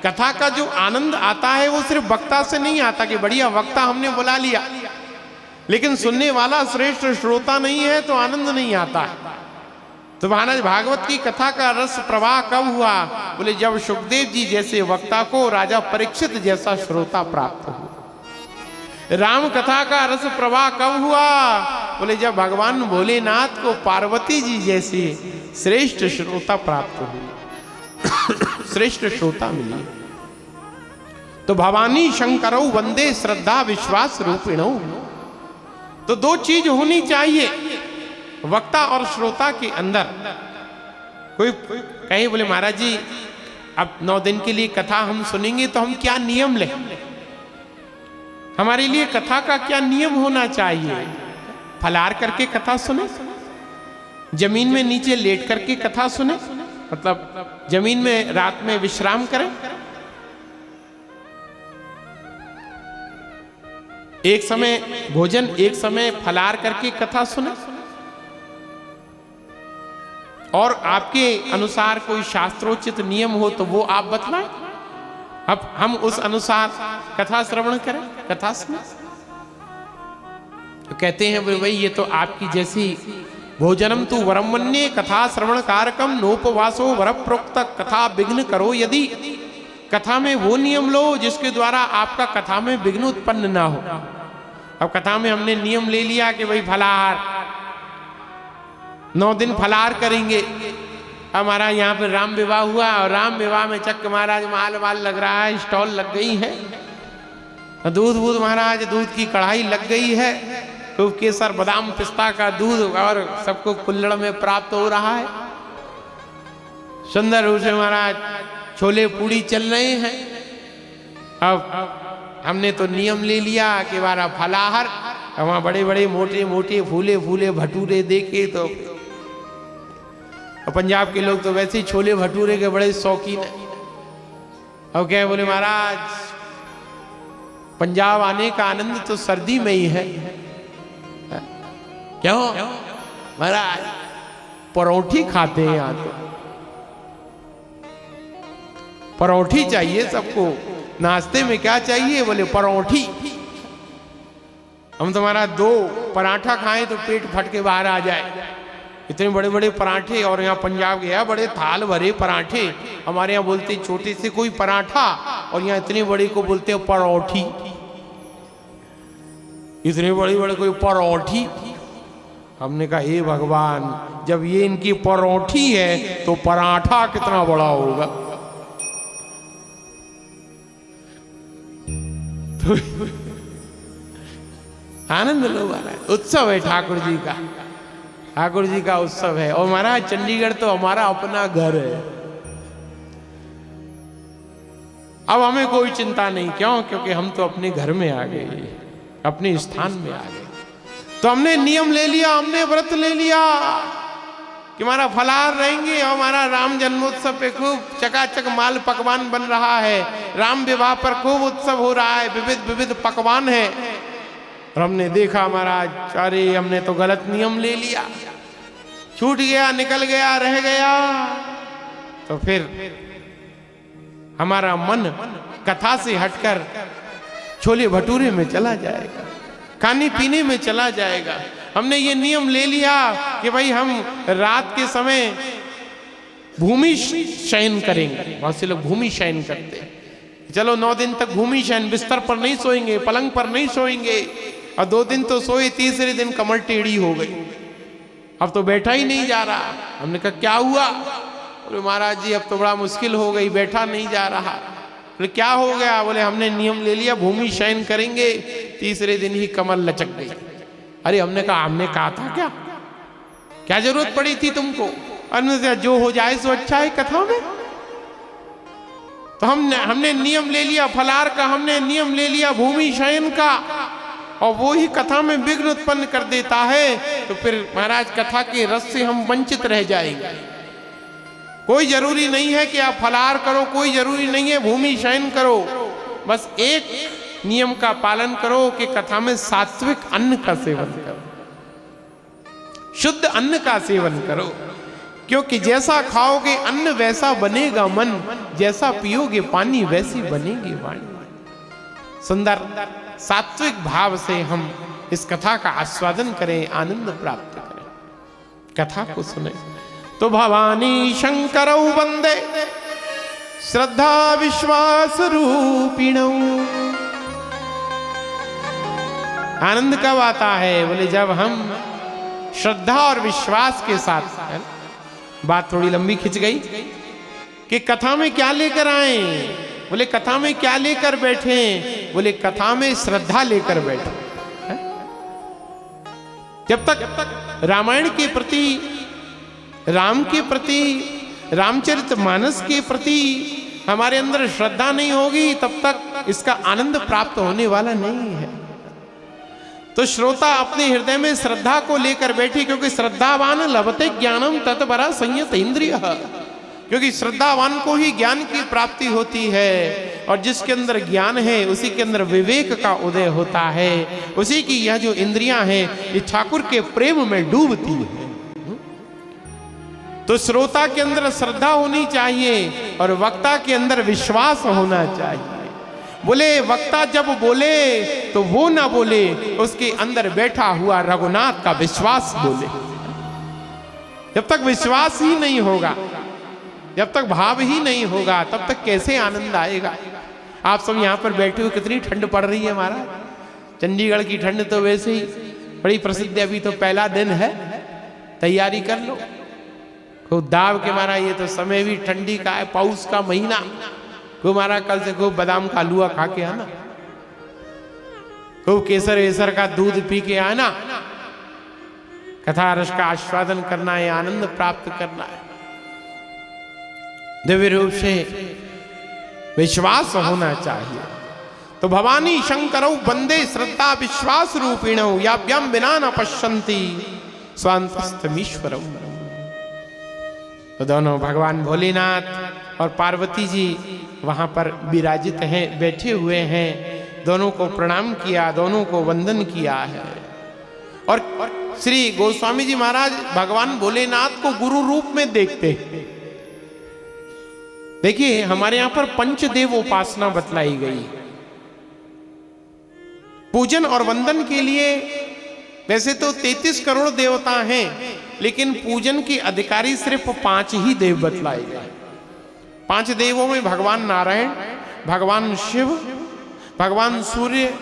D: कथा का जो आनंद आता है वो सिर्फ वक्ता से नहीं आता कि बढ़िया वक्ता हमने बुला लिया, लेकिन सुनने वाला श्रेष्ठ श्रोता नहीं है तो आनंद नहीं आता। तो महाराज भागवत की कथा का रस प्रवाह कब हुआ? बोले जब सुखदेव जी जैसे वक्ता को राजा परीक्षित जैसा श्रोता प्राप्त हुआ। राम कथा का रस प्रवाह कब हुआ? बोले जब भगवान भोलेनाथ को पार्वती जी जैसी श्रेष्ठ श्रोता प्राप्त हुई, श्रेष्ठ श्रोता मिली। तो भवानी शंकरौ वंदे श्रद्धा विश्वास रूपिणौ। तो दो चीज होनी चाहिए वक्ता और श्रोता के अंदर। कोई कहे बोले महाराज जी अब 9 दिन के लिए कथा हम सुनेंगे तो हम क्या नियम लें? हमारे लिए कथा का क्या नियम होना चाहिए? फलाहार करके कथा सुने, जमीन में नीचे लेट करके कथा सुने, मतलब जमीन में रात में विश्राम करें, एक समय भोजन एक समय फलाहार करके कथा सुने, और आपके अनुसार कोई शास्त्रोचित नियम हो तो वो आप बतलाएं। अब हम उस अनुसार कथा श्रवण करें, कथा सुने। तो कहते हैं भाई ये तो आपकी जैसी भोजनम तु वरम मन्ये कथा श्रवण कारकम नोपवासो वर प्रोक्त कथा विघ्न करो यदि। कथा में वो नियम लो जिसके द्वारा आपका कथा में विघ्न उत्पन्न ना हो। अब कथा में हमने नियम ले लिया कि भाई फलाहार 9 दिन फलाहार करेंगे। हमारा यहाँ पे राम विवाह हुआ और राम विवाह में चक्क महाराज माल वाल लग रहा है, स्टॉल लग गई है, दूध वूध महाराज दूध की कढ़ाई लग गई है, खूब केसर बादाम पिस्ता का दूध और सबको कुल्हड़ में प्राप्त हो रहा है। सुंदर रूप से महाराज छोले पूड़ी चल रहे हैं। अब हमने तो नियम ले लिया कि हमारा फलाहार, वहाँ बड़े बड़े मोटे मोटे फूले फूले भटूरे देखे। तो पंजाब के लोग तो वैसे ही छोले भटूरे के बड़े शौकीन है। अब क्या बोले महाराज पंजाब आने का आनंद तो सर्दी में ही है। क्यों महाराज? परौठी खाते हैं यहाँ तो, परौठी चाहिए सबको। नाश्ते में क्या चाहिए? बोले परौठी। हम तुम्हारा 2 पराठा खाएं तो पेट फट के बाहर आ जाए, इतने बड़े बड़े पराठे। और यहाँ पंजाब गया बड़े थाल भरे पराठे, हमारे यहाँ बोलते छोटे से कोई पराठा, और यहाँ इतने बड़े को बोलते हैं परौठी। इतने बड़े बड़े कोई परौठी। हमने कहा हे भगवान, जब ये इनकी परौठी है तो पराठा कितना बड़ा होगा। तो आनंद लो महाराज, उत्सव है ठाकुर जी का, ठाकुर जी का उत्सव है। और महाराज चंडीगढ़ तो हमारा अपना घर है। अब हमें कोई चिंता नहीं। क्यों? क्योंकि हम तो अपने घर में आ गए, अपने स्थान में आ गए। तो हमने नियम ले लिया, हमने व्रत ले लिया कि हमारा फलाहार रहेंगे, और हमारा राम जन्मोत्सव पे खूब चकाचक माल पकवान बन रहा है, राम विवाह पर खूब उत्सव हो रहा है, विविध विविध पकवान है। और हमने देखा महाराज अरे हमने तो गलत नियम ले लिया, छूट गया, निकल गया, रह गया। तो फिर हमारा मन कथा से हटकर छोले भटूरे में चला जाएगा, खाने पीने में चला जाएगा। हमने ये नियम ले लिया कि भाई हम रात के समय भूमि शयन करेंगे। बहुत से लोग भूमि शयन करते हैं, चलो 9 दिन तक भूमि शयन, बिस्तर पर नहीं सोएंगे, पलंग पर नहीं सोएंगे। और 2 दिन तो सोए, तीसरे दिन कमर टेढ़ी हो गई, अब तो बैठा ही नहीं जा रहा। हमने कहा क्या हुआ? बोले महाराज जी अब तो बड़ा मुश्किल हो गई, बैठा नहीं जा रहा। बोले क्या हो गया? बोले हमने नियम ले लिया भूमि शयन करेंगे, तीसरे दिन ही कमर लचक गई। अरे हमने कहा था क्या? क्या जरूरत पड़ी थी तुमको? अन्न जो हो जाए सो अच्छा है कथा में। तो हमने नियम ले लिया फलाहार का, हमने नियम ले लिया भूमि शयन का, और वो ही कथा में विघ्न उत्पन्न कर देता है। तो फिर महाराज कथा के रस से हम वंचित रह जाएंगे। कोई जरूरी नहीं है कि आप फलाहार करो, कोई जरूरी नहीं है भूमि शयन करो, बस एक नियम का पालन करो कि कथा में सात्विक अन्न का सेवन करो, शुद्ध अन्न का सेवन करो, क्योंकि जैसा खाओगे अन्न वैसा बनेगा मन, जैसा पियोगे पानी वैसी बनेगी वाणी। सुंदर सात्विक भाव से हम इस कथा का आस्वादन करें, आनंद प्राप्त करें, कथा को सुने। तो भवानी शंकरौ वंदे श्रद्धा विश्वास रूपिणौ। आनंद कब आता है? बोले जब हम श्रद्धा और विश्वास के साथ, है? बात थोड़ी लंबी खिंच गई कि कथा में क्या लेकर आए? बोले कथा में क्या लेकर बैठे? बोले कथा में श्रद्धा लेकर बैठे। है? जब तक रामायण के प्रति, राम के प्रति, रामचरितमानस के प्रति हमारे अंदर श्रद्धा नहीं होगी, तब तक इसका आनंद प्राप्त होने वाला नहीं है। तो श्रोता अपने हृदय में श्रद्धा को लेकर बैठे, क्योंकि श्रद्धावान लभते ज्ञानम तत्परा संयत इंद्रिय, क्योंकि श्रद्धावान को ही ज्ञान की प्राप्ति होती है, और जिसके अंदर ज्ञान है उसी के अंदर विवेक का उदय होता है, उसी की यह जो इंद्रियां हैं ये ठाकुर के प्रेम में डूबती है। तो श्रोता के अंदर श्रद्धा होनी चाहिए और वक्ता के अंदर विश्वास होना चाहिए। बोले वक्ता जब बोले तो वो ना बोले, उसके अंदर बैठा हुआ रघुनाथ का विश्वास बोले। जब तक विश्वास ही नहीं होगा, जब तक भाव ही नहीं होगा, तब तक कैसे आनंद आएगा? आप सब यहाँ पर बैठे हुए, कितनी ठंड पड़ रही है महाराज। चंडीगढ़ की ठंड तो वैसे ही बड़ी प्रसिद्ध है, अभी तो पहला दिन है, तैयारी कर लो खूब दाव के मारा। ये तो समय भी ठंडी का है, पौष का महीना। खूब मारा कल से खूब बादाम का हलवा खा के आना, खूब केसर वेसर का दूध पी के आना, कथा रस का आस्वादन करना है, आनंद प्राप्त करना है। दिव्य रूप से विश्वास होना चाहिए। तो भवानी शंकरौ वंदे श्रद्धा विश्वास रूपिणौ याभ्याम विना न पश्यन्ति स्वान्तस्थमीश्वरौ। तो दोनों भगवान भोलेनाथ और पार्वती जी वहां पर विराजित हैं, बैठे हुए हैं। दोनों को प्रणाम किया, दोनों को वंदन किया है। और श्री गोस्वामी जी महाराज भगवान भोलेनाथ को गुरु रूप में देखते हैं। देखिए हमारे यहां पर पंचदेव उपासना बतलाई गई। पूजन और वंदन के लिए वैसे तो 33 करोड़ देवता हैं, लेकिन पूजन के अधिकारी सिर्फ 5 ही देव बतलाए गए। 5 देवों में भगवान नारायण, भगवान शिव, भगवान सूर्य,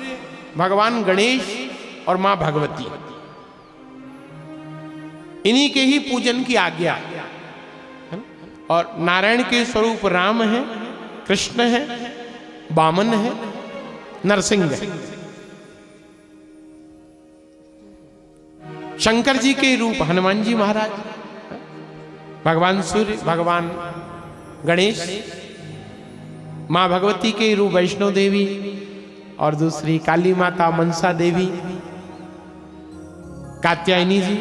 D: भगवान गणेश और मां भगवती, इन्हीं के ही पूजन की आज्ञा। और नारायण के स्वरूप राम है, कृष्ण है, वामन है, नरसिंह है। शंकर जी के रूप हनुमान जी महाराज, भगवान सूर्य, भगवान गणेश, मां भगवती के रूप वैष्णो देवी, और दूसरी काली माता मनसा देवी, कात्यायनी जी,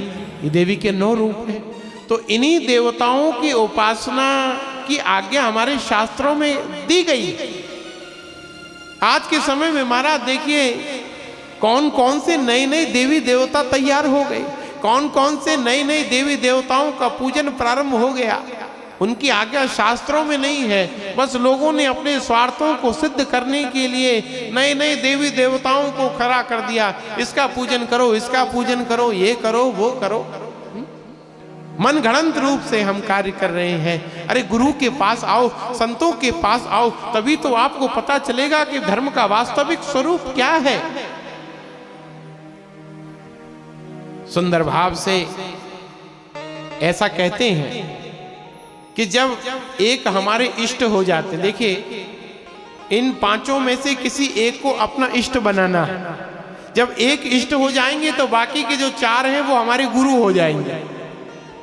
D: ये देवी के 9 रूप हैं। तो इन्हीं देवताओं की उपासना की आज्ञा हमारे शास्त्रों में दी गई। आज के समय में महाराज देखिए कौन कौन से नए नए देवी देवता तैयार हो गए, कौन कौन से नए नए देवी देवताओं का पूजन प्रारंभ हो गया। उनकी आज्ञा शास्त्रों में नहीं है, बस लोगों ने अपने स्वार्थों को सिद्ध करने के लिए नए नए देवी देवताओं को खड़ा कर दिया। इसका पूजन करो, इसका पूजन करो, ये करो, वो करो। मन घड़ंत रूप से हम कार्य कर रहे हैं। अरे गुरु के पास आओ, संतों के पास आओ, तभी तो आपको पता चलेगा कि धर्म का वास्तविक स्वरूप क्या है। सुंदर भाव से ऐसा कहते हैं कि जब एक हमारे इष्ट हो जाते, देखिए इन 5 में से किसी एक को अपना इष्ट बनाना है। जब एक इष्ट हो जाएंगे तो बाकी के जो 4 हैं वो हमारे गुरु हो जाएंगे।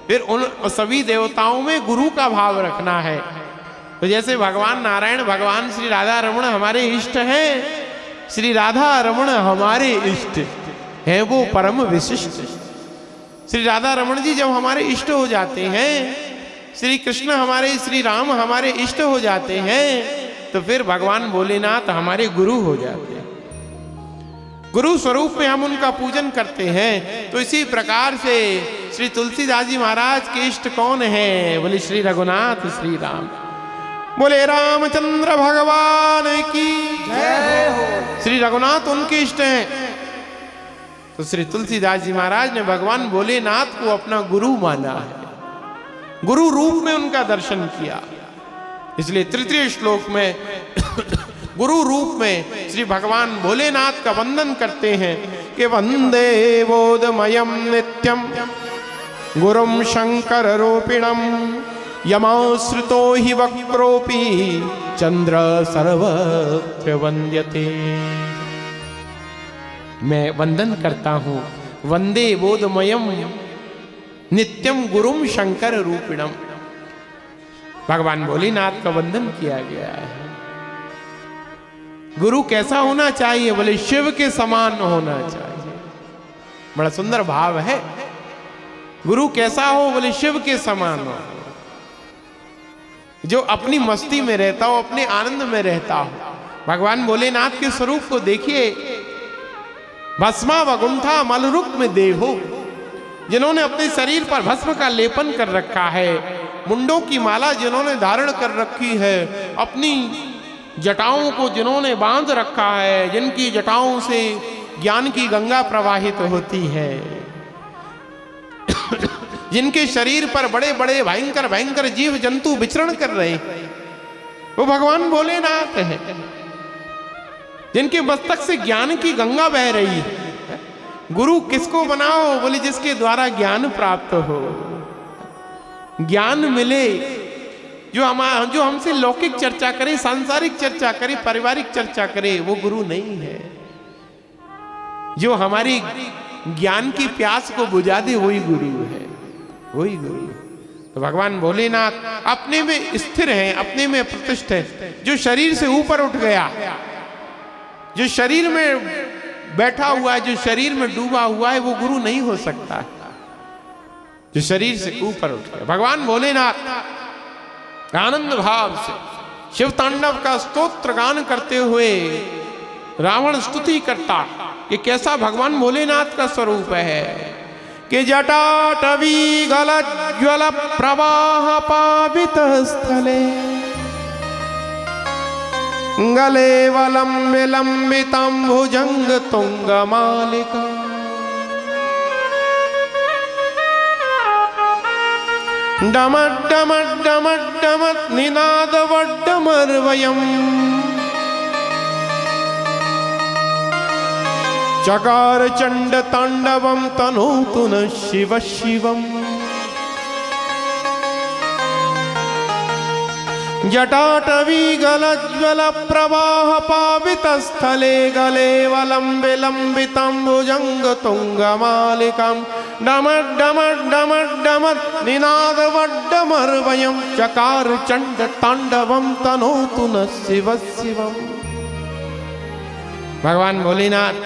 D: फिर उन सभी देवताओं में गुरु का भाव रखना है। तो जैसे भगवान नारायण, भगवान श्री राधा रमण हमारे इष्ट हैं, श्री राधा रमण हमारे इष्ट हैं, वो परम विशिष्ट। श्री राधा रमण जी जब हमारे इष्ट हो जाते हैं, श्री कृष्ण हमारे, श्री राम हमारे इष्ट हो जाते हैं, तो फिर भगवान भोलेनाथ हमारे गुरु हो जाते हैं। गुरु स्वरूप में हम उनका पूजन करते हैं। तो इसी प्रकार से श्री तुलसीदास जी महाराज के इष्ट कौन है? बोले श्री रघुनाथ श्री राम। बोले रामचंद्र भगवान की जय हो। श्री रघुनाथ उनके इष्ट हैं। तो श्री तुलसीदास जी महाराज ने भगवान भोलेनाथ को अपना गुरु माना है, गुरु रूप में उनका दर्शन किया। इसलिए तृतीय श्लोक में गुरु रूप में श्री भगवान भोलेनाथ का वंदन करते हैं कि वंदे बोधमयम नित्यम गुरुम शंकर रूपिणम यमाश्रितो हि वक्रोपि चंद्र सर्वत्र वंद्यते। मैं वंदन करता हूं वंदे बोधमयम नित्यम गुरुम शंकर रूपिणम। भगवान भोलेनाथ का वंदन किया गया है। गुरु कैसा होना चाहिए? बोले शिव के समान होना चाहिए। बड़ा सुंदर भाव है। गुरु कैसा हो? बोले शिव के समान हो, जो अपनी मस्ती में रहता हो, अपने आनंद में रहता हो। भगवान भोलेनाथ के स्वरूप को देखिए। भस्मा वगुंठा मलरुक में देहो, जिन्होंने अपने शरीर पर भस्म का लेपन कर रखा है, मुंडों की माला जिन्होंने धारण कर रखी है, अपनी जटाओं को जिन्होंने बांध रखा है, जिनकी जटाओं से ज्ञान की गंगा प्रवाहित होती है, जिनके शरीर पर बड़े बड़े भयंकर भयंकर जीव जंतु विचरण कर रहे हैं, वो भगवान भोलेनाथ हैं। जिनके मस्तक से ज्ञान की गंगा बह रही है। गुरु किसको बनाओ? बोले जिसके द्वारा ज्ञान प्राप्त हो, ज्ञान मिले, जो हमसे लौकिक चर्चा करे, सांसारिक चर्चा करे, पारिवारिक चर्चा करे, वो गुरु नहीं है। जो हमारी ज्ञान की प्यास को बुझा दे, वही गुरु है, वही गुरु। तो भगवान भोलेनाथ अपने में स्थिर हैं, अपने में प्रतिष्ठित है। जो शरीर से ऊपर उठ गया, जो शरीर में बैठा हुआ है, जो शरीर में डूबा हुआ है, वो गुरु नहीं हो सकता। जो शरीर से ऊपर उठ गया, भगवान भोलेनाथ आनंद भाव से शिव तांडव का स्तोत्र गान करते हुए रावण स्तुति करता कि कैसा भगवान भोलेनाथ का स्वरूप है कि जटाटवी गलज्ज्वल प्रवाह पावित स्थले गले वलंबितं भुजंग तुंग मालिका डमट डमट डमट डमट निनाद वड्डमर्वयम् चकार चंड तांडवम तनोतु न शिव शिवम जटाटवी गलज्ज्वल प्रवाह पावित स्थले गले वलंबितं भुजंग तुंग मालिकम डमट डमट डमट डमट निनाद वड्डमर्वयम् चकार चंड तांडवम तनोतु न शिव शिवम। भगवान भोलेनाथ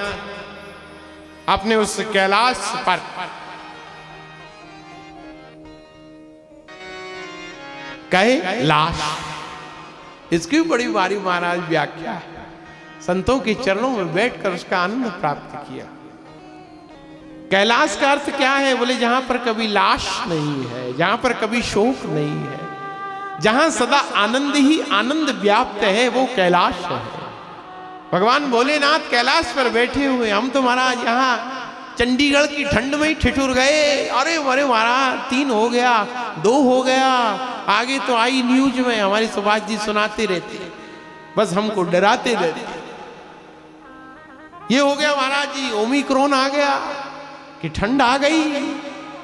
D: अपने उस कैलाश पर कहे लाश, इसकी बड़ी भारी महाराज व्याख्या है। संतों के चरणों में बैठकर उसका आनंद प्राप्त किया। कैलाश का अर्थ क्या है? बोले जहां पर कभी लाश नहीं है, जहां पर कभी शोक नहीं है, जहां सदा आनंद ही आनंद व्याप्त है, वो कैलाश है। भगवान भोलेनाथ कैलाश पर बैठे हुए। हम तो महाराज यहाँ चंडीगढ़ की ठंड में ही ठिठुर गए। अरे अरे महाराज 3 हो गया, 2 हो गया, आगे तो आई न्यूज में हमारे सुभाष जी सुनाते रहते, बस हमको डराते रहते। ये हो गया महाराज जी, ओमिक्रॉन आ गया, कि ठंड आ गई,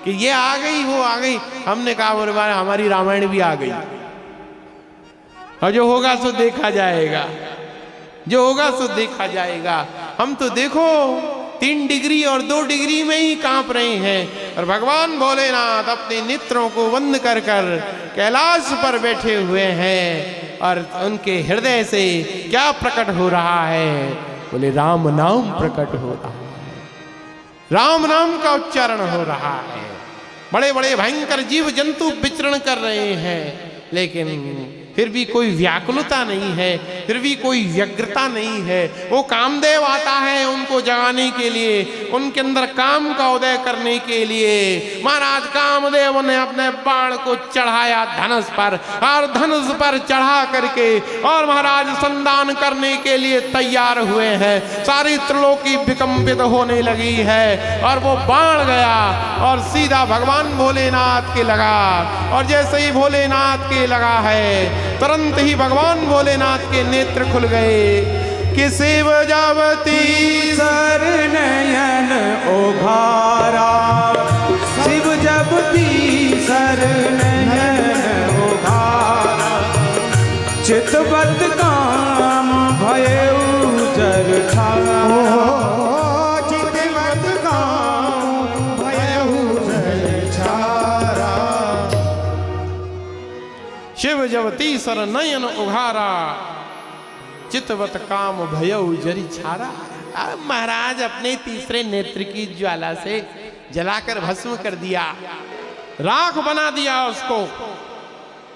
D: कि ये आ गई, वो आ गई। हमने कहा बोले हमारी रामायण भी आ गई, और जो होगा सो देखा जाएगा, जो होगा सो देखा जाएगा। हम तो देखो 3 डिग्री और 2 डिग्री में ही कांप रहे हैं, और भगवान भोलेनाथ अपने नेत्रों को बंद कर कर कैलाश पर बैठे हुए हैं और उनके हृदय से क्या प्रकट हो रहा है? बोले राम नाम प्रकट हो रहा है, राम नाम का उच्चारण हो रहा है। बड़े बड़े भयंकर जीव जंतु विचरण कर रहे हैं, लेकिन फिर भी कोई व्याकुलता नहीं है, फिर भी कोई व्यग्रता नहीं है। वो कामदेव आता है उनको जगाने के लिए, उनके अंदर काम का उदय करने के लिए। महाराज कामदेव ने अपने बाण को चढ़ाया धनुष पर, और धनुष पर चढ़ा करके और महाराज संधान करने के लिए तैयार हुए हैं। सारी त्रिलोकी विकंपित होने लगी है और वो बाण गया और सीधा भगवान भोलेनाथ के लगा। और जैसे ही भोलेनाथ के लगा है, तुरंत ही भगवान भोलेनाथ के नेत्र खुल गए कि शिव जबती
B: सर नयन ओघारा, शिव जबती सर नयन ओघारा, चितवत काम भयउ जर छारा,
A: चितवत काम भयउ जर छारा।
D: शिव जवती सर नयन उघारा, चितवत काम भयउ जरी छारा। अब महाराज अपने तीसरे नेत्र की ज्वाला से जलाकर भस्म कर दिया, राख बना दिया उसको।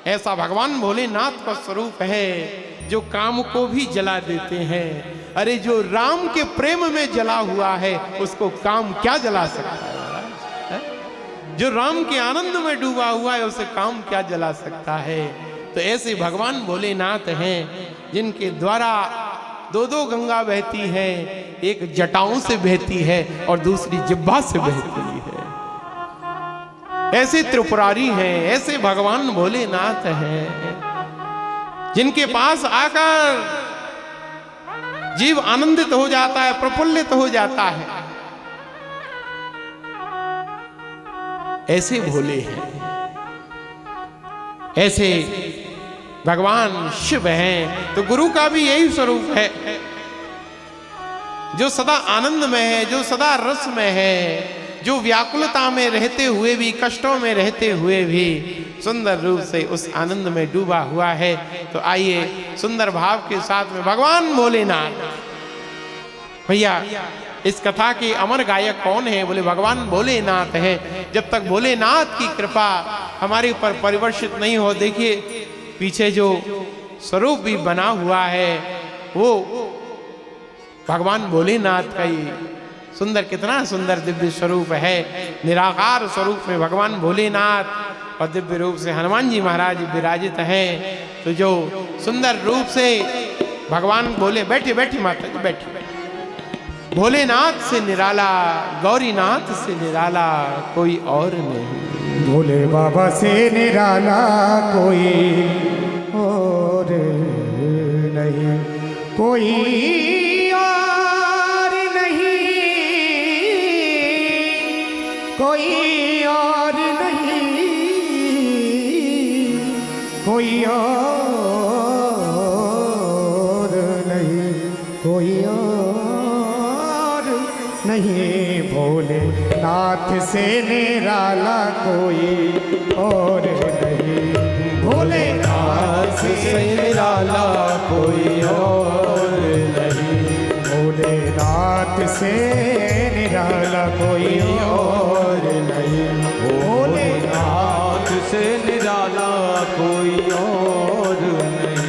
D: ऐसा भगवान भोलेनाथ का स्वरूप है जो काम को भी जला देते हैं। अरे जो राम के प्रेम में जला हुआ है उसको काम क्या जला सकता है? जो राम के आनंद में डूबा हुआ है उसे काम क्या जला सकता है? तो ऐसे भगवान भोलेनाथ हैं जिनके द्वारा दो दो गंगा बहती है, एक जटाओं से बहती है और दूसरी जिह्वा से बहती है। ऐसे त्रिपुरारी हैं, ऐसे भगवान भोलेनाथ हैं जिनके पास आकर जीव आनंदित हो जाता है, प्रफुल्लित हो जाता है। ऐसे भोले हैं, ऐसे भगवान शिव हैं। तो गुरु का भी यही स्वरूप है, जो सदा आनंद में है, जो सदा रस में है, जो व्याकुलता में रहते हुए भी, कष्टों में रहते हुए भी सुंदर रूप से उस आनंद में डूबा हुआ है। तो आइए सुंदर भाव के साथ में भगवान भोलेनाथ। भैया इस कथा के अमर गायक कौन है? बोले भगवान भोलेनाथ है। जब तक भोलेनाथ की कृपा हमारे ऊपर परिवर्षित नहीं हो, देखिए पीछे जो स्वरूप भी बना हुआ है वो भगवान भोलेनाथ का ही सुंदर, कितना सुंदर दिव्य स्वरूप है। निराकार स्वरूप में भगवान भोलेनाथ और दिव्य रूप से हनुमान जी महाराज विराजित हैं। तो जो सुंदर रूप से भगवान भोले, बैठे बैठे माता जी बैठे, भोलेनाथ से निराला, गौरीनाथ से निराला कोई और नहीं।
A: भोले बाबा से निराला कोई और नहीं, कोई और नहीं, कोई और नहीं, कोई और नहीं, कोई और नहीं। भोलेनाथ से निराला कोई और नहीं, भोलेनाथ
B: से निराला कोई और नहीं,
A: भोलेनाथ से निराला कोई और नहीं,
B: भोलेनाथ से निराला कोई और नहीं,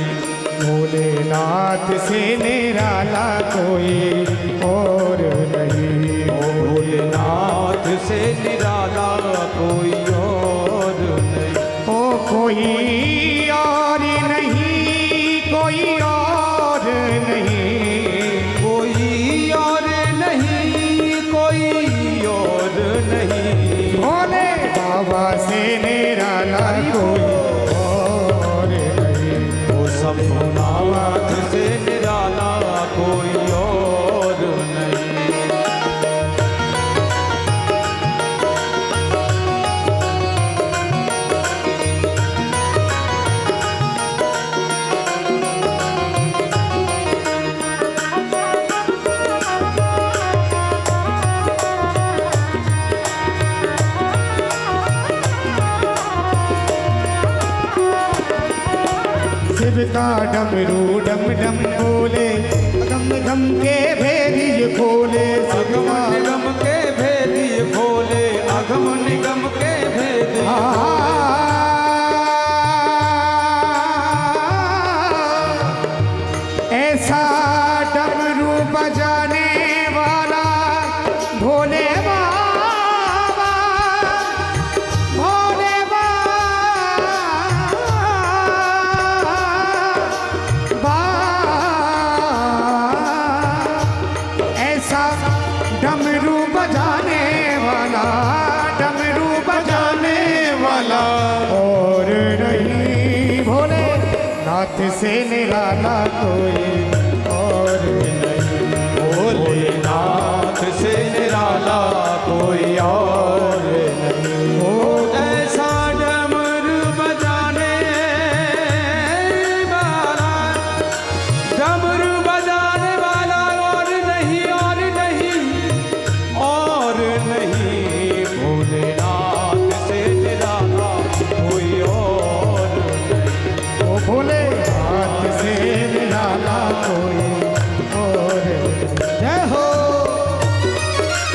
A: भोलेनाथ से निराला कोई और नहीं,
B: भोलेनाथ से निराला कोई और नहीं।
A: ओ कोई और नहीं, कोई और नहीं,
B: कोई और नहीं, कोई और नहीं,
A: भोले बाबा से निराला कोई और नहीं,
B: वो शंभुनाथ से निराला कोई और नहीं।
A: का डमरू डम डम बोले, गम गम के भेदी खोले।
B: अगम निगम के भेदी खोले, अगम निगम के भेदी।
A: ऐसा डमरू बजाने वाला भोले बाबा, भोले बाबा। ऐसा डमरू बजाने वाला, डमरू बजाने वाला और नहीं भोले नाथ से निराला कोई और नहीं।
B: भोलेनाथ से निराला कोई और नहीं। हो ऐसा डमरू बजाने वाला, डमरू बजाने वाला और नहीं, और नहीं, और नहीं। भोलेनाथ से निराला कोई और नहीं।
A: ओ भोले नाथ से निराला कोई और नहीं। जय हो,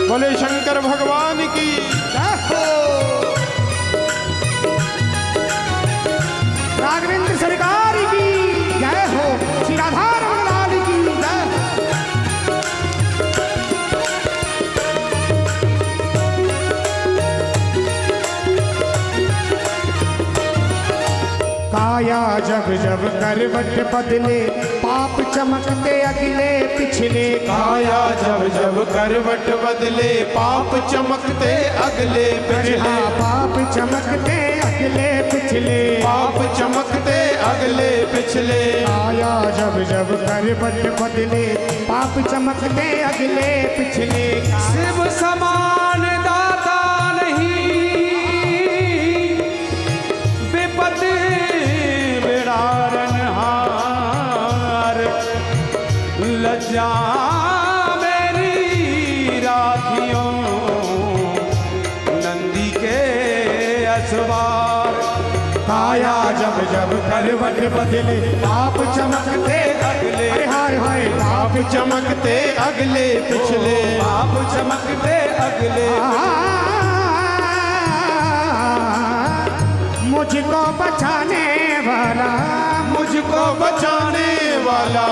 D: बोले शंकर भगवान की।
A: जय हो। राघवेंद्र सरकार की जय हो, श्री राधा रमण लाल की जय हो। काया जब जब करवट बदले, पाप चमकते अगले पिछले।
B: काया जब जब करवट बदले, पाप चमकते अगले पिछले।
A: हाँ, पाप चमकते अगले पिछले।
B: पाप चमकते अगले पिछले।
A: काया जब जब करवट बदले, पाप चमकते अगले पिछले।
B: शिव समान दाता नहीं, विपत्ति बिड़ारन हार। लज्जा मेरी राखियों, नंदी के असवार।
A: काया जब जब करवट बदले, पाप चमकते
B: अगले।
A: अरे हाय हाय,
B: पाप चमकते अगले पिछले। पाप चमकते अगले।
A: मुझको बचाने वाला,
B: मुझको बचाने वाला,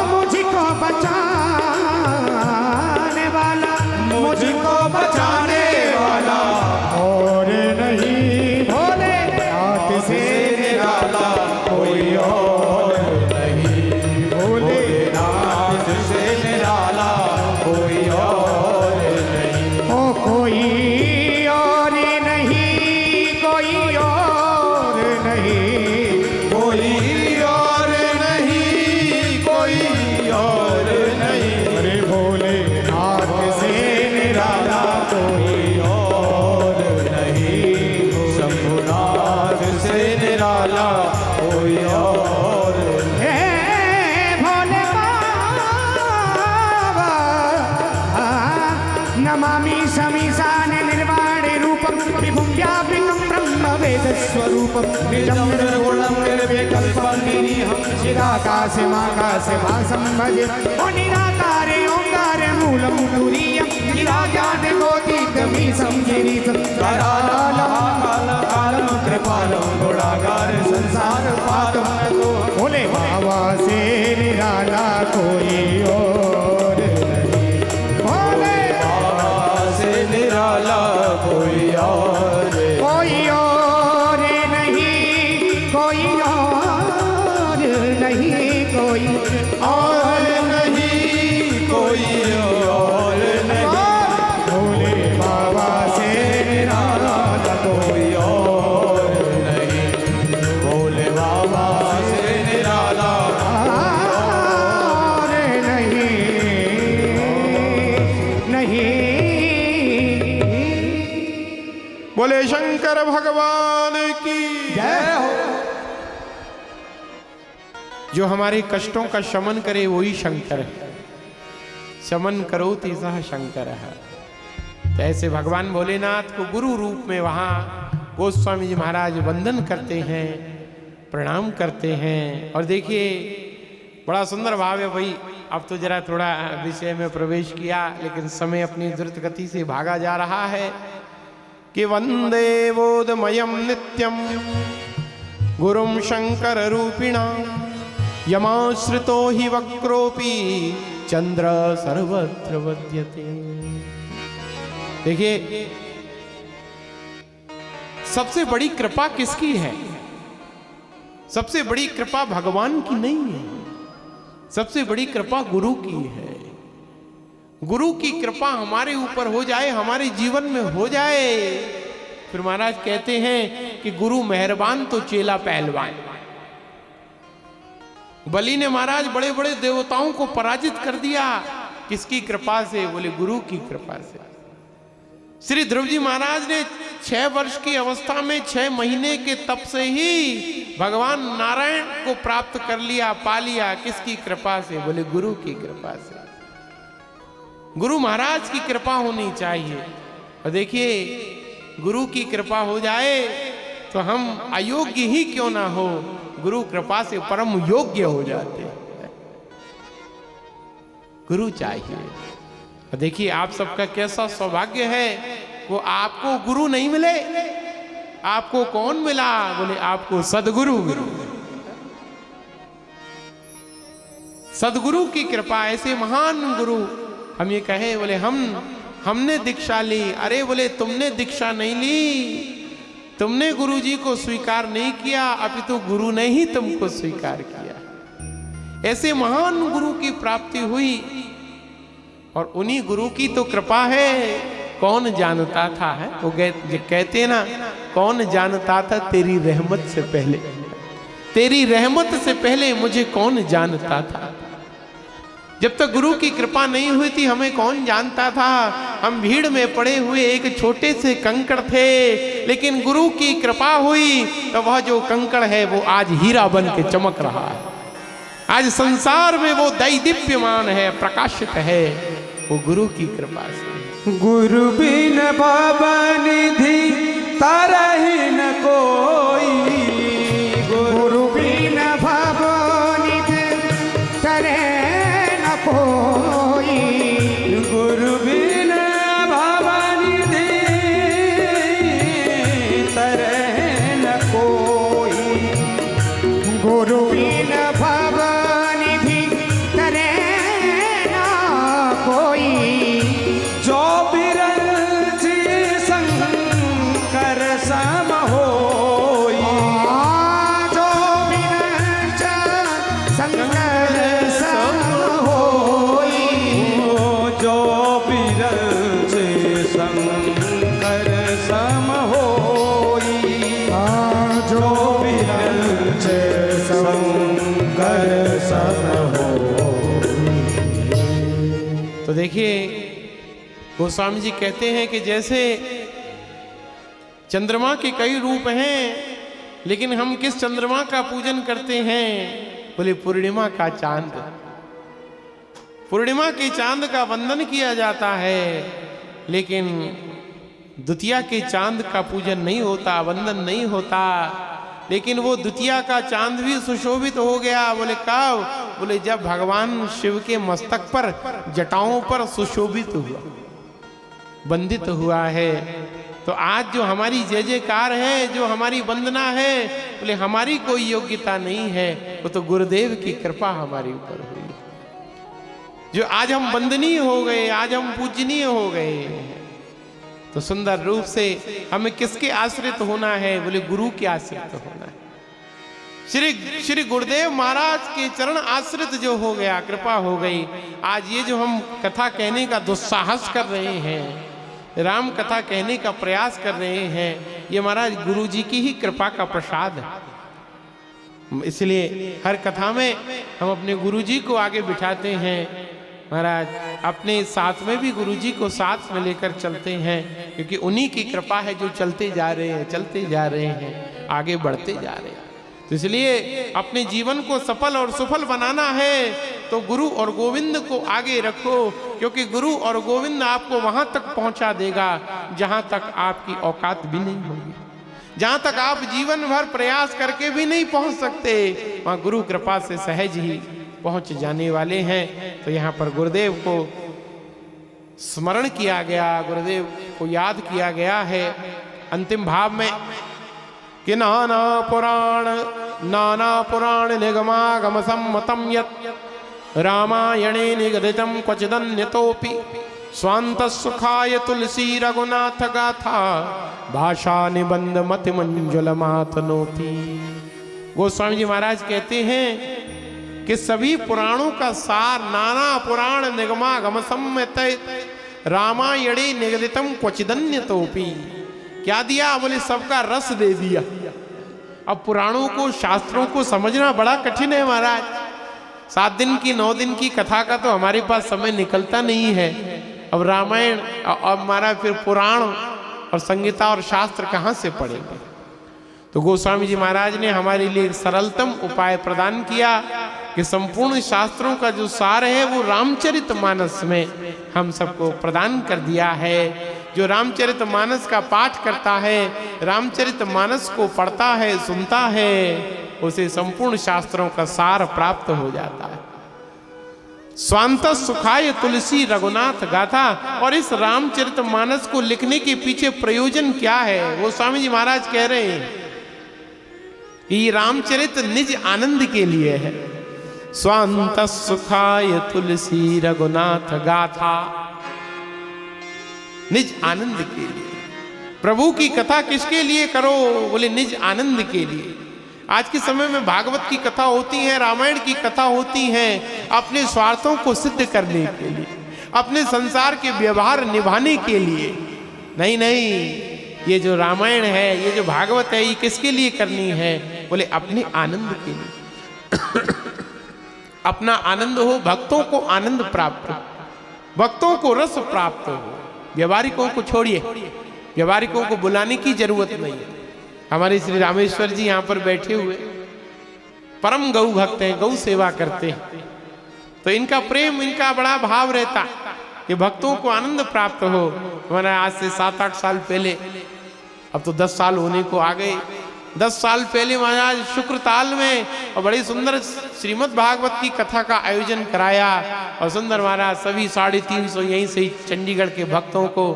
A: मुझको बचाने वाला,
B: मुझको बचाने वाला
A: और नहीं भोले नाथ से
B: निराला कोई और नहीं। भोलेनाथ से निराला कोई और नहीं।
A: ओ कोई और नहीं, कोई और नहीं।
B: कोई और नहीं, कोई और नहीं।
A: अरे भोले नाथ से निराला
B: कोई और नहीं। शंभुनाथ से निराला कोई और नहीं।
A: हे भोले बाबा, नमामि समीशान निर्वाण रूपम, विभुं व्यापृतं ब्रह्म वेद स्वरूपम। निजं निर्गुणं निर्विकल्पं निरीहं, चिदाकाशमाकाशभासं भजे। ओ निराकारे ओंकार मूलं तुरीयं, गिराजात गोतीतमीशं गिरीशं।
B: कालम कृपालम गुणागार संसार पातम को।
A: भोले बाबा से निराला कोई और नहीं। भोले
B: बाबा से निराला कोई और
A: कोई और नहीं, कोई और नहीं, कोई
B: और नहीं, कोई और नहीं।
A: भोले बाबा से निराला
B: कोई और नहीं। भोले बाबा से निराला
A: और नहीं, नहीं।
D: बोले शंकर भगवान की।
A: जय हो।
D: जो हमारे कष्टों का शमन करे वही शंकर है। शमन करो तीसरा शंकर है। तो ऐसे भगवान भोलेनाथ को गुरु रूप में वहाँ गोस्वामी जी महाराज वंदन करते हैं। प्रणाम करते हैं। और देखिए बड़ा सुंदर भाव है भाई। अब तो जरा थोड़ा विषय में प्रवेश किया, लेकिन समय अपनी द्रुत गति से भागा जा रहा है कि वंदे बोधमयम नित्यम गुरुम शंकर रूपिणा यमाश्रितो हि वक्रोपि चंद्र सर्वत्र वद्यते। देखिए सबसे बड़ी कृपा किसकी है? सबसे बड़ी कृपा भगवान की नहीं है, सबसे बड़ी कृपा गुरु की है। गुरु की कृपा हमारे ऊपर हो जाए, हमारे जीवन में हो जाए, फिर महाराज कहते हैं कि गुरु मेहरबान तो चेला पहलवान। बलि ने महाराज बड़े बड़े देवताओं को पराजित कर दिया, किसकी कृपा से? बोले गुरु की कृपा से। श्री ध्रुव जी महाराज ने 6 वर्ष की अवस्था में 6 महीने के तप से ही भगवान नारायण को प्राप्त कर लिया, पा लिया, किसकी कृपा से? बोले गुरु की कृपा से। गुरु महाराज की कृपा होनी चाहिए। और देखिए गुरु की कृपा हो जाए तो हम अयोग्य ही क्यों ना हो, गुरु कृपा से परम योग्य हो जाते हैं। गुरु चाहिए। और देखिए आप सबका कैसा सौभाग्य है, वो आपको गुरु नहीं मिले। आपको कौन मिला? बोले आपको सदगुरु मिला। सदगुरु की कृपा, ऐसे महान गुरु। हम ये कहें बोले हमने दीक्षा ली, अरे बोले तुमने दीक्षा नहीं ली, तुमने गुरु जी को स्वीकार नहीं किया, अभी तो गुरु ने ही तुमको स्वीकार किया। ऐसे महान गुरु की प्राप्ति हुई, और उन्हीं गुरु की तो कृपा है। कौन जानता था है वो कहते ना, कौन जानता था तेरी रहमत से पहले, तेरी रहमत से पहले मुझे कौन जानता था। जब तक गुरु की कृपा नहीं हुई थी हमें कौन जानता था। हम भीड़ में पड़े हुए एक छोटे से कंकड़ थे, लेकिन गुरु की कृपा हुई तो वह जो कंकड़ है वो आज हीरा बन के चमक रहा है। आज संसार में वो दैदीप्यमान है, प्रकाशित है, वो गुरु की कृपा से।
B: गुरु बिन भवनिधि तरहि न कोई,
A: गुरु बिन भवनिधि तरहि न कोई,
B: गुरु बिन भवनिधि तरहि न कोई,
A: गुरु बिन भवनिधि तरहि न कोई,
B: जो बिरंच शंकर सम होई,
A: जो बिरंच शंकर सम होई,
B: जो बिरंच शंकर सम होई,
A: जो
B: बिरंच शंकर सम होई।
D: तो देखिए गोस्वामी जी कहते हैं कि जैसे चंद्रमा के कई रूप हैं, लेकिन हम किस चंद्रमा का पूजन करते हैं? बोले पूर्णिमा का चांद। पूर्णिमा के चांद का वंदन किया जाता है, लेकिन द्वितीया के चांद का पूजन नहीं होता, वंदन नहीं होता। लेकिन वो द्वितीया का चांद भी सुशोभित हो गया। बोले कब? बोले जब भगवान शिव के मस्तक पर जटाओं पर सुशोभित हुआ, वंदित हुआ है। तो आज जो हमारी जय जयकार है, जो हमारी वंदना है, बोले हमारी कोई योग्यता नहीं है, वो तो गुरुदेव की कृपा हमारे ऊपर हुई। जो आज हम वंदनीय हो गए, आज हम पूजनीय हो गए, तो सुंदर रूप से हमें किसके आश्रित होना है? बोले गुरु के आश्रित होना है। श्री गुरुदेव महाराज के चरण आश्रित जो हो गया, कृपा हो गई। आज ये जो हम कथा कहने का दुस्साहस कर रहे हैं, राम कथा कहने का प्रयास कर रहे हैं, ये महाराज गुरु जी की ही कृपा का प्रसाद है। इसलिए हर कथा में हम अपने गुरु जी को आगे बिठाते हैं। महाराज अपने साथ में भी गुरु जी को साथ में लेकर चलते हैं, क्योंकि उन्हीं की कृपा है जो चलते जा रहे हैं, चलते जा रहे हैं, आगे बढ़ते जा रहे हैं। तो इसलिए अपने जीवन को सफल और सुफल बनाना है तो गुरु और गोविंद को आगे रखो, क्योंकि गुरु और गोविंद आपको वहां तक पहुंचा देगा जहां तक आपकी औकात भी नहीं होगी, जहां तक आप जीवन भर प्रयास करके भी नहीं पहुंच सकते, वहां गुरु कृपा से सहज ही पहुंच जाने वाले हैं। तो यहाँ पर गुरुदेव को स्मरण किया गया, गुरुदेव को याद किया गया है अंतिम भाव में कि नाना पुराण निगमागम सम्मतम यत् रामायणे निगदितम क्वचिदन्यतोपि स्वांत सुखाय तुलसी रघुनाथ गाथा भाषा निबंध मति मंजुल मातनोती। गोस्वामी जी महाराज कहते हैं कि सभी पुराणों का सार नाना पुराण निगमागम सम्मत रामायणे निगदितम क्वचिदन्यतोपि। क्या दिया? बोले सबका रस दे दिया। अब पुराणों को, शास्त्रों को समझना बड़ा कठिन है महाराज। 7 दिन की 9 दिन की कथा का तो हमारे पास समय निकलता नहीं है। अब रामायण और हमारा फिर पुराण और संगीता और शास्त्र कहाँ से पढ़ेंगे? तो गोस्वामी जी महाराज ने हमारे लिए एक सरलतम उपाय प्रदान किया कि संपूर्ण शास्त्रों का जो सार है वो रामचरितमानस में हम सबको प्रदान कर दिया है। जो रामचरितमानस का पाठ करता है, रामचरितमानस को पढ़ता है, सुनता है, उसे संपूर्ण शास्त्रों का सार प्राप्त हो जाता है। स्वांत सुखाय तुलसी रघुनाथ गाथा। और इस रामचरितमानस को लिखने के पीछे प्रयोजन क्या है? वो स्वामी जी महाराज कह रहे हैं कि रामचरित निज आनंद के लिए है। स्वांत सुखाय तुलसी रघुनाथ गाथा, निज आनंद के लिए। प्रभु की कथा किसके लिए करो? बोले निज आनंद के लिए। आज के समय में भागवत की कथा होती है, रामायण की कथा होती है अपने स्वार्थों को सिद्ध करने के लिए, अपने संसार के व्यवहार निभाने के लिए। नहीं नहीं, ये जो रामायण है, ये जो भागवत है, ये किसके लिए करनी है? बोले अपने आनंद के लिए। अपना आनंद हो, भक्तों को आनंद प्राप्त हो, भक्तों को रस प्राप्त हो। व्यवहारिकों को छोड़िए, व्यवहारिकों को बुलाने की जरूरत नहीं है। हमारे श्री रामेश्वर जी यहाँ पर बैठे हुए परम गौ भक्त हैं, गौ सेवा करते हैं। तो इनका प्रेम, इनका बड़ा भाव रहता कि भक्तों को आनंद प्राप्त हो। हमारा आज से 7-8 साल पहले, अब तो 10 साल होने को आ गए, 10 साल पहले महाराज शुक्रताल में और बड़ी सुंदर श्रीमद् भागवत की कथा का आयोजन कराया। और सुंदर महाराज सभी 350 यहीं से चंडीगढ़ के भक्तों को,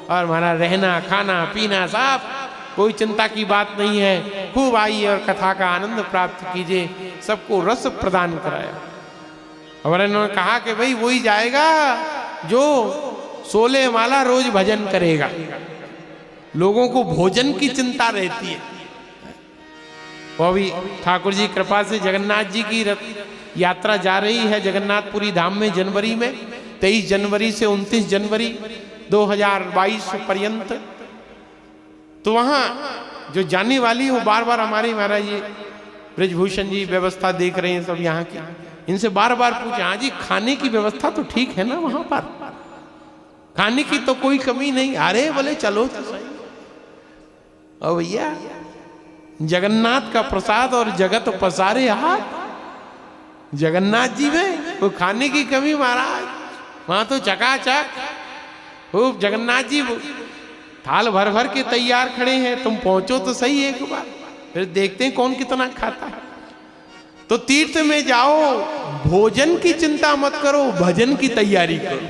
D: और हमारा रहना खाना पीना सब, कोई चिंता की बात नहीं है। खूब आइए और कथा का आनंद प्राप्त कीजिए। सबको रस प्रदान कराया। और इन्होंने कहा कि भाई वही जाएगा जो 16 माला रोज भजन करेगा। लोगों को भोजन की चिंता रहती है। वो भी ठाकुर जी कृपा से जगन्नाथ जी की रथ यात्रा जा रही है जगन्नाथपुरी धाम में जनवरी में, 23 जनवरी से 29 जनवरी 2022 पर्यंत। तो वहाँ जो जाने वाली वो बार बार हमारे महाराज ये ब्रजभूषण जी व्यवस्था देख रहे हैं सब यहाँ की, इनसे बार बार पूछे, हाँ जी खाने की व्यवस्था तो ठीक है ना वहाँ पर? खाने की तो कोई कमी नहीं? अरे बोले चलो तो सही। ओ भैया, जगन्नाथ का प्रसाद और जगत पसारे हाथ। जगन्नाथ जी में कोई खाने की कमी महाराज? वहां तो चकाचक खूब जगन्नाथ जी थाल भर भर के तैयार खड़े हैं। तुम पहुंचो तो सही एक बार, फिर देखते हैं कौन कितना खाता है। तो तीर्थ में जाओ, भोजन की चिंता मत करो, भजन की तैयारी करो।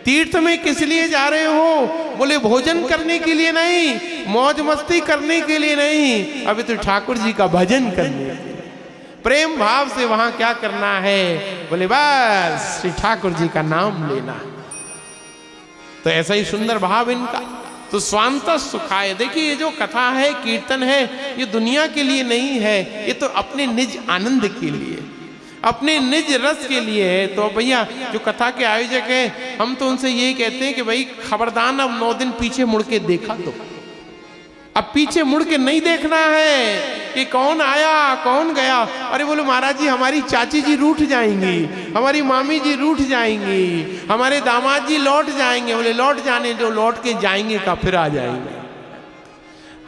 D: तीर्थ में किस लिए जा रहे हो? बोले भोजन करने के लिए नहीं, मौज मस्ती करने के लिए नहीं, अभी तो ठाकुर जी का भजन करने के लिए। प्रेम भाव से वहां क्या करना है? बोले बस श्री ठाकुर जी का नाम लेना। तो ऐसा ही सुंदर भाव इनका। तो स्वांत सुखाय, देखिए ये जो कथा है, कीर्तन है, ये दुनिया के लिए नहीं है, ये तो अपने निज आनंद के लिए, अपने निज रस के लिए है। तो भैया जो कथा के आयोजक है, हम तो उनसे यही कहते हैं कि भाई खबरदार अब 9 दिन पीछे मुड़ के देखा तो, अब पीछे मुड़ के नहीं देखना है कि कौन आया कौन गया। अरे बोले महाराज जी हमारी चाची जी रूठ जाएंगी, हमारी मामी जी रूठ जाएंगी, हमारे दामाद जी लौट जाएंगे। बोले लौट जाने दो, लौट के जाएंगे का फिर आ जाएंगे।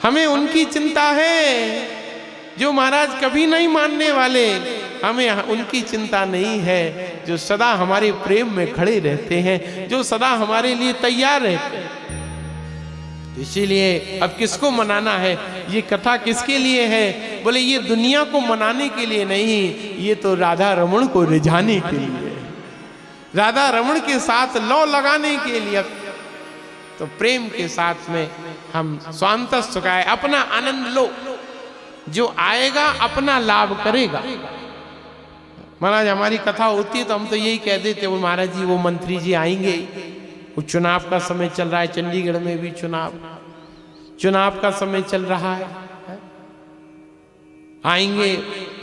D: हमें उनकी चिंता है जो महाराज कभी नहीं मानने वाले, हमें उनकी चिंता नहीं है जो सदा हमारे प्रेम में खड़े रहते हैं, जो सदा हमारे लिए तैयार रहते हैं। तो इसीलिए अब किसको मनाना है, ये कथा किसके लिए है? बोले ये दुनिया को मनाने के लिए नहीं, ये तो राधा रमण को रिझाने के लिए, राधा रमण के साथ लौ लगाने के लिए। तो प्रेम के साथ में हम स्वांत सुखाए, अपना आनंद लो, जो आएगा अपना लाभ करेगा। महाराज हमारी कथा होती है तो हम तो यही कह देते, वो महाराज जी वो मंत्री जी आएंगे, वो चुनाव का समय चल रहा है, चंडीगढ़ में भी चुनाव का समय चल रहा है, आएंगे।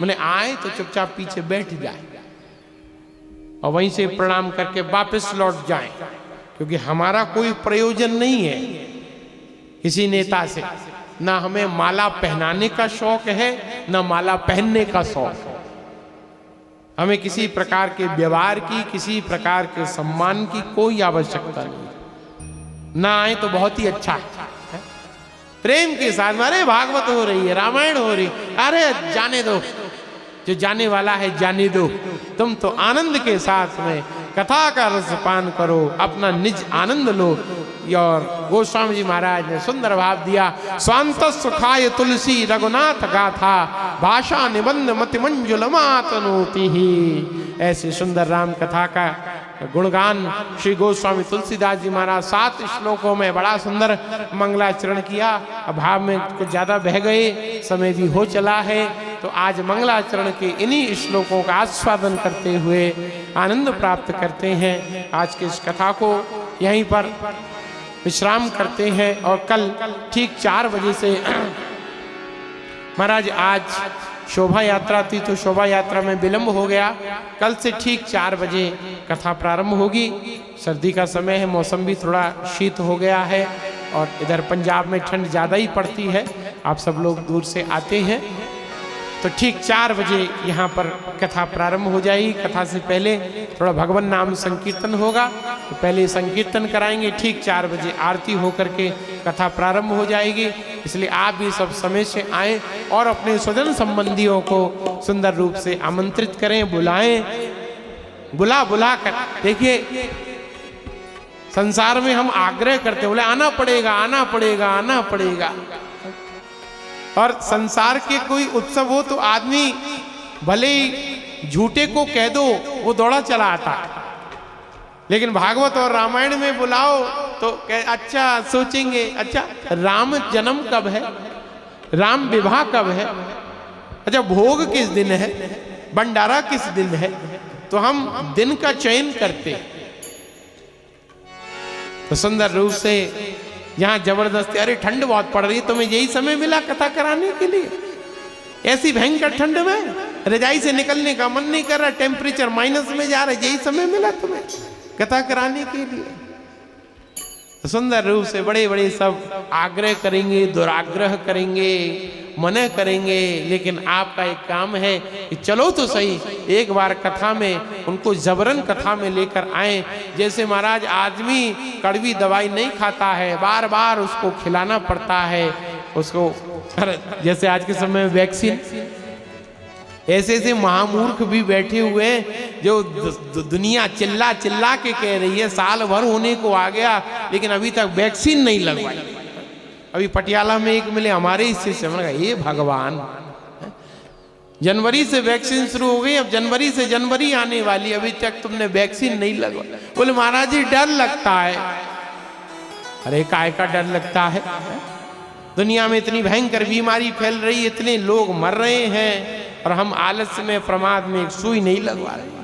D: मैंने आए तो चुपचाप पीछे बैठ जाए और वहीं से प्रणाम करके वापस लौट जाएं, क्योंकि हमारा कोई प्रयोजन नहीं है किसी नेता से। ना हमें माला पहनाने का शौक है, ना माला पहनने का शौक है। हमें किसी प्रकार के व्यवहार की, किसी प्रकार के सम्मान की कोई आवश्यकता नहीं। ना आए तो बहुत ही अच्छा है। प्रेम के साथ, अरे भागवत हो रही है, रामायण हो रही, अरे जाने दो, जो जाने वाला है जाने दो। तुम तो आनंद के साथ में कथा का रस पान करो, अपना निज आनंद लो। और गोस्वामी जी महाराज ने सुंदर भाव दिया, स्वांत सुखाय तुलसी रघुनाथ गाथा, भाषा निबंध मति मंजुल मातनोति ही। ऐसे सुंदर राम कथा का गुणगान श्री गोस्वामी तुलसीदास जी महाराज 7 श्लोकों में बड़ा सुंदर मंगलाचरण किया। अब भाव में कुछ ज्यादा बह गए, समय भी हो चला है, तो आज मंगलाचरण के इन्हीं श्लोकों का आस्वादन करते हुए आनंद प्राप्त करते हैं। आज की इस कथा को यहीं पर विश्राम करते हैं और कल ठीक 4 बजे से महाराज आज शोभा यात्रा थी तो शोभा यात्रा में विलंब हो गया। कल से ठीक 4 बजे कथा प्रारंभ होगी। सर्दी का समय है, मौसम भी थोड़ा शीत हो गया है और इधर पंजाब में ठंड ज़्यादा ही पड़ती है। आप सब लोग दूर से आते हैं तो ठीक 4 बजे यहाँ पर कथा प्रारंभ हो जाएगी। कथा से पहले थोड़ा भगवान नाम संकीर्तन होगा, तो पहले संकीर्तन कराएंगे। ठीक 4 बजे आरती होकर के कथा प्रारंभ हो जाएगी। इसलिए आप भी सब समय से आएं और अपने स्वजन संबंधियों को सुंदर रूप से आमंत्रित करें, बुलाएं, बुला कर। देखिए संसार में हम आग्रह करते, बोले आना पड़ेगा आना पड़ेगा आना पड़ेगा, और संसार के कोई उत्सव हो तो आदमी भले ही झूठे को कह दो वो दौड़ा चला आता है, लेकिन भागवत और रामायण में बुलाओ तो अच्छा सोचेंगे, अच्छा राम जन्म कब है, राम विवाह कब है, अच्छा भोग किस दिन है, भंडारा किस दिन है, तो हम दिन का चयन करते। तो सुंदर रूप से यहाँ जबरदस्ती, अरे ठंड बहुत पड़ रही है, तुम्हें यही समय मिला कथा कराने के लिए, ऐसी भयंकर ठंड में रजाई से निकलने का मन नहीं कर रहा, टेम्परेचर माइनस में जा रहा है, यही समय मिला तुम्हें कथा कराने के लिए। तो सुंदर रूप से बड़े बड़े सब आग्रह करेंगे, दुराग्रह करेंगे, मना करेंगे, लेकिन आपका एक काम है कि चलो तो सही, एक बार कथा में उनको जबरन कथा में लेकर आए। जैसे महाराज आदमी कड़वी दवाई नहीं खाता है, बार बार उसको खिलाना पड़ता है उसको, जैसे आज के समय में वैक्सीन, ऐसे ऐसे महामूर्ख भी बैठे हुए हैं जो दुनिया चिल्ला चिल्ला के कह रही है साल भर होने को आ गया लेकिन अभी तक वैक्सीन नहीं लगवाई। अभी पटियाला में एक मिले हमारे हिस्से से, मैंने कहा ये भगवान, जनवरी से वैक्सीन शुरू हो गई, अब जनवरी से जनवरी आने वाली, अभी तक तुमने वैक्सीन नहीं लगवाई। बोले महाराज जी डर लगता है। अरे काय का डर लगता है, दुनिया में इतनी भयंकर बीमारी फैल रही है, इतने लोग मर रहे हैं और हम आलस्य में प्रमाद में एक सुई नहीं लगवा रहे।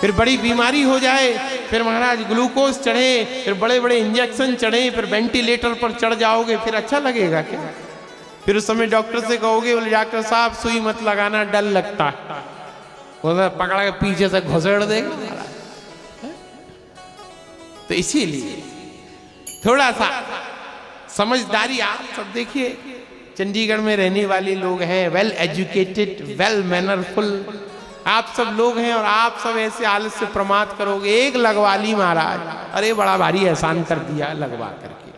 D: फिर बड़ी बीमारी हो जाए, फिर महाराज ग्लूकोज चढ़े, फिर बड़े बड़े इंजेक्शन चढ़े, फिर वेंटिलेटर पर चढ़ जाओगे, फिर अच्छा लगेगा क्या? फिर उस समय डॉक्टर से कहोगे, बोले डॉक्टर साहब सुई मत लगाना, डर लगता है, वो पकड़ा के पीछे से घुसेड़ देगा। तो इसीलिए थोड़ा सा समझदारी, आप सब देखिए चंडीगढ़ में रहने वाले लोग हैं, वेल एजुकेटेड, वेल मैनरफुल आप सब लोग हैं, और आप सब ऐसे आलस से प्रमाद करोगे, एक लगवा ली महाराज, अरे बड़ा भारी एहसान कर दिया लगवा करके।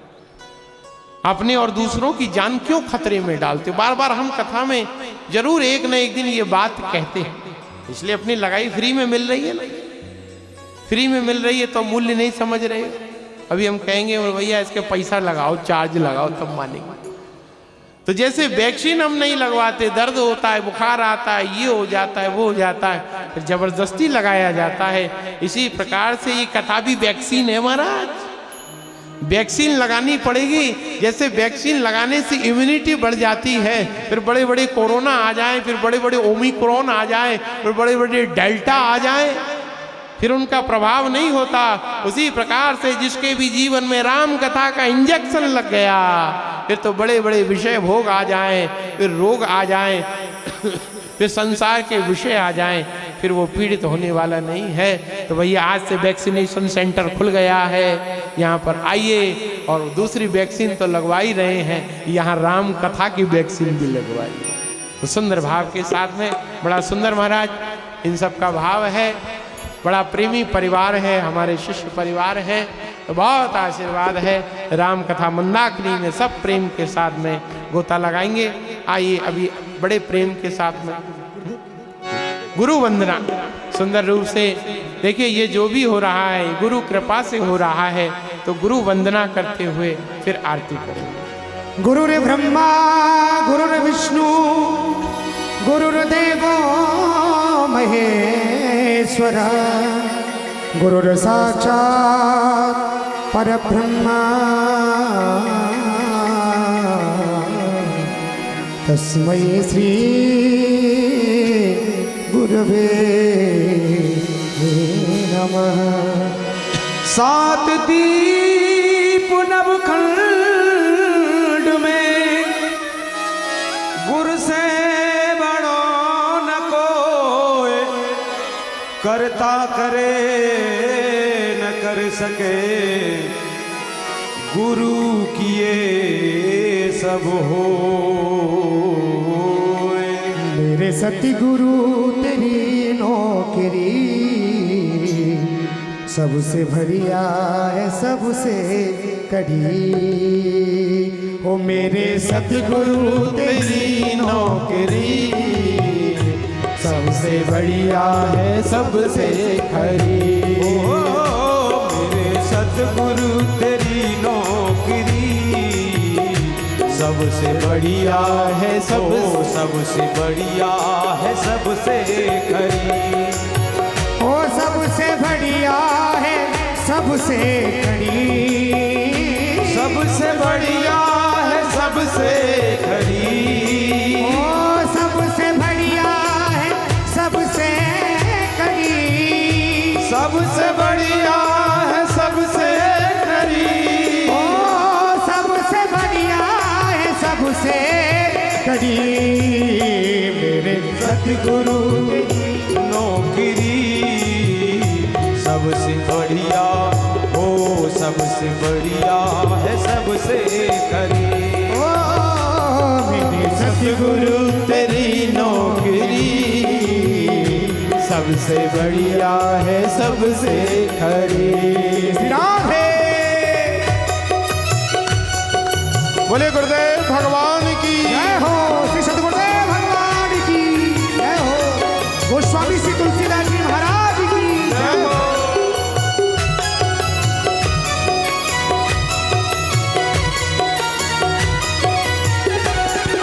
D: अपने और दूसरों की जान क्यों खतरे में डालते हो? बार बार हम कथा में जरूर एक न एक दिन ये बात कहते हैं, इसलिए अपनी लगाई फ्री में मिल रही है ना, फ्री में मिल रही है तो मूल्य नहीं समझ रहे। अभी हम कहेंगे और भैया इसके पैसा लगाओ, चार्ज लगाओ, तब मानेंगे। तो जैसे वैक्सीन हम नहीं लगवाते, दर्द होता है, बुखार आता है, ये हो जाता है, वो हो जाता है, फिर जबरदस्ती लगाया जाता है। इसी प्रकार से ये कथा भी वैक्सीन है महाराज, वैक्सीन लगानी पड़ेगी। जैसे वैक्सीन लगाने से इम्यूनिटी बढ़ जाती है, फिर बड़े बड़े कोरोना आ जाए, फिर बड़े बड़े ओमिक्रॉन आ जाए, फिर बड़े बड़े डेल्टा आ जाए, फिर उनका प्रभाव नहीं होता। उसी प्रकार से जिसके भी जीवन में राम कथा का इंजेक्शन लग गया, फिर तो बड़े बड़े विषय भोग आ जाएं, फिर रोग आ जाएं, फिर संसार के विषय आ जाएं, फिर वो पीड़ित होने वाला नहीं है। तो भैया आज से वैक्सीनेशन सेंटर खुल गया है, यहाँ पर आइए और दूसरी वैक्सीन तो लगवा ही रहे हैं, यहाँ राम कथा की वैक्सीन भी लगवाइए। तो सुंदर भाव के साथ में, बड़ा सुंदर महाराज इन सब का भाव है, बड़ा प्रेमी परिवार है, हमारे शिष्य परिवार है, तो बहुत आशीर्वाद है। राम कथा मंदाकिनी में सब प्रेम के साथ में गोता लगाएंगे। आइए अभी बड़े प्रेम के साथ में गुरु वंदना सुंदर रूप से देखिए। ये जो भी हो रहा है गुरु कृपा से हो रहा है, तो गुरु वंदना करते हुए फिर आरती करेंगे।
A: गुरुर् ब्रह्मा गुरुर्विष्णु गुरुर्देवो महेश्वर गुरुर् साक्षात् परब्रह्मा तस्मै श्री गुरवे नमः।
B: सात दीप नवखंड में गुरु से बड़ो न कोई, करता करे न कर सके, गुरु किए सब हो।
A: मेरे सतगुरु तेरी नौकरी सबसे बढ़िया है सबसे कड़ी। ओ मेरे सतगुरु तेरी नौकरी सबसे बढ़िया है सबसे खरी।
B: ओ मेरे सतगुरु तेरी नौकरी सबसे बढ़िया है सबसे बढ़िया है सबसे खरी।
A: ओ सबसे बढ़िया है सबसे खरी,
B: सबसे बढ़िया है सबसे खरी।
A: ओ सबसे बढ़िया है सबसे खरी,
B: सबसे बढ़िया है सबसे खरी।
A: ओ सबसे बढ़िया है सबसे खरी। मेरे सतगुरु
B: नौकरी सबसे बढ़िया हो, सबसे बढ़िया है सबसे खरी।
A: ओ मेरे सतगुरु
D: तेरी नौकरी सबसे बढ़िया है सबसे खरी।
A: राधे।
D: बोले गुरुदेव भगवान की
A: जय हो, श्री सतगुरुदेव भगवान की जय हो, गोस्वामी श्री तुलसीदास जी महाराज की जय हो।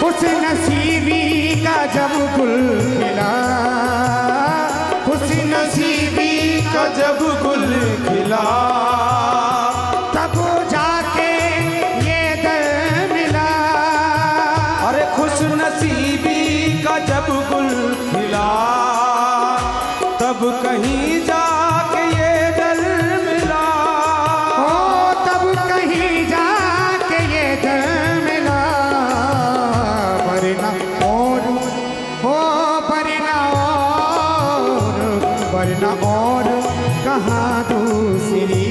A: खुश नसीबी का जब गुल खिला, खुश नसीबी
B: का जब गुल खिला,
A: तब जाके ये दर मिला।
B: अरे खुश नसीबी का जब गुल खिला, तब कहीं जाके ये दर मिला।
A: ओ तब कहीं जाके ये दर मिला। वरना और हो वरना और कहाँ दूसरी।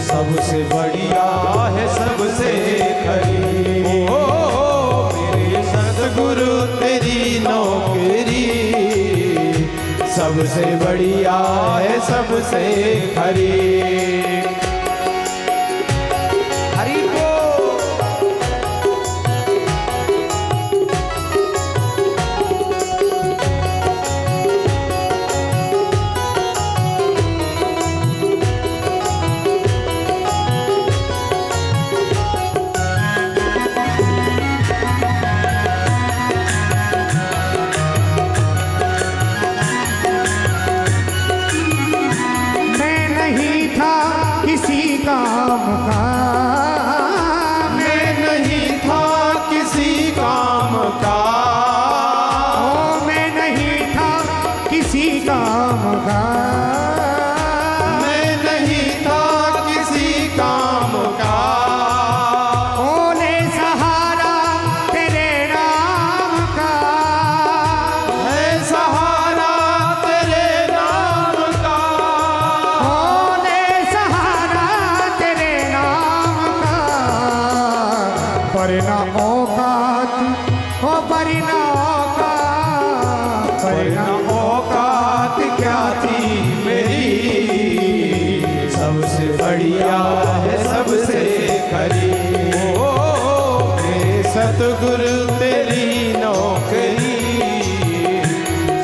B: सबसे बढ़िया है सबसे खरी। ओ मेरे सतगुरु तेरी नौकरी सबसे बढ़िया है सबसे खरी। हरि बोल।
A: काम का,
D: मैं नहीं था किसी काम का,
A: ओ मैं नहीं था किसी काम का,
D: मैं नहीं था किसी काम का,
A: ओले सहारा तेरे नाम का,
D: है सहारा तेरे नाम का,
A: ओले सहारा तेरे नाम का, वरना औकात, ओ वरना औकात,
D: वरना औकात क्या थी मेरी, सबसे बढ़िया है सबसे खरी, ओ मेरे सतगुरु तेरी नौकरी,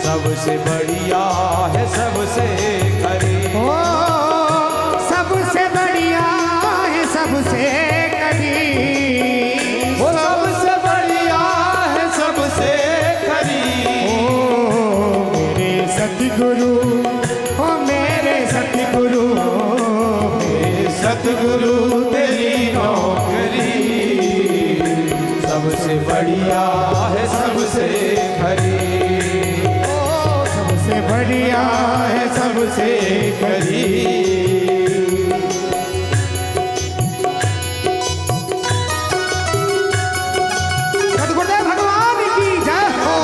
D: सबसे बढ़िया है सबसे खरी,
A: ओ सबसे बढ़िया है सबसे करी,
D: वो सबसे बढ़िया है सबसे खरी,
A: ओ मेरे सतगुरु, ओ मेरे सतगुरु,
D: सतगुरु तेरी नौकरी, सबसे बढ़िया है सबसे खरी,
A: ओ सबसे बढ़िया है सबसे
D: खरी।
A: सतगुरुदेव भगवान की जय हो।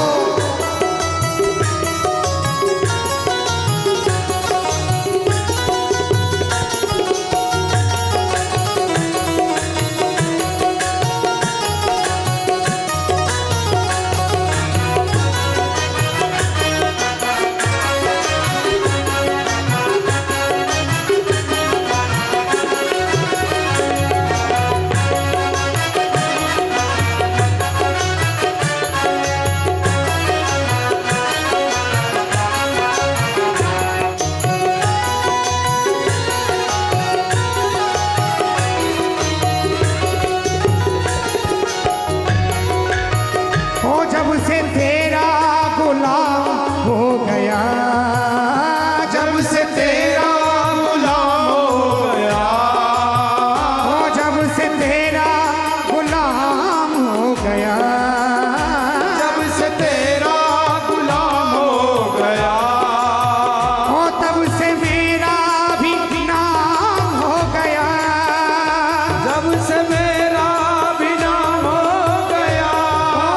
A: ओ जब से तेरा गुलाम हो गया,
D: जब से तेरा गुलाम हो गया,
A: ओ जब से तेरा गुलाम हो गया,
D: जब से तेरा गुलाम हो गया,
A: ओ तब से मेरा भी नाम हो गया,
D: जब से मेरा भी नाम हो गया,
A: ओ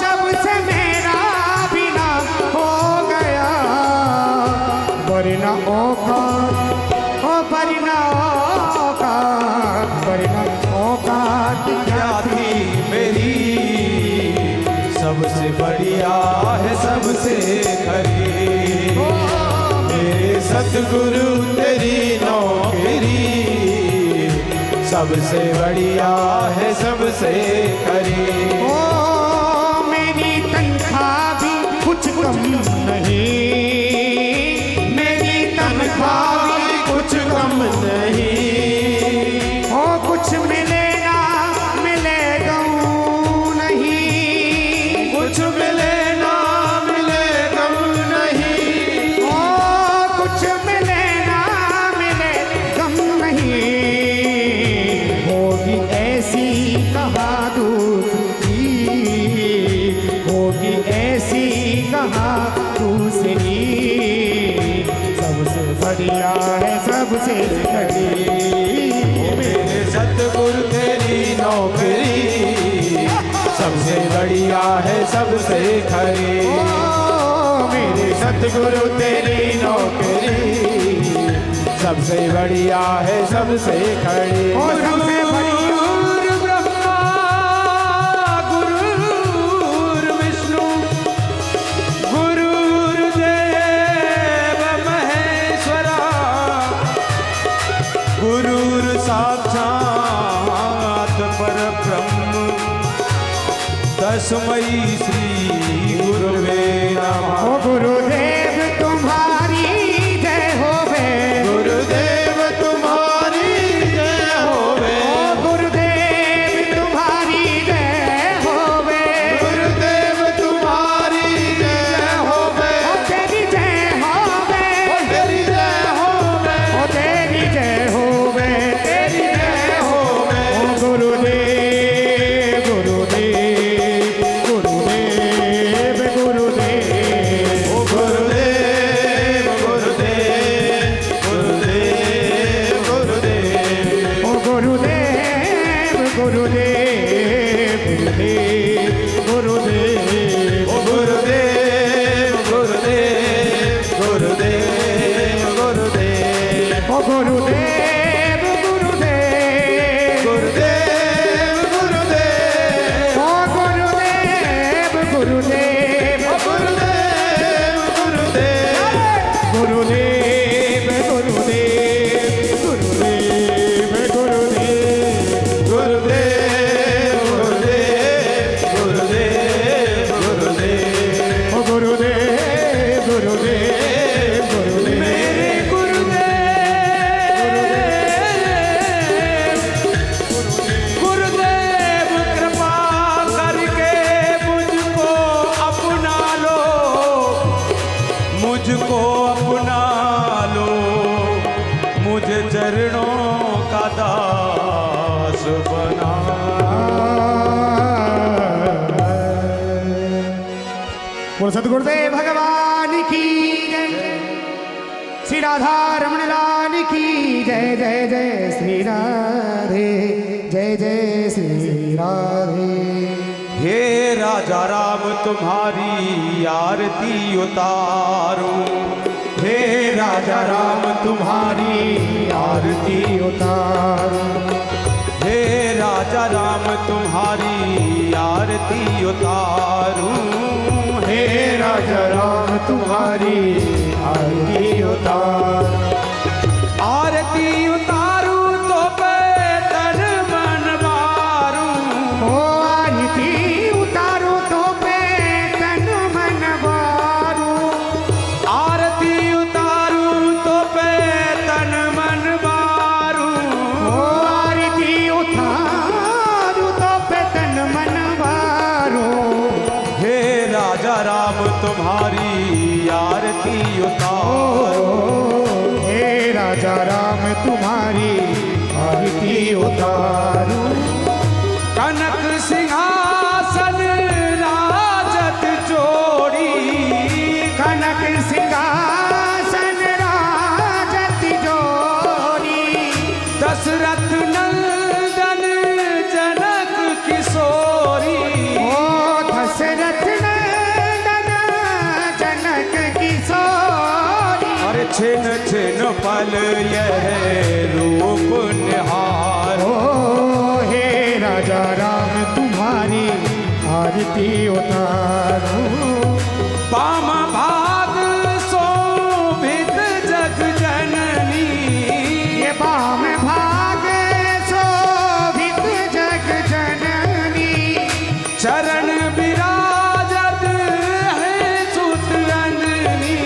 A: जब से मेरा भी नाम हो गया, वरना औकात, ओ वरना औकात, वरना औकात
D: क्या थी मेरी, सबसे बढ़िया है सबसे खरी, मेरे सतगुरु तेरी नौकरी, सबसे बढ़िया है सबसे खरी,
A: ओ मेरी तनख्वाह भी कुछ कम नहीं, मेरी तनख्वाह भी
D: कुछ कम नहीं,
A: ओ कुछ मिले ना मिले गम नहीं,
D: कुछ मिले ना मिले गम नहीं,
A: ओ कुछ मिले ना मिले गम नहीं, होगी ऐसी कहा दूसरी, होगी ऐसी कहा दूसरी, सबसे बढ़िया है सबसे बड़ी,
D: मेरे सतगुरु तेरी नौकरी, सबसे बढ़िया है सबसे खरी,
A: मेरे
D: सतगुरु तेरी नौकरी, सबसे बढ़िया है सबसे खरी,
A: ओ सबसे बढ़िया,
D: गुरु ब्रह्मा गुरु विष्णु गुरुर्देव महेश्वरा, गुरुर् साक्षात् परब्रह्म, तस्मै श्री गुरुवे नमः।
A: ओ गुरुदेव तुम्हारी जय होवे,
D: गुरुदेव तुम्हारी जय होवे,
A: ओ गुरुदेव तुम्हारी जय होवे,
D: गुरुदेव तुम्हारी जय होवे,
A: ओ तेरी जय होवे,
D: तेरी जय होवे,
A: ओ तेरी जय होवे, गुरुदेव गुरुदेव
B: गुरुदेव गुरुदेव
A: ओ गुरुदेव गुरुदेव
B: गुरुदेव गुरुदेव
A: गुरुदेव गुरुदेव गुरुदेव गुरुदेव
B: गुरुदेव गुरुदेव गुरुदेव
A: ओ गुरुदेव गुरुदेव गुरुदेव
B: मेरे गुरुदेव कृपा करके मुझको अपना लो मुझे चरणों का दास बना।
A: बोल सतगुरुदेव भगवान की जय श्री राधा रमण लाल की जय जय जय श्री राधे जय जय श्री राधे।
B: हे राजा राम तुम्हारी आरती उतारूं
A: हे राजा राम तुम्हारी आरती उतारूं
B: हे राजा राम तुम्हारी आरती उतारूं
A: हे राजा राम तुम्हारी आरती उतारूं
B: आरती उतारूं तो तन मन मारूं
A: ओ आरती उतारो तो तन मन वारूं
B: आरती उतारूं तो तन मन मारूं
A: ओ आरती उतारो तो तन मन वारूं
B: हे राजा राम तुम्हारी आरती उतारूं
A: हे राजा राम तुम्हारी आरती उतारूं
B: कनक सिंहासन राजत जोड़ी
A: कनक सिंहासन राजत जोड़ी
B: दशरथ नंदन जनक किशोरी
A: ओ दशरथ नंदन जनक किशोरी
B: अरे छिन छिन पल यह रूप निहार
A: ओ हे राजा राम तुम्हारी आरती उतारूं
B: पाम भाग शोभित जग जननी
A: ये बाम भाग शोभित जग जननी
B: चरण विराजत है सुत अंजनी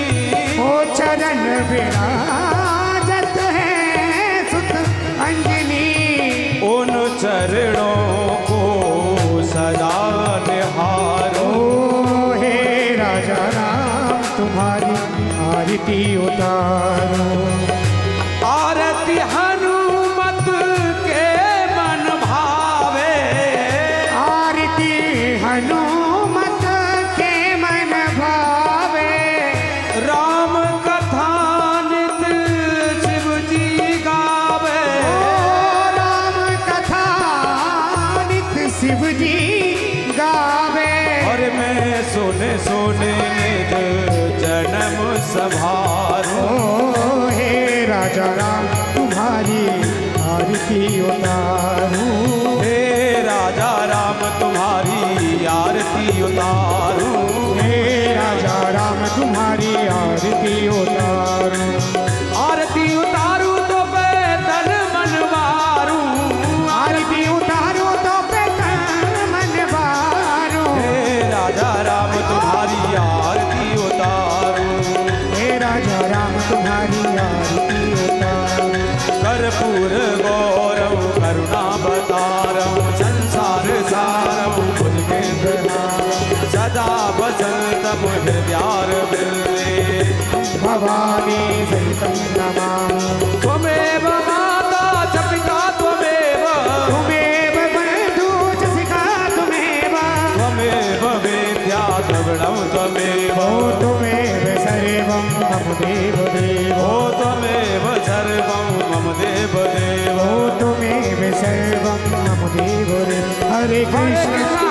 A: ओ चरण विराजत है सुत अंजनी
B: उन चरणों को सदा निहारो
A: ओ हे राजा राम तुम्हारी आरती उतारूं
B: आरती हनुमत के मन भावे
A: आरती हनुमत के मन भावे
B: राम कथा नित शिव जी गावे
A: ओ राम कथा नित शिव जी गावे
B: और मैं सोने सोने निज जन्म संभारो
A: ओ हे राजा राम तुम्हारी आरती उतारूं
B: हे राजा राम तुम्हारी आरती उतारूं
A: हे राजा राम तुम्हारी आरती उतारूं
B: आरती उतारूं तो तन मन वारूं
A: आरती उतारो तो तन मन वारूं
B: हे राजा राम तुम्हारी आरती उतारूं
A: हे राजा राम तुम्हारी आरती उतारूं
B: कर्पूर गौरव करुणावतारं संसार सारं भुजगेन्द्रनाथं सदा वसन्तं हृदयारविन्दे
A: भवानी सहितं नमामि
B: त्वमेव माता च पिता त्वमेव
A: त्वमेव बन्धु च सिखा त्वमेव
B: त्वमेव वेद्या द्रविणं त्वमेव
A: ओ त्वमेव सर्वं मम देवदेव
B: ओ त्वमेव सर्वं मम देवदेव
A: ओ त्वमेव सर्वं मम देवदेव हरे कृष्ण